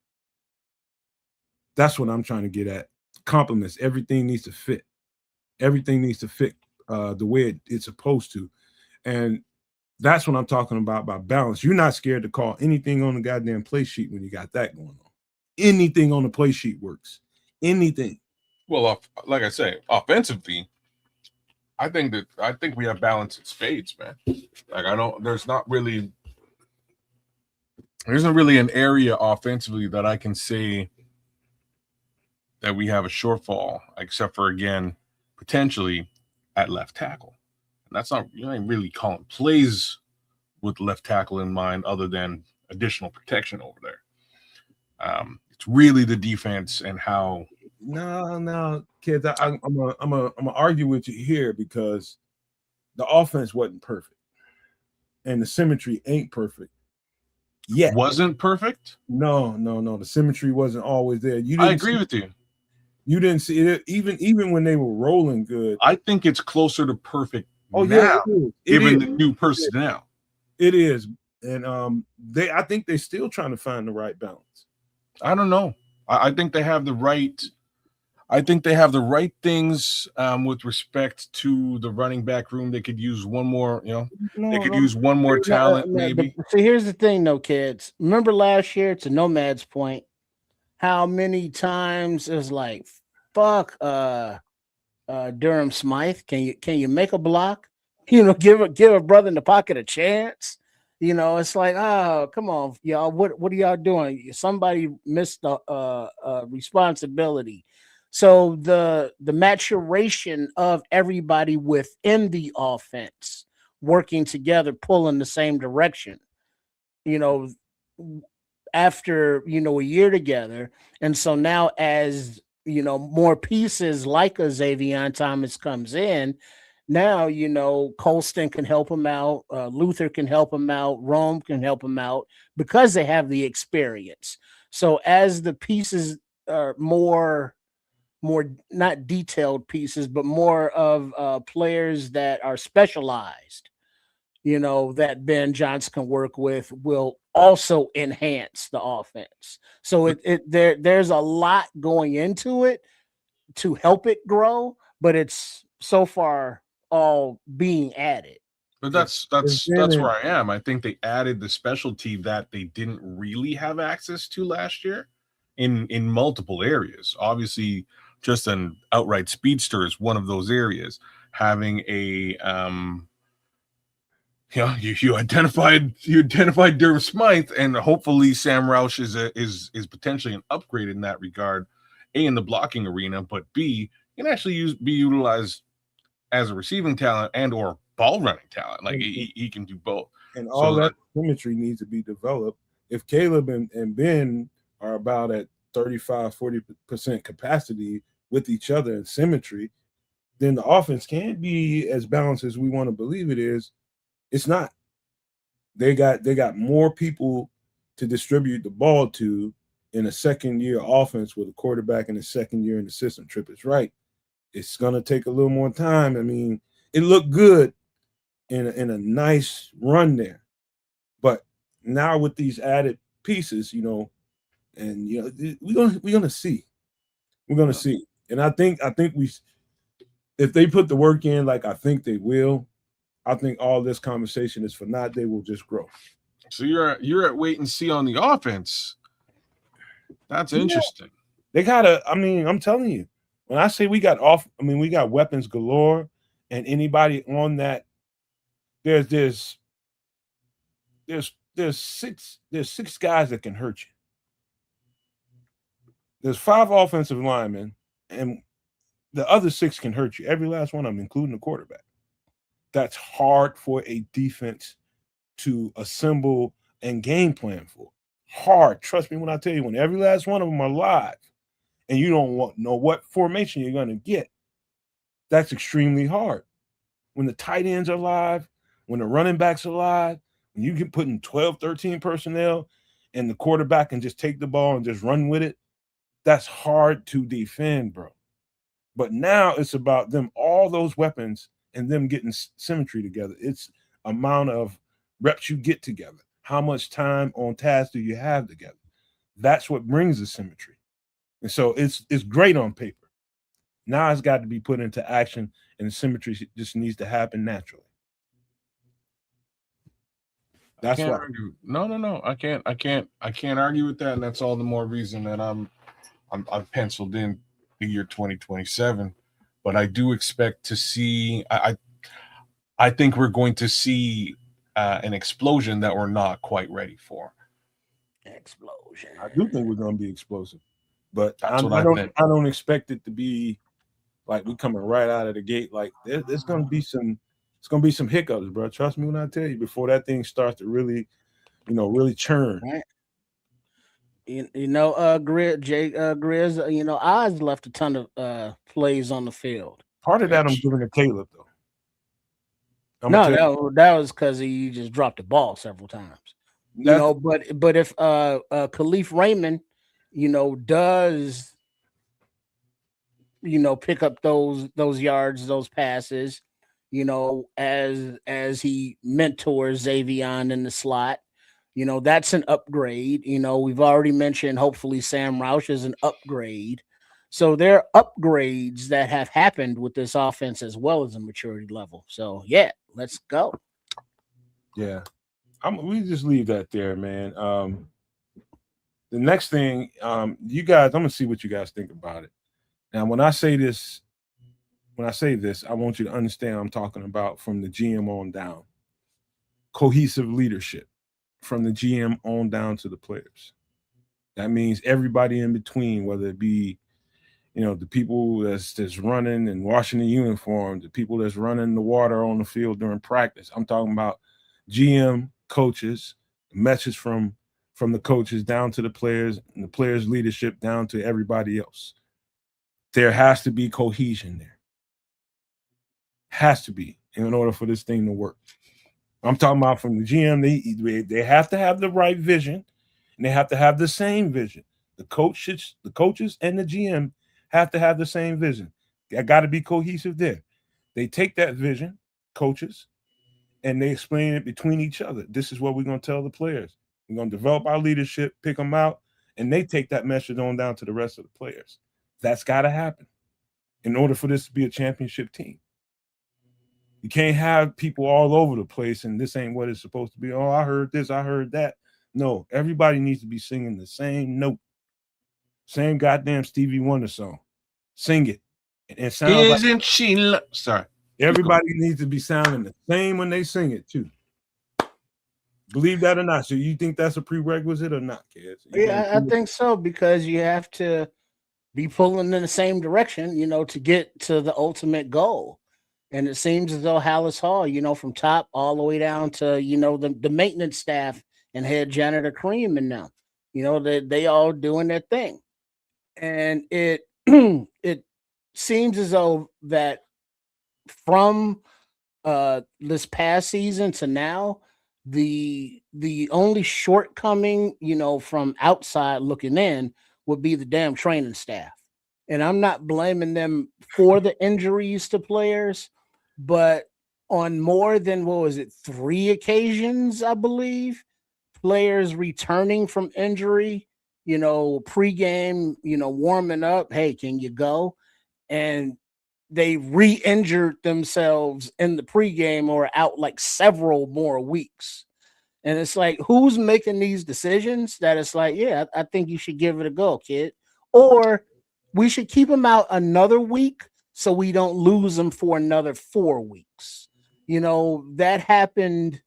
That's what I'm trying to get at. Compliments. Everything needs to fit. Everything needs to fit the way it's supposed to. And that's what I'm talking about balance. You're not scared to call anything on the goddamn play sheet when you got that going on. Anything on the play sheet works. Anything. Well, like I say, offensively, I think we have balance in spades, man. There isn't really an area offensively that I can say that we have a shortfall, except for, again, potentially at left tackle. And that's not, you ain't really calling plays with left tackle in mind other than additional protection over there. It's really the defense and how. No, kids, I'm gonna argue with you here because the offense wasn't perfect and the symmetry ain't perfect yet. Wasn't perfect? No. The symmetry wasn't always there. I agree with you. You didn't see it even when they were rolling good. I think it's closer to perfect now, yeah, given the new personnel. It is. And I think they're still trying to find the right balance. I don't know. I think they have the right. I think they have the right things with respect to the running back room. They could use one more, use one more talent, maybe. So here's the thing, though, kids. Remember last year, to Nomad's point, how many times it was like, fuck, Durham Smythe, can you make a block? Give a brother in the pocket a chance. It's like, oh, come on, y'all. What are y'all doing? Somebody missed the responsibility. So the maturation of everybody within the offense working together, pulling the same direction, after, a year together. And so now as, more pieces like a Xavier Thomas comes in, now, Colston can help him out. Luther can help him out. Rome can help him out because they have the experience. So as the pieces are more not detailed pieces, but more of players that are specialized, that Ben Johnson can work with, will also enhance the offense. So there's a lot going into it to help it grow, but it's so far all being added. But that's where I am. I think they added the specialty that they didn't really have access to last year in multiple areas. Obviously, just an outright speedster is one of those areas. Having a you identified Durham Smythe, and hopefully Sam Roush is potentially an upgrade in that regard. A, in the blocking arena, but B, can actually be utilized as a receiving talent and or ball running talent. Like he can do both. And all that symmetry needs to be developed. If Caleb and Ben are about at 35-40% capacity with each other in symmetry, then the offense can't be as balanced as we want to believe it is. It's not. They got more people to distribute the ball to in a second-year offense with a quarterback in a second year in the system. Tripp is right. It's going to take a little more time. I mean, it looked good in a nice run there. But now with these added pieces, and we're gonna see. We're gonna see. And I think if they put the work in like I think they will, I think all this conversation is for naught. They will just grow. So you're at wait and see on the offense. That's interesting. They gotta. I mean, I'm telling you, when I say we got weapons galore, and anybody on that, there's six guys that can hurt you. There's 5 offensive linemen, and the other 6 can hurt you. Every last one of them, including the quarterback. That's hard for a defense to assemble and game plan for. Hard. Trust me when I tell you, when every last one of them are live and you don't know what formation you're going to get, that's extremely hard. When the tight ends are live, when the running backs are live, when you can put in 12, 13 personnel and the quarterback can just take the ball and just run with it, that's hard to defend, bro. But now it's about them, all those weapons, and them getting symmetry together. It's amount of reps you get together. How much time on task do you have together? That's what brings the symmetry. And so it's great on paper. Now it's got to be put into action, and the symmetry just needs to happen naturally. That's why. No. I can't argue with that, and that's all the more reason that I've penciled in the year 2027. But I do expect to see. I think we're going to see an explosion that we're not quite ready for. Explosion. I do think we're going to be explosive, but I don't expect it to be like we coming right out of the gate. Like there's going to be some. It's going to be some hiccups, bro. Trust me when I tell you. Before that thing starts to really, really churn. Right. Grizz, Oz left a ton of plays on the field. Part of that I'm giving to Caleb, though. That was because he just dropped the ball several times. But if Khalif Raymond, does pick up those yards, those passes, as he mentors Xavion in the slot, that's an upgrade. We've already mentioned hopefully Sam Roush is an upgrade. So there are upgrades that have happened with this offense as well as a maturity level. So yeah, let's go. Yeah. We just leave that there, man. The next thing, you guys, I'm gonna see what you guys think about it. Now, when I say this, I want you to understand I'm talking about from the GM on down. Cohesive leadership from the GM on down to the players. That means everybody in between, whether it be, the people that's running and washing the uniform, the people that's running the water on the field during practice. I'm talking about GM, coaches, message from the coaches down to the players, and the players' leadership down to everybody else. There has to be cohesion there. Has to be in order for this thing to work. I'm talking about from the GM, they have to have the right vision, and they have to have the same vision. The coaches and the GM have to have the same vision. They got to be cohesive there. They take that vision, coaches, and they explain it between each other. This is what we're going to tell the players. We're going to develop our leadership, pick them out, and they take that message on down to the rest of the players. That's got to happen in order for this to be a championship team. You can't have people all over the place and this ain't what it's supposed to be. Oh, I heard this, I heard that. No, everybody needs to be singing the same note. Same goddamn Stevie Wonder song. Sing it. And it sounds Isn't she sorry. Everybody needs to be sounding the same when they sing it too. Believe that or not. So you think that's a prerequisite or not, kids? Yeah, I think so, because you have to be pulling in the same direction, to get to the ultimate goal. And it seems as though Hallis Hall, from top all the way down to, the maintenance staff and head janitor Cream and them, they all doing their thing. And it it seems as though that from this past season to now, the only shortcoming, from outside looking in would be the damn training staff. And I'm not blaming them for the injuries to players, but on more than 3 occasions, I believe, players returning from injury, pregame, warming up, hey, can you go? And they re-injured themselves in the pregame or out like several more weeks. And it's like, who's making these decisions that it's like, yeah, I think you should give it a go, kid. Or we should keep them out another week so we don't lose them for another 4 weeks. That happened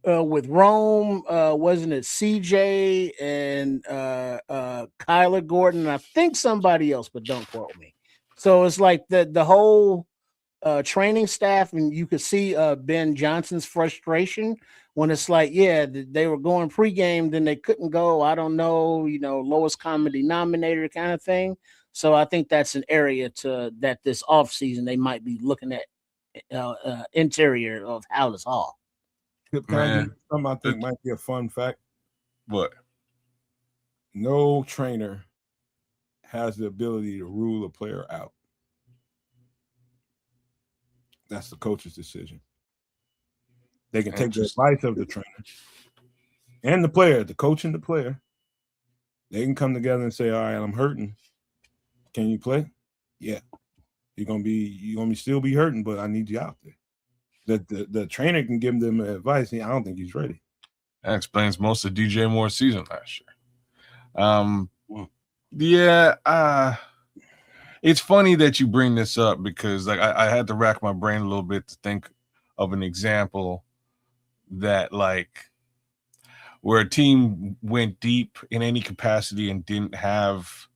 with Rome, wasn't it CJ and Kyler Gordon? I think somebody else, but don't quote me. So it's like the whole training staff, and you could see Ben Johnson's frustration when it's like, yeah, they were going pregame, then they couldn't go. I don't know, lowest common denominator kind of thing. So I think that's an area that this offseason they might be looking at interior of Hallis Hall. Something I think might be a fun fact. What? No trainer has the ability to rule a player out. That's the coach's decision. They can take the advice of the trainer and the player, the coach and the player. They can come together and say, all right, I'm hurting. Can you play? Yeah. You're gonna still be hurting, but I need you out there. The trainer can give them advice. I don't think he's ready. That explains most of DJ Moore's season last year. It's funny that you bring this up because like I had to rack my brain a little bit to think of an example that like where a team went deep in any capacity and didn't have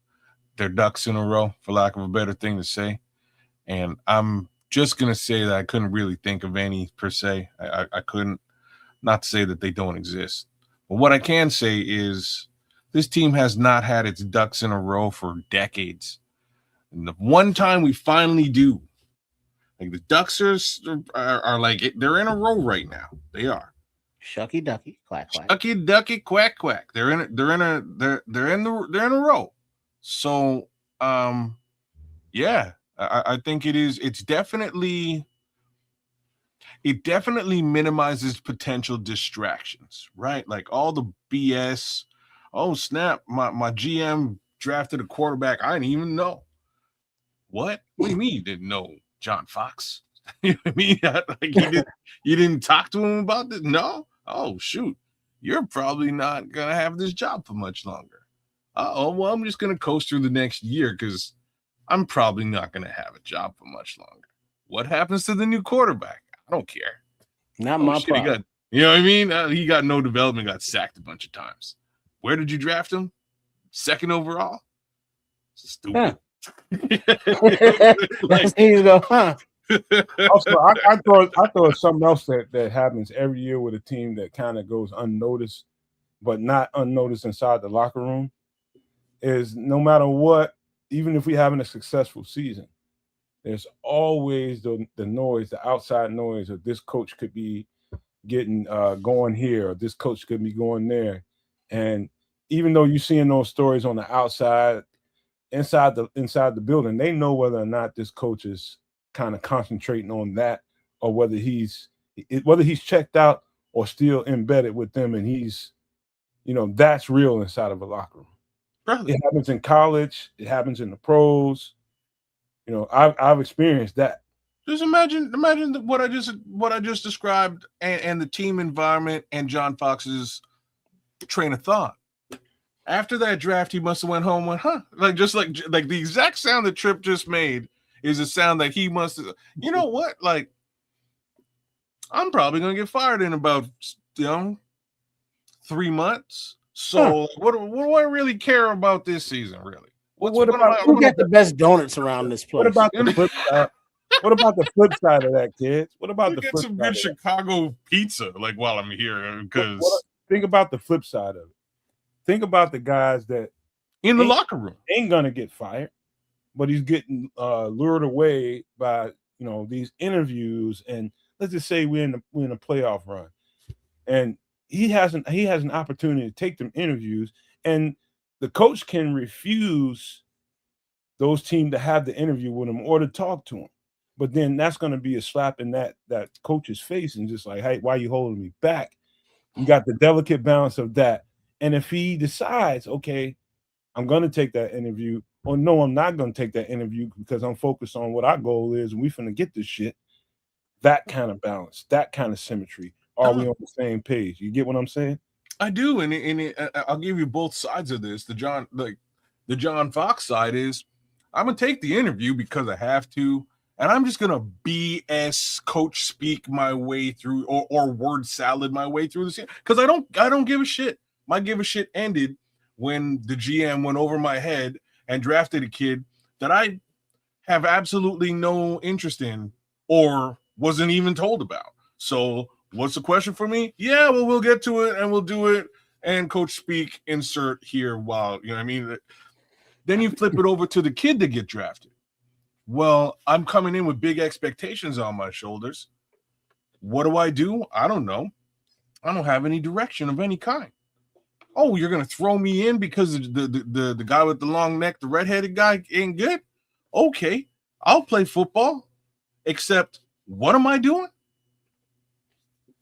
their ducks in a row, for lack of a better thing to say. And I'm just going to say that I couldn't really think of any per se. I couldn't, not to say that they don't exist. But what I can say is this team has not had its ducks in a row for decades. And the one time we finally do, like the Ducks are like, they're in a row right now. They are. Shucky ducky, quack quack. Shucky ducky, quack quack. They're in a row. So, yeah, I think it definitely minimizes potential distractions, right? Like all the BS. Oh, snap. My GM drafted a quarterback I didn't even know. What do you mean you didn't know John Fox? You know what I mean? Like you didn't talk to him about this? No? Oh, shoot. You're probably not going to have this job for much longer. Well, I'm just going to coast through the next year because I'm probably not going to have a job for much longer. What happens to the new quarterback? I don't care. Not my problem. You know what I mean? He got no development, got sacked a bunch of times. Where did you draft him? 2nd overall? Stupid. Huh. Like, you go, huh? Also, I thought something else that happens every year with a team that kind of goes unnoticed, but not unnoticed inside the locker room, is no matter what, even if we're having a successful season, there's always the noise, the outside noise of this coach could be getting going here, or this coach could be going there. And even though you're seeing those stories on the outside, inside the building, they know whether or not this coach is kind of concentrating on that, or whether he's checked out or still embedded with them, and he's, that's real inside of a locker room. Right. It happens in college. It happens in the pros. I've experienced that. Just imagine what I just described, and the team environment and John Fox's train of thought. After that draft, he must have went home and went, huh? Like the exact sound that Tripp just made is a sound that he must have. You know what? Like, I'm probably gonna get fired in about 3 months. So what do I really care about this season? Really? Who got the best donuts around this place? What about the flip side? What about the flip side of that, kids? What about We'll the get flip some side good of that? Chicago pizza, like while I'm here, What, because think about the flip side of it. Think about the guys that in the ain't, locker room. ain't gonna get fired, but he's getting lured away by these interviews, and let's just say we're in a playoff run, and he has an opportunity to take them interviews, and the coach can refuse those teams to have the interview with him or to talk to him. But then that's going to be a slap in that coach's face, and just like, hey, why are you holding me back? You got the delicate balance of that. And if he decides, okay, I'm going to take that interview, or no, I'm not going to take that interview because I'm focused on what our goal is and we finna get this shit. That kind of balance, that kind of symmetry. Are we on the same page? You get what I'm saying? I do, and I'll give you both sides of this. The John Fox side is I'm gonna take the interview because I have to, and I'm just gonna BS coach speak my way through, or word salad my way through this, because I don't give a shit. My give a shit ended when the GM went over my head and drafted a kid that I have absolutely no interest in or wasn't even told about. So what's the question for me? Yeah, well, we'll get to it and we'll do it. And coach speak, insert here while, you know what I mean? Then you flip it over to the kid to get drafted. Well, I'm coming in with big expectations on my shoulders. What do? I don't know. I don't have any direction of any kind. Oh, you're going to throw me in because the guy with the long neck, the redheaded guy ain't good? Okay, I'll play football, except what am I doing?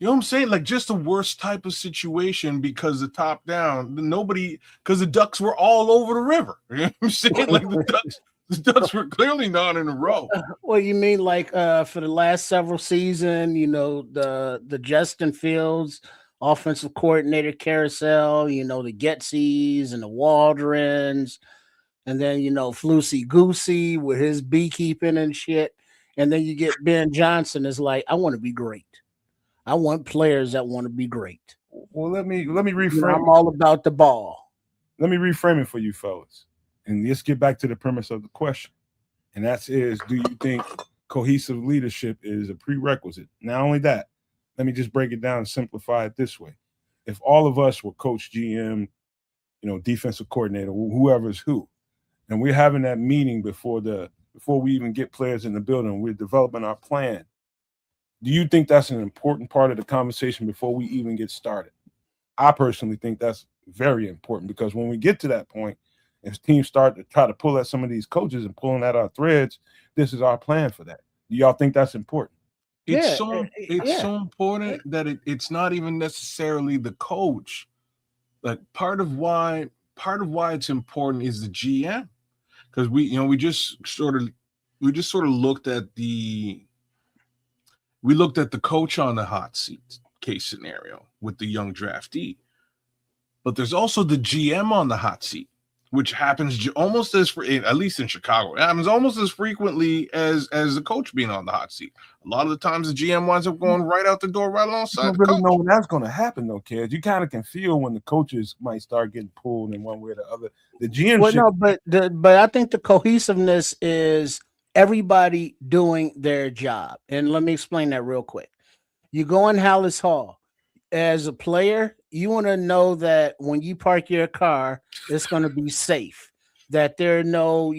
You know what I'm saying? Like, just the worst type of situation, because the top down, because the Ducks were all over the river. You know what I'm saying? Like, the Ducks were clearly not in a row. Well, you mean like for the last several seasons, the Justin Fields offensive coordinator carousel, the Getzys and the Waldrons, and then Flusy Goosey with his beekeeping and shit. And then you get Ben Johnson is like, I want to be great. I want players that want to be great. Well, let me reframe. I'm all about the ball. Let me reframe it for you fellas. And let's get back to the premise of the question. And do you think cohesive leadership is a prerequisite? Not only that, let me just break it down and simplify it this way. If all of us were coach, GM, defensive coordinator, whoever's who, and we're having that meeting before we even get players in the building, we're developing our plan. Do you think that's an important part of the conversation before we even get started? I personally think that's very important, because when we get to that point, if teams start to try to pull at some of these coaches and pulling at our threads, this is our plan for that. Do y'all think that's important? It's so important that it's not even necessarily the coach. Like, part of why it's important is the GM, because we just sort of looked at the coach on the hot seat case scenario with the young draftee, but there's also the GM on the hot seat, which happens almost at least in Chicago, it happens almost as frequently as the coach being on the hot seat. A lot of the times the GM winds up going right out the door, right alongside the coach. You don't really know when that's going to happen, though, kids. You kind of can feel when the coaches might start getting pulled in one way or the other. The GM, but I think the cohesiveness is everybody doing their job. And let me explain that real quick. You go in Hallis Hall. As a player, you want to know that when you park your car, it's going to be safe, that there are no,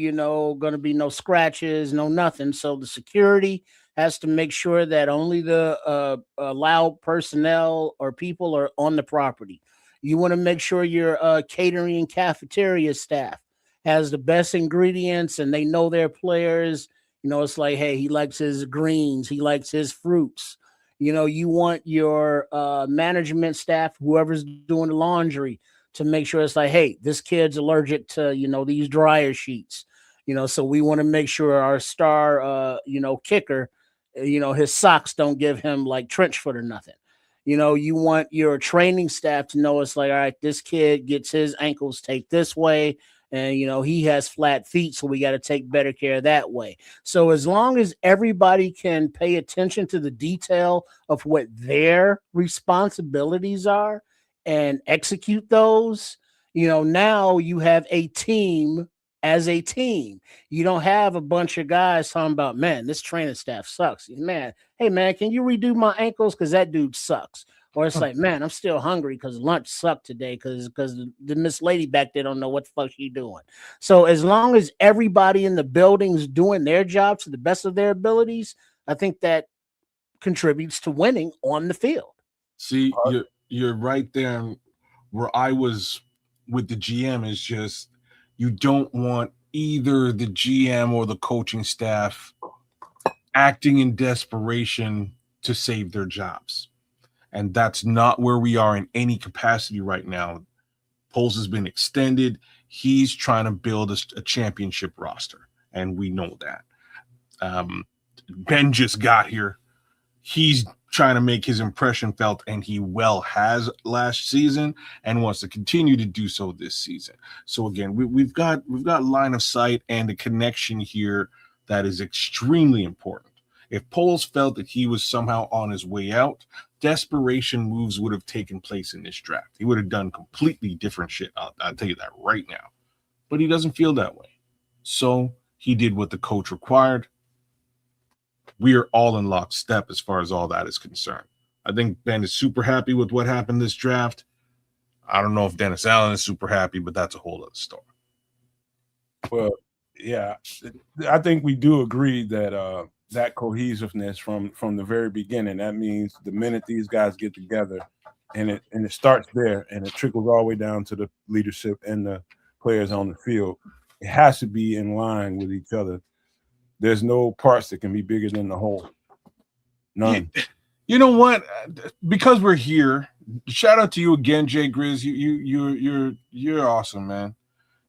going to be no scratches, no nothing. So the security has to make sure that only the allowed personnel or people are on the property. You want to make sure your catering and cafeteria staff has the best ingredients and they know their players. It's like, hey, he likes his greens, he likes his fruits. You want your management staff, whoever's doing the laundry, to make sure it's like, hey, this kid's allergic to, these dryer sheets. So we want to make sure our star, kicker, his socks don't give him like trench foot or nothing. You want your training staff to know it's like, all right, this kid gets his ankles taped this way. And, he has flat feet, so we got to take better care that way. So as long as everybody can pay attention to the detail of what their responsibilities are and execute those, now you have a team as a team. You don't have a bunch of guys talking about, man, this training staff sucks. Man, hey man, can you redo my ankles? Because that dude sucks. Or it's like, man, I'm still hungry because lunch sucked today because the Miss Lady back there don't know what the fuck she doing. So as long as everybody in the building's doing their job to the best of their abilities, I think that contributes to winning on the field. See, you're right there where I was with the GM is just you don't want either the GM or the coaching staff acting in desperation to save their jobs. And that's not where we are in any capacity right now. Poles has been extended. He's trying to build a championship roster, and we know that. Ben just got here. He's trying to make his impression felt, and he has last season and wants to continue to do so this season. So again, we've got line of sight and a connection here that is extremely important. If Poles felt that he was somehow on his way out, desperation moves would have taken place in this draft. He would have done completely different shit. I'll tell you that right now. But he doesn't feel that way. So he did what the coach required. We are all in lockstep as far as all that is concerned. I think Ben is super happy with what happened this draft. I don't know if Dennis Allen is super happy, but that's a whole other story. Well, yeah, I think we do agree that that cohesiveness from the very beginning, that means the minute these guys get together and it starts there and it trickles all the way down to the leadership and the players on the field, it has to be in line with each other. There's no parts that can be bigger than the whole. None. You know what? Because we're here, shout out to you again, Jay Grizz. You're awesome, man.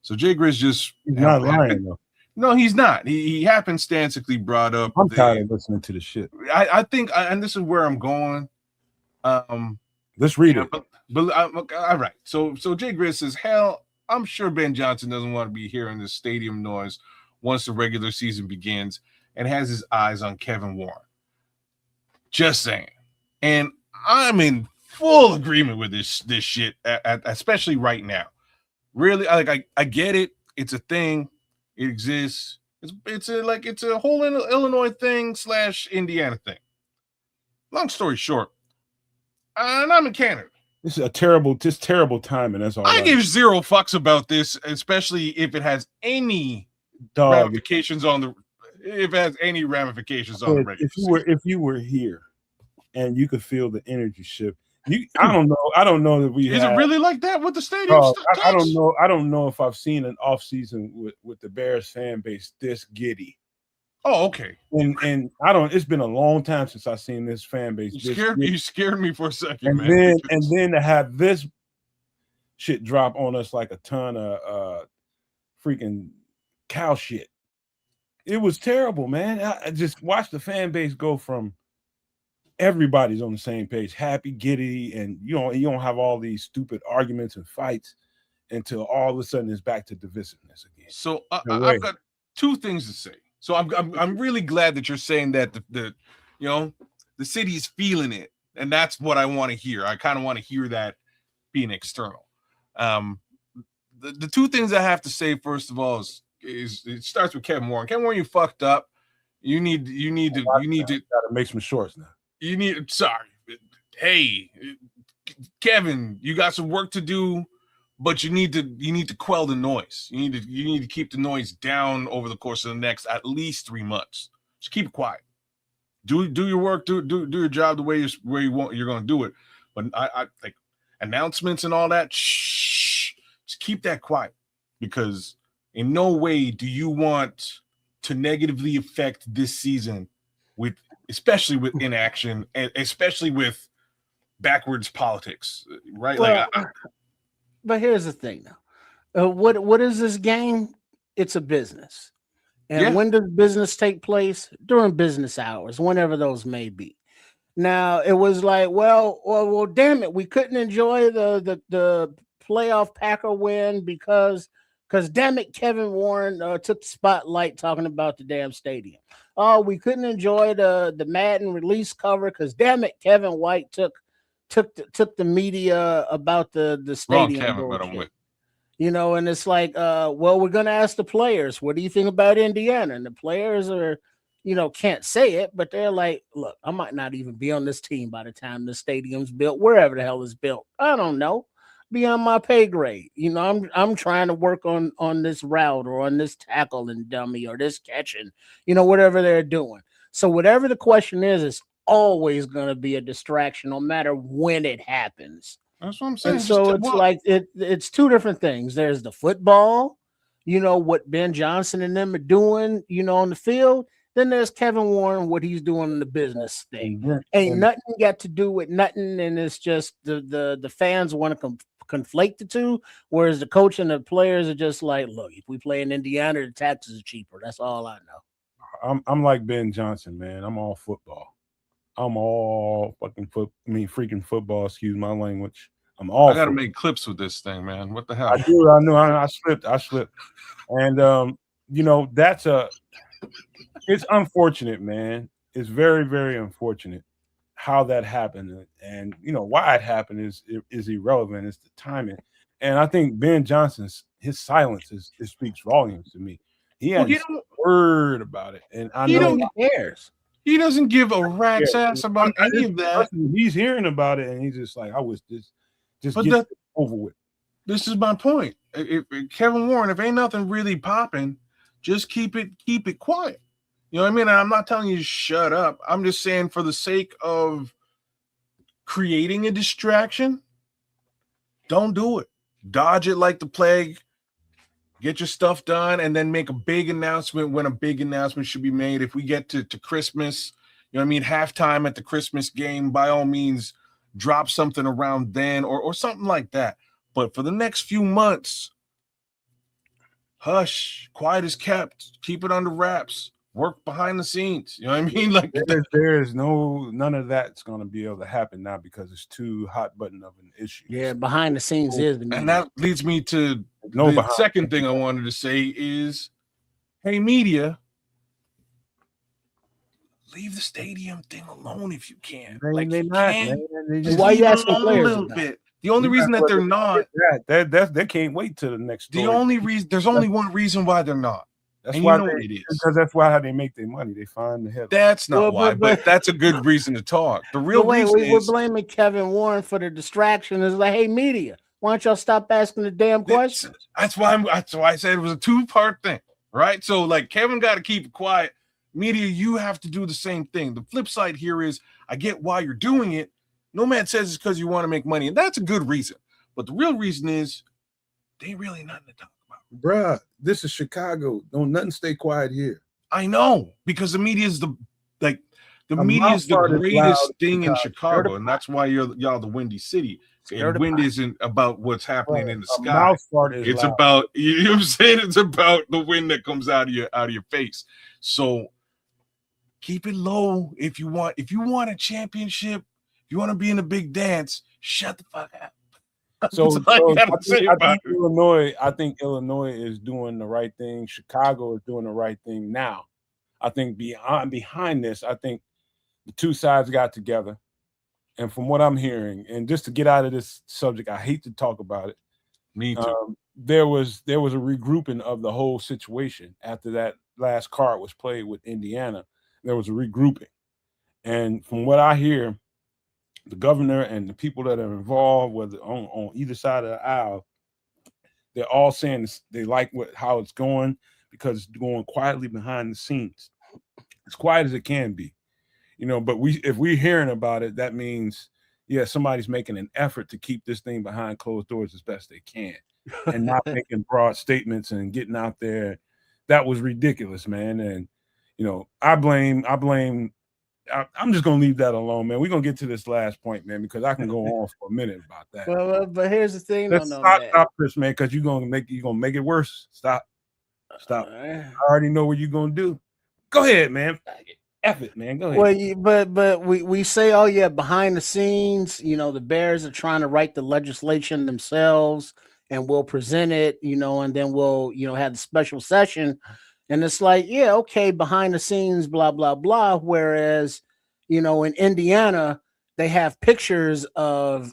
So Jay Grizz just he's not lying though. No, he's not. He happenstancically brought up. I'm tired of listening to the shit. I think, and this is where I'm going. Let's read it. But all right. So Jay Grizz says, hell, I'm sure Ben Johnson doesn't want to be hearing the stadium noise once the regular season begins and has his eyes on Kevin Warren. Just saying. And I'm in full agreement with this shit, especially right now. Really, I get it. It's a thing. It exists. It's a whole Illinois thing / Indiana thing. Long story short, and I'm in Canada. This is terrible timing. That's all. I give zero fucks about this, especially if it has any ramifications on the regular season. If you were here and you could feel the energy shift. I don't know that we. Is it really like that with the stadium? I don't know. I don't know if I've seen an off season with the Bears fan base this giddy. Oh, okay. And I don't. It's been a long time since I've seen this fan base. You scared me for a second, and man. Then to have this shit drop on us like a ton of freaking cow shit. It was terrible, man. I just watched the fan base go from. Everybody's on the same page, happy, giddy, and you don't have all these stupid arguments and fights until all of a sudden it's back to divisiveness again. So I've got two things to say. So I'm really glad that you're saying that the city's feeling it, and that's what I want to hear. I kind of want to hear that being external. The two things I have to say first of all is it starts with Kevin Warren. Kevin Warren, you fucked up. You need to gotta make some shorts now. Hey, Kevin, you got some work to do, but you need to quell the noise. You need to keep the noise down over the course of the next at least 3 months. Just keep it quiet. Do your work, do your job the way you're going to do it. But I like announcements and all that. Shh, just keep that quiet, because in no way do you want to negatively affect this season especially with inaction and especially with backwards politics, right? Well, but here's the thing now. What is this game? It's a business. And when does business take place? During business hours, whenever those may be. Now, it was like, well, damn it, we couldn't enjoy the playoff Packer win because damn it, Kevin Warren took the spotlight talking about the damn stadium. Oh, we couldn't enjoy the Madden release cover because damn it, Kevin White took the media about the stadium. Wrong Kevin, but I'm with. And it's like, well, we're gonna ask the players, what do you think about Indiana? And the players are, can't say it, but they're like, look, I might not even be on this team by the time the stadium's built, wherever the hell it's built. I don't know. Beyond my pay grade. I'm trying to work on this route or on this tackle and dummy or this catching, whatever they're doing. So whatever the question is, it's always gonna be a distraction, no matter when it happens. That's what I'm saying. And so it's like it's two different things. There's the football, what Ben Johnson and them are doing, on the field. Then there's Kevin Warren, what he's doing in the business thing. Ain't nothing got to do with nothing, and it's just the fans want to conflate the two, whereas the coach and the players are just like, look, if we play in Indiana, the taxes are cheaper. That's all I know. I'm like Ben Johnson, man. I'm all football. I'm all freaking football. Excuse my language. I'm all. I got to make clips with this thing, man. What the hell? I do. I know. I slipped. And it's unfortunate, man. It's very, very unfortunate how that happened, and why it happened is irrelevant. It's the timing, and I think Ben Johnson's his silence it speaks volumes to me. He had a word about it, and I know he cares. He doesn't give a rat's ass about any of that. He's hearing about it, and he's just like, I wish just get it over with. This is my point. If Kevin Warren, if ain't nothing really popping, just keep it quiet. You know what I mean? And I'm not telling you to shut up. I'm just saying, for the sake of creating a distraction, don't do it. Dodge it like the plague. Get your stuff done, and then make a big announcement when a big announcement should be made. If we get to Christmas, you know what I mean, halftime at the Christmas game, by all means, drop something around then or something like that. But for the next few months, hush, quiet is kept. Keep it under wraps. Work behind the scenes. You know what I mean? Like there's none of that's going to be able to happen now because it's too hot button of an issue. Yeah, behind the scenes is the and that leads me to the second thing I wanted to say is, hey, media, leave the stadium thing alone if you can. Why you asking players a little bit? The only reason that they're not they can't wait till the next story. The only reason there's only one reason why they're not. That's why it is. Because that's why how they make their money. They find the head. That's not why, but that's a good reason to talk. The real reason is we're blaming Kevin Warren for the distraction. Is like, hey, media, why don't y'all stop asking the damn questions? That's why I said it was a two-part thing, right? So like Kevin got to keep it quiet. Media, you have to do the same thing. The flip side here is, I get why you're doing it. Nomad says it's because you want to make money, and that's a good reason. But the real reason is, they ain't really nothing to talk about. Bruh, this is Chicago. Don't nothing stay quiet here. I know, because the media is the greatest thing in Chicago, and that's why y'all the Windy City. And wind isn't about what's happening in the sky. It's about, you know what I'm saying? It's about the wind that comes out of your face. So keep it low. If you want a championship, if you want to be in a big dance, shut the fuck up. So I think Illinois is doing the right thing. Chicago is doing the right thing now. I think behind this, I think the two sides got together. And from what I'm hearing, and just to get out of this subject, I hate to talk about it. Me too. There was a regrouping of the whole situation after that last card was played with Indiana. There was a regrouping. And from what I hear, the governor and the people that are involved, whether on either side of the aisle, they're all saying they like how it's going because it's going quietly behind the scenes, as quiet as it can be, But if we're hearing about it, that means somebody's making an effort to keep this thing behind closed doors as best they can, and not making broad statements and getting out there. That was ridiculous, man. And I'm just gonna leave that alone, man. We're gonna get to this last point, man, because I can go on for a minute about that. Well, but here's the thing, stop this, man, because you're gonna make it worse. Stop. I already know what you're gonna do. Go ahead, man. F it, man. Go ahead. Well, but we say, oh yeah, behind the scenes, the Bears are trying to write the legislation themselves, and we'll present it, and then we'll have the special session. And it's like, yeah, okay, behind the scenes, blah, blah, blah. Whereas, in Indiana, they have pictures of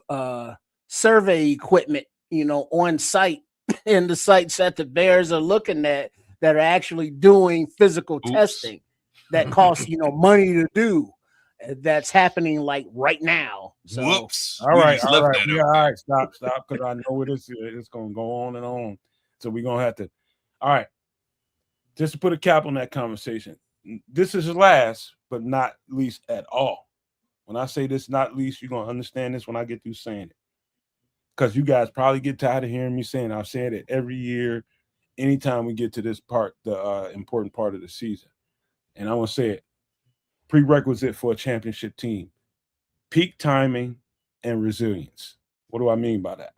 survey equipment, on site, in the sites that the Bears are looking at that are actually doing physical testing that costs money to do. That's happening like right now. So, Whoops. All right. Yeah, all right. Stop, because I know it's going to go on and on. So we're going to have to. All right. Just to put a cap on that conversation, this is last, but not least at all. When I say this, not least, you're going to understand this when I get through saying it. Because you guys probably get tired of hearing me saying it. I've said it every year, anytime we get to this part, the important part of the season. And I want to say it. Prerequisite for a championship team: peak timing and resilience. What do I mean by that?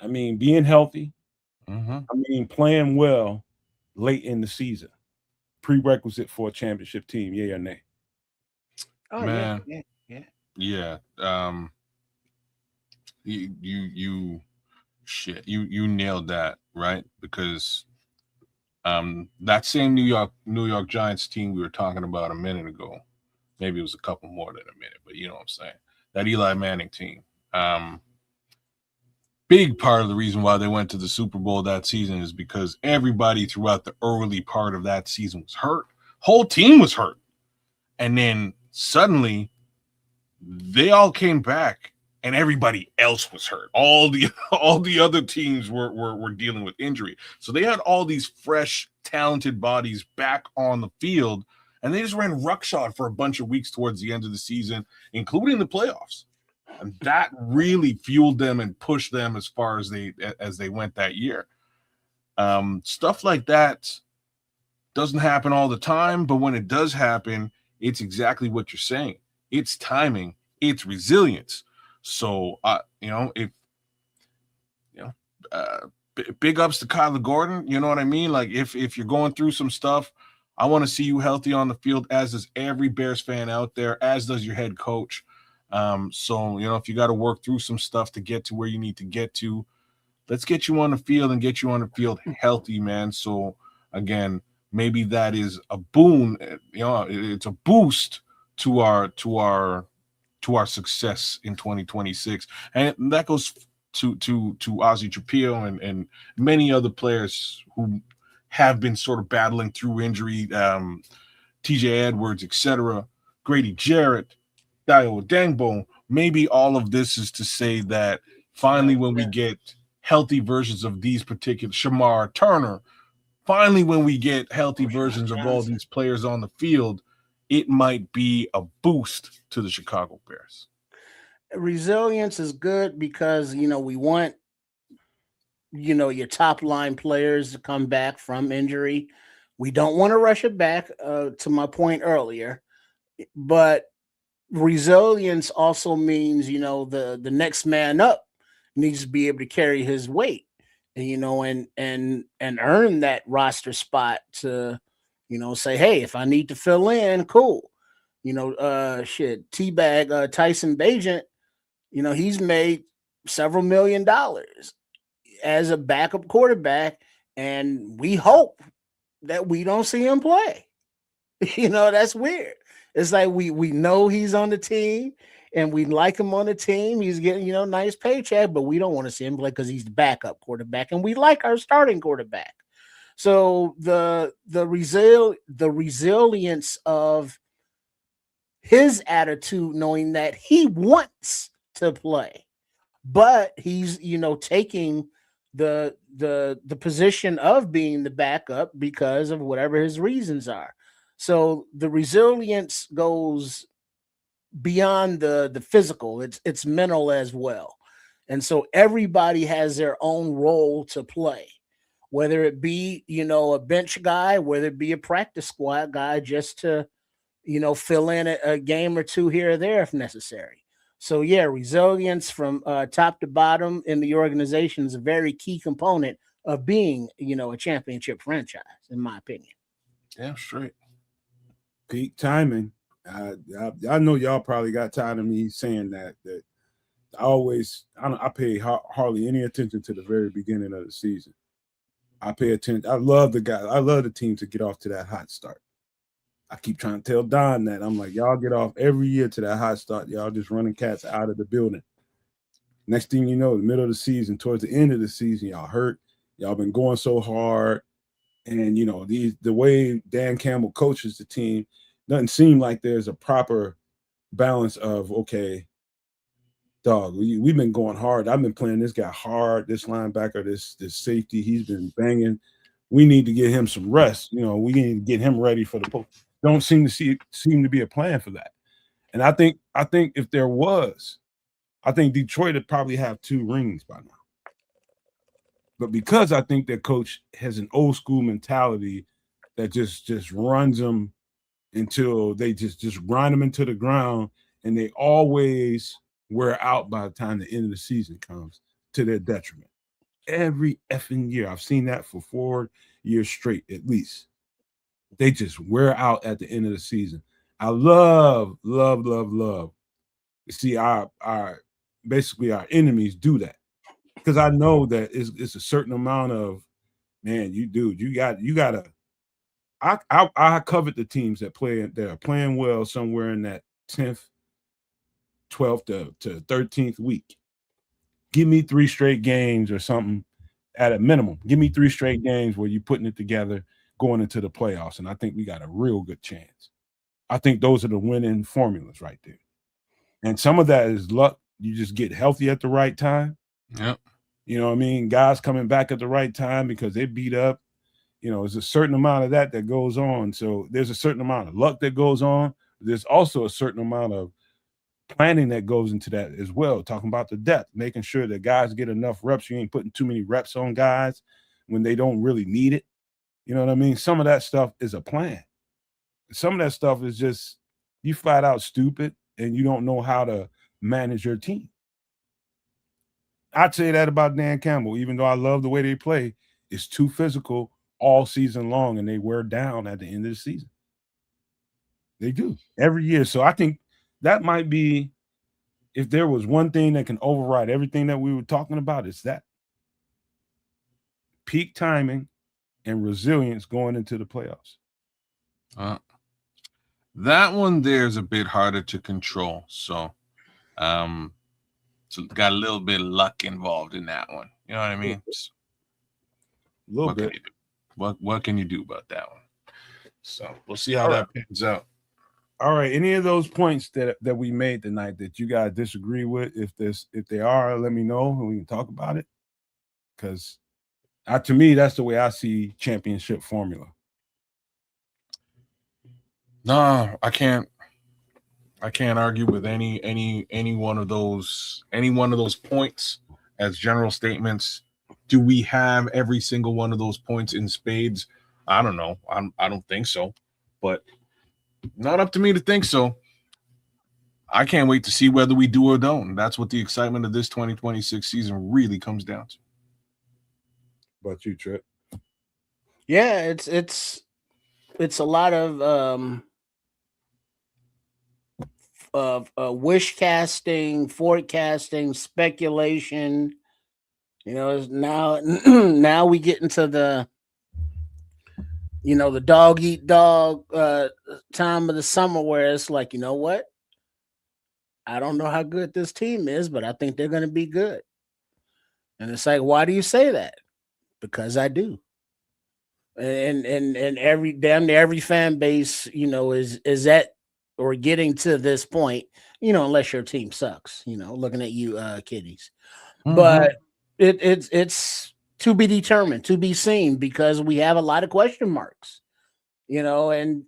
I mean being healthy. Mm-hmm. I mean playing well late in the season. Prerequisite for a championship team, yay or nay? oh Man. yeah. You nailed that, right? Because that same New York Giants team we were talking about a minute ago, maybe it was a couple more than a minute, but you know what I'm saying, that Eli Manning team, big part of the reason why they went to the Super Bowl that season is because everybody throughout the early part of that season was hurt. Whole team was hurt. And then suddenly they all came back and everybody else was hurt. All the other teams were dealing with injury. So they had all these fresh, talented bodies back on the field, and they just ran ruckshod for a bunch of weeks towards the end of the season, including the playoffs. And that really fueled them and pushed them as far as they went that year. Stuff like that doesn't happen all the time, but when it does happen, it's exactly what you're saying. It's timing, it's resilience. So, big ups to Kyler Gordon. You know what I mean? Like if you're going through some stuff, I want to see you healthy on the field, as does every Bears fan out there, as does your head coach. So, if you got to work through some stuff to get to where you need to get to, let's get you on the field and get you on the field healthy, man. So again, maybe that is a boon, it's a boost to our success in 2026. And that goes to Ozzie Trapillo and many other players who have been sort of battling through injury, TJ Edwards, etc., Grady Jarrett, Dayo Dangbo. Maybe all of this is to say that finally when we get healthy versions of these particular, Shamar Turner, finally when we get healthy versions of all these players on the field, it might be a boost to the Chicago Bears. Resilience is good because, we want, your top line players to come back from injury. We don't want to rush it back, to my point earlier, but resilience also means, the next man up needs to be able to carry his weight, and earn that roster spot to, say, hey, if I need to fill in, cool. Teabag, Tyson Bagent, he's made several $1 million as a backup quarterback, and we hope that we don't see him play. That's weird. It's like we know he's on the team and we like him on the team. He's getting, nice paycheck, but we don't want to see him play because he's the backup quarterback and we like our starting quarterback. So the resilience of his attitude, knowing that he wants to play, but he's, taking the position of being the backup because of whatever his reasons are. So the resilience goes beyond the physical. It's mental as well. And so everybody has their own role to play, whether it be, a bench guy, whether it be a practice squad guy, just to, fill in a game or two here or there if necessary. So yeah, resilience from top to bottom in the organization is a very key component of being, a championship franchise, in my opinion. Yeah, straight. Peak timing. I know y'all probably got tired of me saying that I pay hardly any attention to the very beginning of the season. I pay attention. I love the team to get off to that hot start. I keep trying to tell Don that. I'm like, y'all get off every year to that hot start. Y'all just running cats out of the building. Next thing you know, the middle of the season, towards the end of the season, y'all hurt. Y'all been going so hard. And, the way Dan Campbell coaches the team doesn't seem like there's a proper balance of, okay, dog, we've been going hard. I've been playing this guy hard, this linebacker, this safety. He's been banging. We need to get him some rest. We need to get him ready for the post. Don't seem to be a plan for that. And I think if there was, I think Detroit would probably have 2 rings by now. But because I think their coach has an old school mentality that just runs them until they just grind them into the ground, and they always wear out by the time the end of the season comes, to their detriment. Every effing year. I've seen that for 4 years straight, at least. They just wear out at the end of the season. I love to see our enemies do that. Because I know that it's a certain amount of, man, you gotta. I covet the teams that are playing well somewhere in that 10th, 12th to 13th week. Give me 3 straight games or something at a minimum. Give me 3 straight games where you're putting it together going into the playoffs, and I think we got a real good chance. I think those are the winning formulas right there. And some of that is luck. You just get healthy at the right time. Yep. You know what I mean? Guys coming back at the right time because they beat up. There's a certain amount of that goes on. So there's a certain amount of luck that goes on. There's also a certain amount of planning that goes into that as well. Talking about the depth, making sure that guys get enough reps. You ain't putting too many reps on guys when they don't really need it. You know what I mean? Some of that stuff is a plan. Some of that stuff is just you flat out stupid and you don't know how to manage your team. I'd say that about Dan Campbell, even though I love the way they play. It's too physical all season long, and they wear down at the end of the season. They do every year. So I think that might be, if there was one thing that can override everything that we were talking about, it's that. Peak timing and resilience going into the playoffs. That one there is a bit harder to control. So got a little bit of luck involved in that one. You know what I mean? A little bit. What can you do about that one? So we'll see how that pans out. All right. Any of those points that we made tonight that you guys disagree with, if they are, let me know and we can talk about it. Because to me, that's the way I see championship formula. No, I can't argue with any one of those points as general statements. Do we have every single one of those points in spades? I don't know. I don't think so, but not up to me to think so. I can't wait to see whether we do or don't. That's what the excitement of this 2026 season really comes down to. About you, Trip? Yeah, it's a lot of wish casting, forecasting, speculation. Now we get into the the dog eat dog time of the summer where it's like, you know what? I don't know how good this team is, but I think they're going to be good. And it's like, why do you say that? Because I do. And damn near every fan base, is at or getting to this point, unless your team sucks, looking at you kiddies. Mm-hmm. But it's to be determined, to be seen, because we have a lot of question marks, and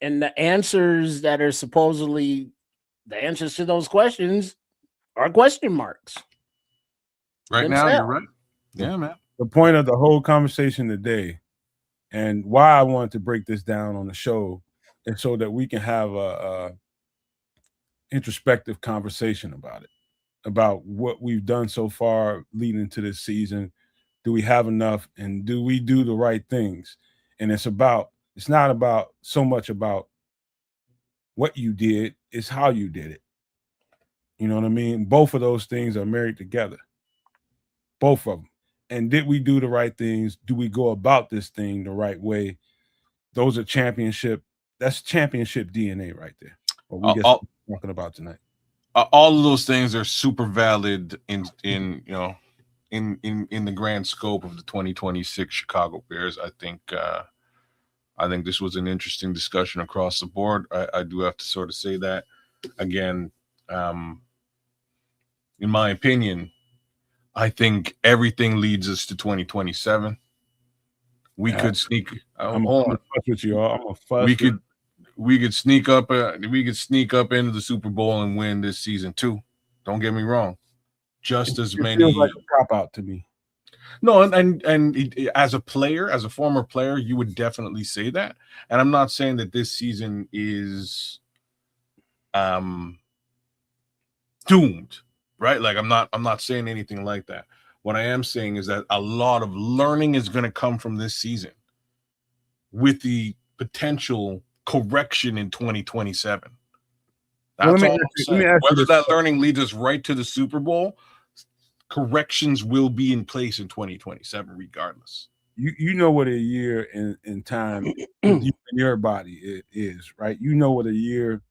the answers that are supposedly the answers to those questions are question marks. Right now, you're right. Yeah, man. The point of the whole conversation today, and why I wanted to break this down on the show, is so that we can have a introspective conversation about it, about what we've done so far leading into this season. Do we have enough, and do we do the right things? And it's not about so much about what you did, it's how you did it. You know what I mean? Both of those things are married together. Both of them. And did we do the right things? Do we go about this thing the right way? Those are that's championship DNA right there. What we just talking about tonight. All of those things are super valid in in the grand scope of the 2026 Chicago Bears. I think this was an interesting discussion across the board. I do have to sort of say that again. In my opinion, I think everything leads us to 2027. We could sneak. I'm gonna fuss with you all. I'm gonna fuss. We could sneak up. We could sneak up into the Super Bowl and win this season too. Don't get me wrong. Just as many. Feels like a cop out to me. No, and as a player, as a former player, you would definitely say that. And I'm not saying that this season is doomed, right? Like I'm not saying anything like that. What I am saying is that a lot of learning is going to come from this season with the potential correction in 2027. That's all I'm saying. Whether that learning leads us right to the Super Bowl, corrections will be in place in 2027 regardless. You know what a year in time in your body is, right? You know what a year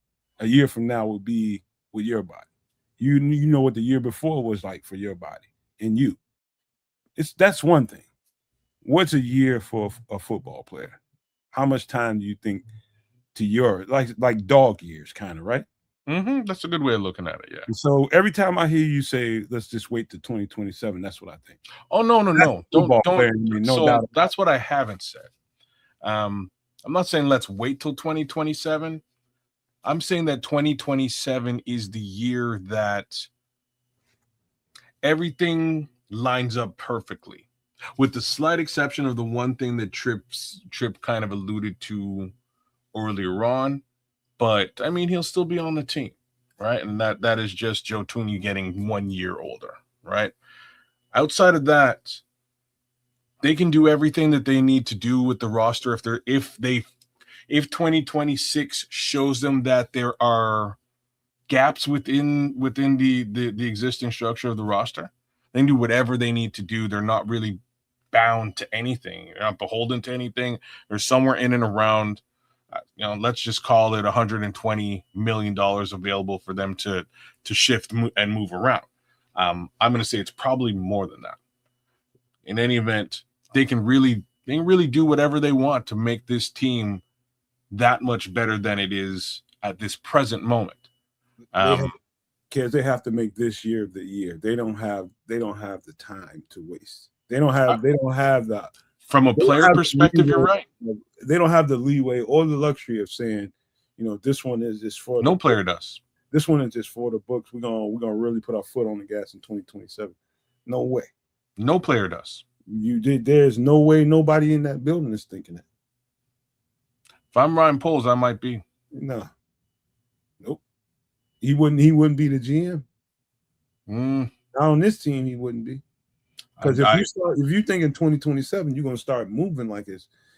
from now will be with your body. You know what the year before was like for your body and you. That's one thing. What's a year for a football player? How much time do you think to your like dog years, kind of, right? Mm-hmm. That's a good way of looking at it, yeah. And so every time I hear you say, let's just wait to 2027, that's what I think. Oh, no. Don't. So doubt. That's what I haven't said. I'm not saying let's wait till 2027. I'm saying that 2027 is the year that everything lines up perfectly, with the slight exception of the one thing that Trip kind of alluded to earlier on. But I mean, he'll still be on the team, right? And that is just Joe Thuney getting 1 year older, right? Outside of that, they can do everything that they need to do with the roster if 2026 shows them that there are gaps within the existing structure of the roster. They can do whatever they need to do. They're not really bound to anything. They're not beholden to anything. They're somewhere in and around, let's just call it $120 million available for them to shift and move around. I'm going to say it's probably more than that. In any event, they can really do whatever they want to make this team that much better than it is at this present moment. They have to make this year the year. They don't have the time to waste. They don't have the. From a player perspective, you're right. They don't have the leeway or the luxury of saying, this one is just for. No player does. This one is just for the books. We're gonna really put our foot on the gas in 2027. No way. No player does. There's no way nobody in that building is thinking that. If I'm Ryan Poles, I might be. No. Nope. He wouldn't be the GM. Not on this team, he wouldn't be. Because if you think in 2027, you're gonna start moving like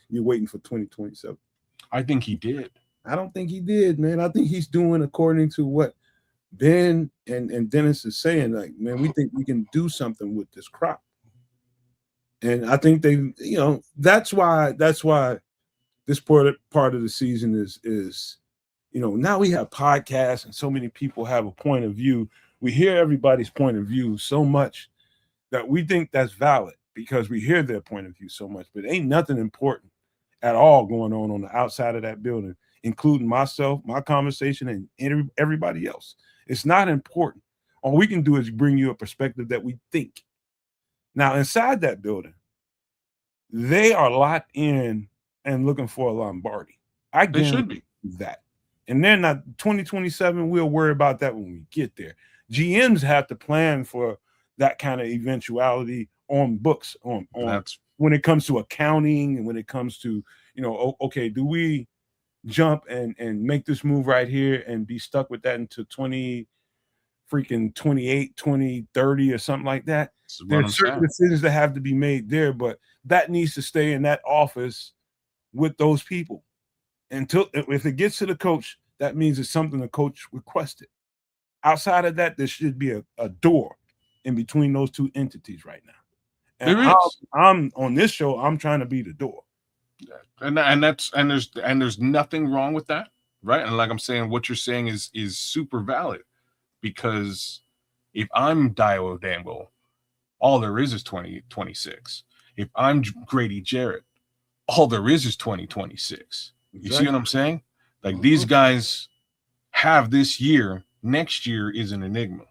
you're waiting for 2027. I think he did. I don't think he did, man. I think he's doing according to what Ben and Dennis is saying. Like, man, we think we can do something with this crop. And I think that's why this part of the season is now we have podcasts and so many people have a point of view. We hear everybody's point of view so much that we think that's valid because we hear their point of view so much, but ain't nothing important at all going on the outside of that building, including myself, my conversation, and everybody else. It's not important. All we can do is bring you a perspective that we think. Now, inside that building, they are locked in and looking for a Lombardi. They should be that. And then 2027, we'll worry about that when we get there. GMs have to plan for that kind of eventuality on books, on when it comes to accounting and when it comes to, okay, do we jump and make this move right here and be stuck with that into 2028, 2030 or something like that? There's certain decisions that have to be made there, but that needs to stay in that office with those people. Until if it gets to the coach, that means it's something the coach requested. Outside of that, there should be a door in between those two entities right now. And I'm on this show, I'm trying to be the door. And there's nothing wrong with that, right? And like I'm saying, what you're saying is super valid, because if I'm Dio Dangle, all there is 2026. If I'm Grady Jarrett, all there is 2026. You see what I'm saying? Like these guys have this year. Next year is an enigma.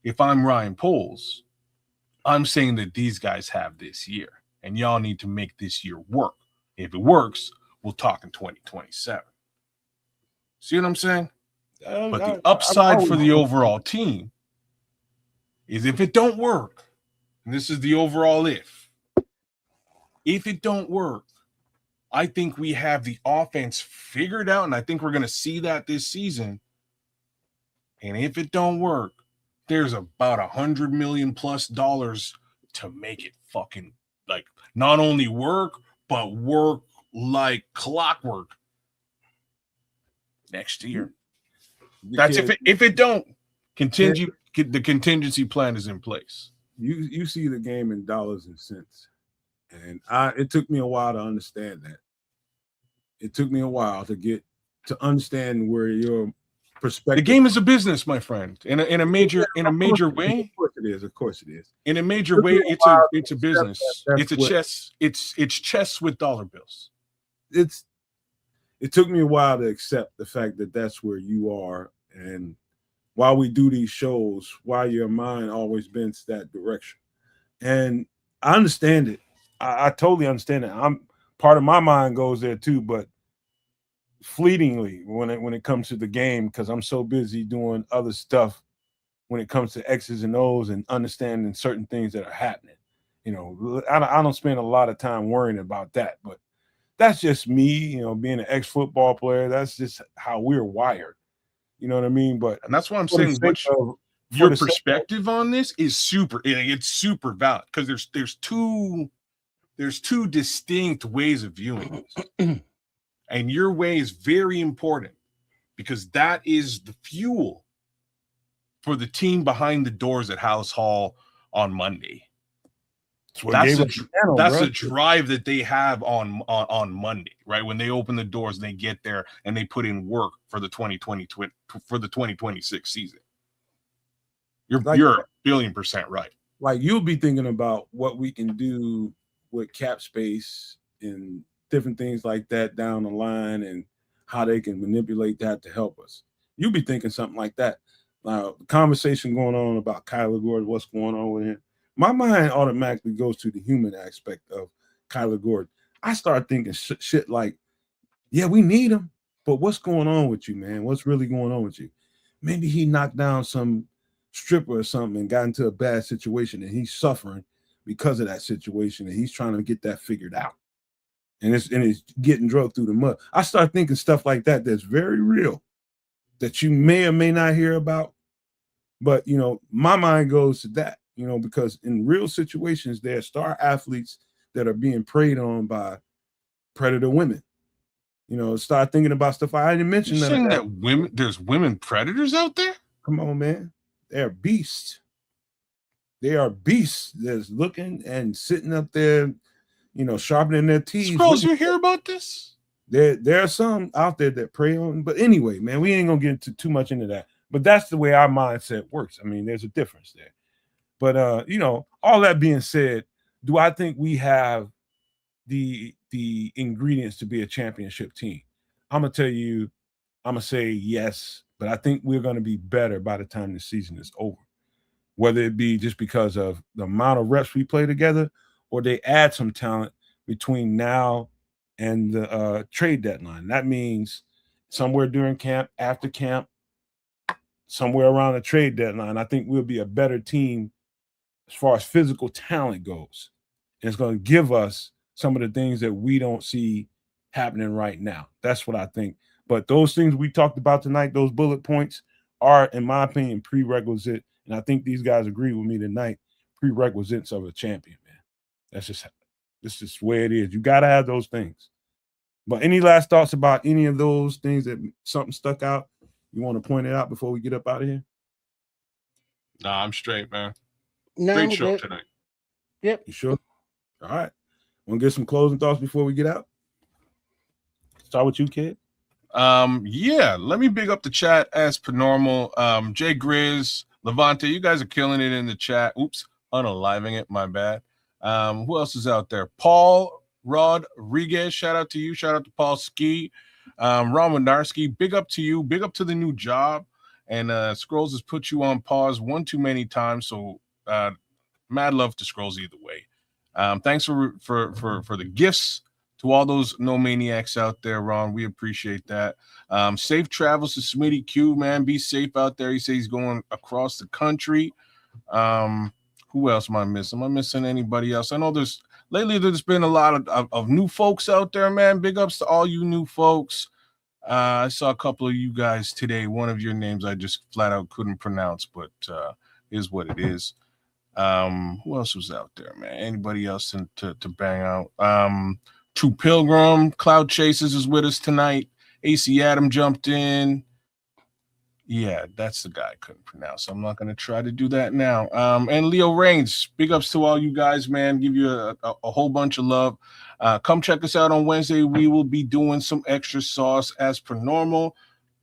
If I'm Ryan Poles, I'm saying that these guys have this year, and y'all need to make this year work. If it works, we'll talk in 2027. See what I'm saying? But the upside for the overall team is if it don't work, and this is the overall if it don't work, I think we have the offense figured out, and I think we're going to see that this season. And if it don't work, there's about $100 million plus to make it fucking like not only work, but work like clockwork next year. That's if it don't continue, the contingency plan is in place. You see the game in dollars and cents, and it took me a while to understand that. It took me a while to understand where your perspective. The game is a business, my friend. In a major way. Of course it is. In a major way, it's a business. It's a chess. It's chess with dollar bills. It took me a while to accept the fact that that's where you are, and while we do these shows, why your mind always bends that direction. And I understand it. I totally understand it. Part of my mind goes there too, but fleetingly when it comes to the game, because I'm so busy doing other stuff when it comes to X's and O's and understanding certain things that are happening. You know, I don't spend a lot of time worrying about that, but that's just me, you know, being an ex-football player. That's just how we're wired. You know what I mean? And that's why I'm saying your perspective on this is it's super valid, because there's two distinct ways of viewing this. And your way is very important, because that is the fuel for the team behind the doors at House Hall on Monday. That's the drive that they have on Monday, right? When they open the doors and they get there and they put in work for the 2026 season. You're a billion% right. Like, you'll be thinking about what we can do with cap space and different things like that down the line, and how they can manipulate that to help us. You'll be thinking something like that. Now, the conversation going on about Kyler Gordon, what's going on with him, my mind automatically goes to the human aspect of Kyler Gordon. I start thinking shit like, yeah, we need him, but what's going on with you, man? What's really going on with you? Maybe he knocked down some stripper or something and got into a bad situation, and he's suffering because of that situation, and he's trying to get that figured out. And it's getting drugged through the mud. I start thinking stuff like that that's very real, that you may or may not hear about. But, you know, my mind goes to that, you know, because in real situations, there are star athletes that are being preyed on by predator women. You know, start thinking about stuff. I didn't mention that there's women predators out there. Come on, man. They're beasts. They are beasts that's looking and sitting up there, you know, sharpening their teeth. Scrolls, you hear about this? There are some out there that prey on. But anyway, man, we ain't gonna get too much into that. But that's the way our mindset works. I mean, there's a difference there. But you know, all that being said, do I think we have the ingredients to be a championship team? I'm gonna say yes, but I think we're gonna be better by the time the season is over. Whether it be just because of the amount of reps we play together, or they add some talent between now and the trade deadline. That means somewhere during camp, after camp, somewhere around the trade deadline, I think we'll be a better team as far as physical talent goes. And it's going to give us some of the things that we don't see happening right now. That's what I think. But those things we talked about tonight, those bullet points, are, in my opinion, prerequisite. And I think these guys agree with me tonight, prerequisites of a champion, man. That's just the way it is. You got to have those things. But any last thoughts about any of those things that something stuck out? You want to point it out before we get up out of here? Nah, I'm straight, man. No, great show tonight. Yep. You sure? All right. Want to get some closing thoughts before we get out? Start with you, kid. Yeah, let me big up the chat as per normal. Jay Grizz, Levante, you guys are killing it in the chat. Oops. unaliving it. My bad. Who else is out there? Paul Rodriguez. Shout out to you. Shout out to Paul Ski. Ron Winarski. Big up to you. Big up to the new job. And Scrolls has put you on pause one too many times. So mad love to Scrolls either way. Thanks for the gifts to all those No Maniacs out there, Ron. We appreciate that. Safe travels to Smitty Q, man. Be safe out there. He says he's going across the country. Who else am I missing? Am I missing anybody else? I know there's been a lot of new folks out there, man. Big ups to all you new folks. I saw a couple of you guys today. One of your names I just flat out couldn't pronounce, but is what it is. Who else was out there, man? Anybody else to bang out? True Pilgrim, Cloud Chasers is with us tonight. AC Adam jumped in. Yeah, that's the guy I couldn't pronounce. I'm not going to try to do that now. And Leo Reigns, big ups to all you guys, man. Give you a whole bunch of love. Come check us out on Wednesday. We will be doing some extra sauce as per normal.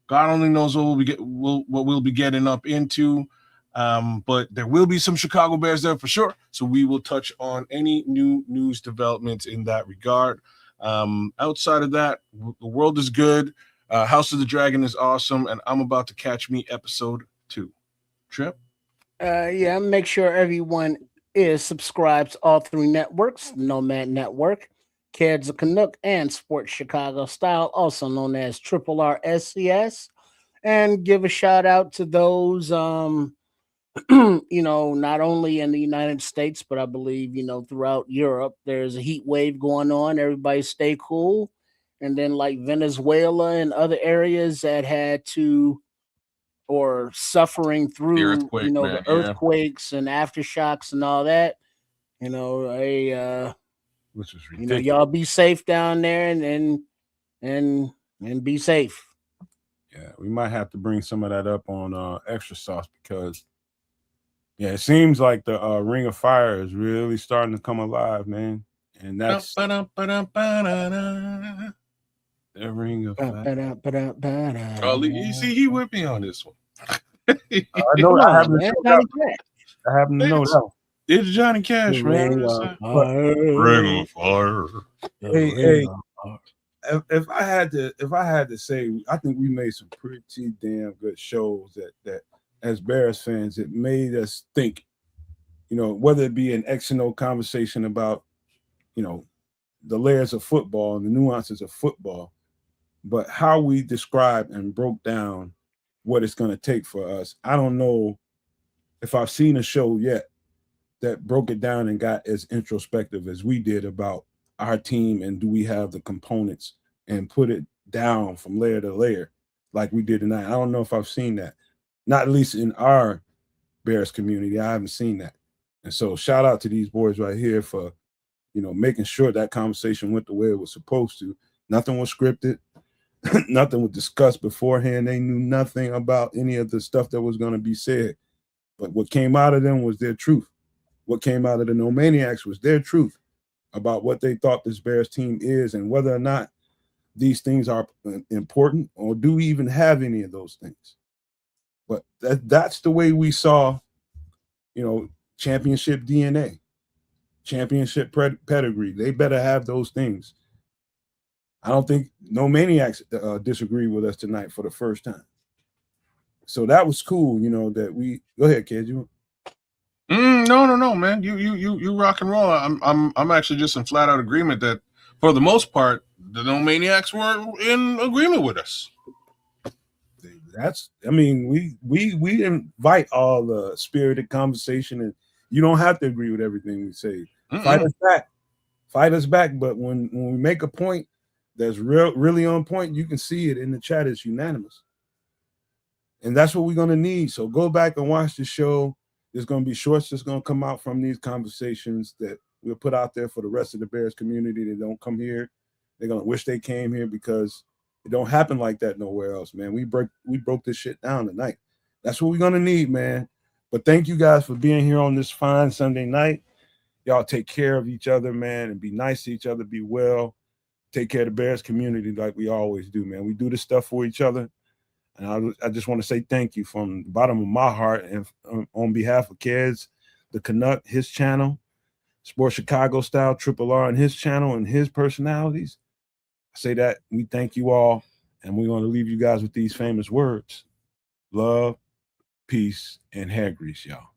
God only knows what we'll be getting up into. But there will be some Chicago Bears there for sure. So we will touch on any new news developments in that regard. Outside of that, the world is good. House of the Dragon is awesome, and I'm about to catch me episode 2. Trip? Yeah, make sure everyone is subscribed to all 3 networks: Nomad Network, Kedz the Canuck, and Sports Chicago Style, also known as Triple R SCS. And give a shout out to those, not only in the United States, but I believe, throughout Europe. There's a heat wave going on. Everybody stay cool. And then like Venezuela and other areas that had to or suffering through the earthquakes and aftershocks and all that. Which was ridiculous. Y'all be safe down there and be safe. Yeah, we might have to bring some of that up on Extra Sauce because it seems like the Ring of Fire is really starting to come alive, man. And that's the Ring of Fire. Oh, you see, he with me on this one. I know. I happen to know that. It's Johnny Cash, man. Ring of Fire. Hey. If I had to say, I think we made some pretty damn good shows that as Bears fans, it made us think, whether it be an X and O conversation about, the layers of football and the nuances of football, but how we described and broke down what it's going to take for us. I don't know if I've seen a show yet that broke it down and got as introspective as we did about our team and do we have the components and put it down from layer to layer like we did tonight. I don't know if I've seen that, not at least in our Bears community. I haven't seen that. And so shout out to these boys right here for, making sure that conversation went the way it was supposed to. Nothing was scripted. Nothing was discussed beforehand. They knew nothing about any of the stuff that was going to be said. But what came out of them was their truth. What came out of the No Maniacs was their truth about what they thought this Bears team is and whether or not these things are important or do we even have any of those things. But that's the way we saw, championship DNA, championship pedigree. They better have those things. I don't think No Maniacs disagree with us tonight for the first time. So that was cool, that we go ahead, kid. No, man. You rock and roll. I'm actually just in flat out agreement that for the most part, the No Maniacs were in agreement with us. We invite all the spirited conversation, and you don't have to agree with everything we say. Fight us back. But when we make a point that's really on point, you can see it in the chat. It's unanimous, and that's what we're gonna need. So go back and watch the show. There's gonna be shorts that's gonna come out from these conversations that we'll put out there for the rest of the Bears community that don't come here. They're gonna wish they came here because it don't happen like that nowhere else, man. We broke this shit down tonight. That's what we're gonna need, man. But thank you guys for being here on this fine Sunday night. Y'all take care of each other, man, and be nice to each other. Be well. Take care of the Bears community like we always do, man. We do this stuff for each other. And I just want to say thank you from the bottom of my heart and on behalf of Kedz, the Canuck, his channel, Sports Chicago Style, Triple R, and his channel and his personalities. I say that we thank you all, and we're going to leave you guys with these famous words: love, peace, and hair grease, y'all.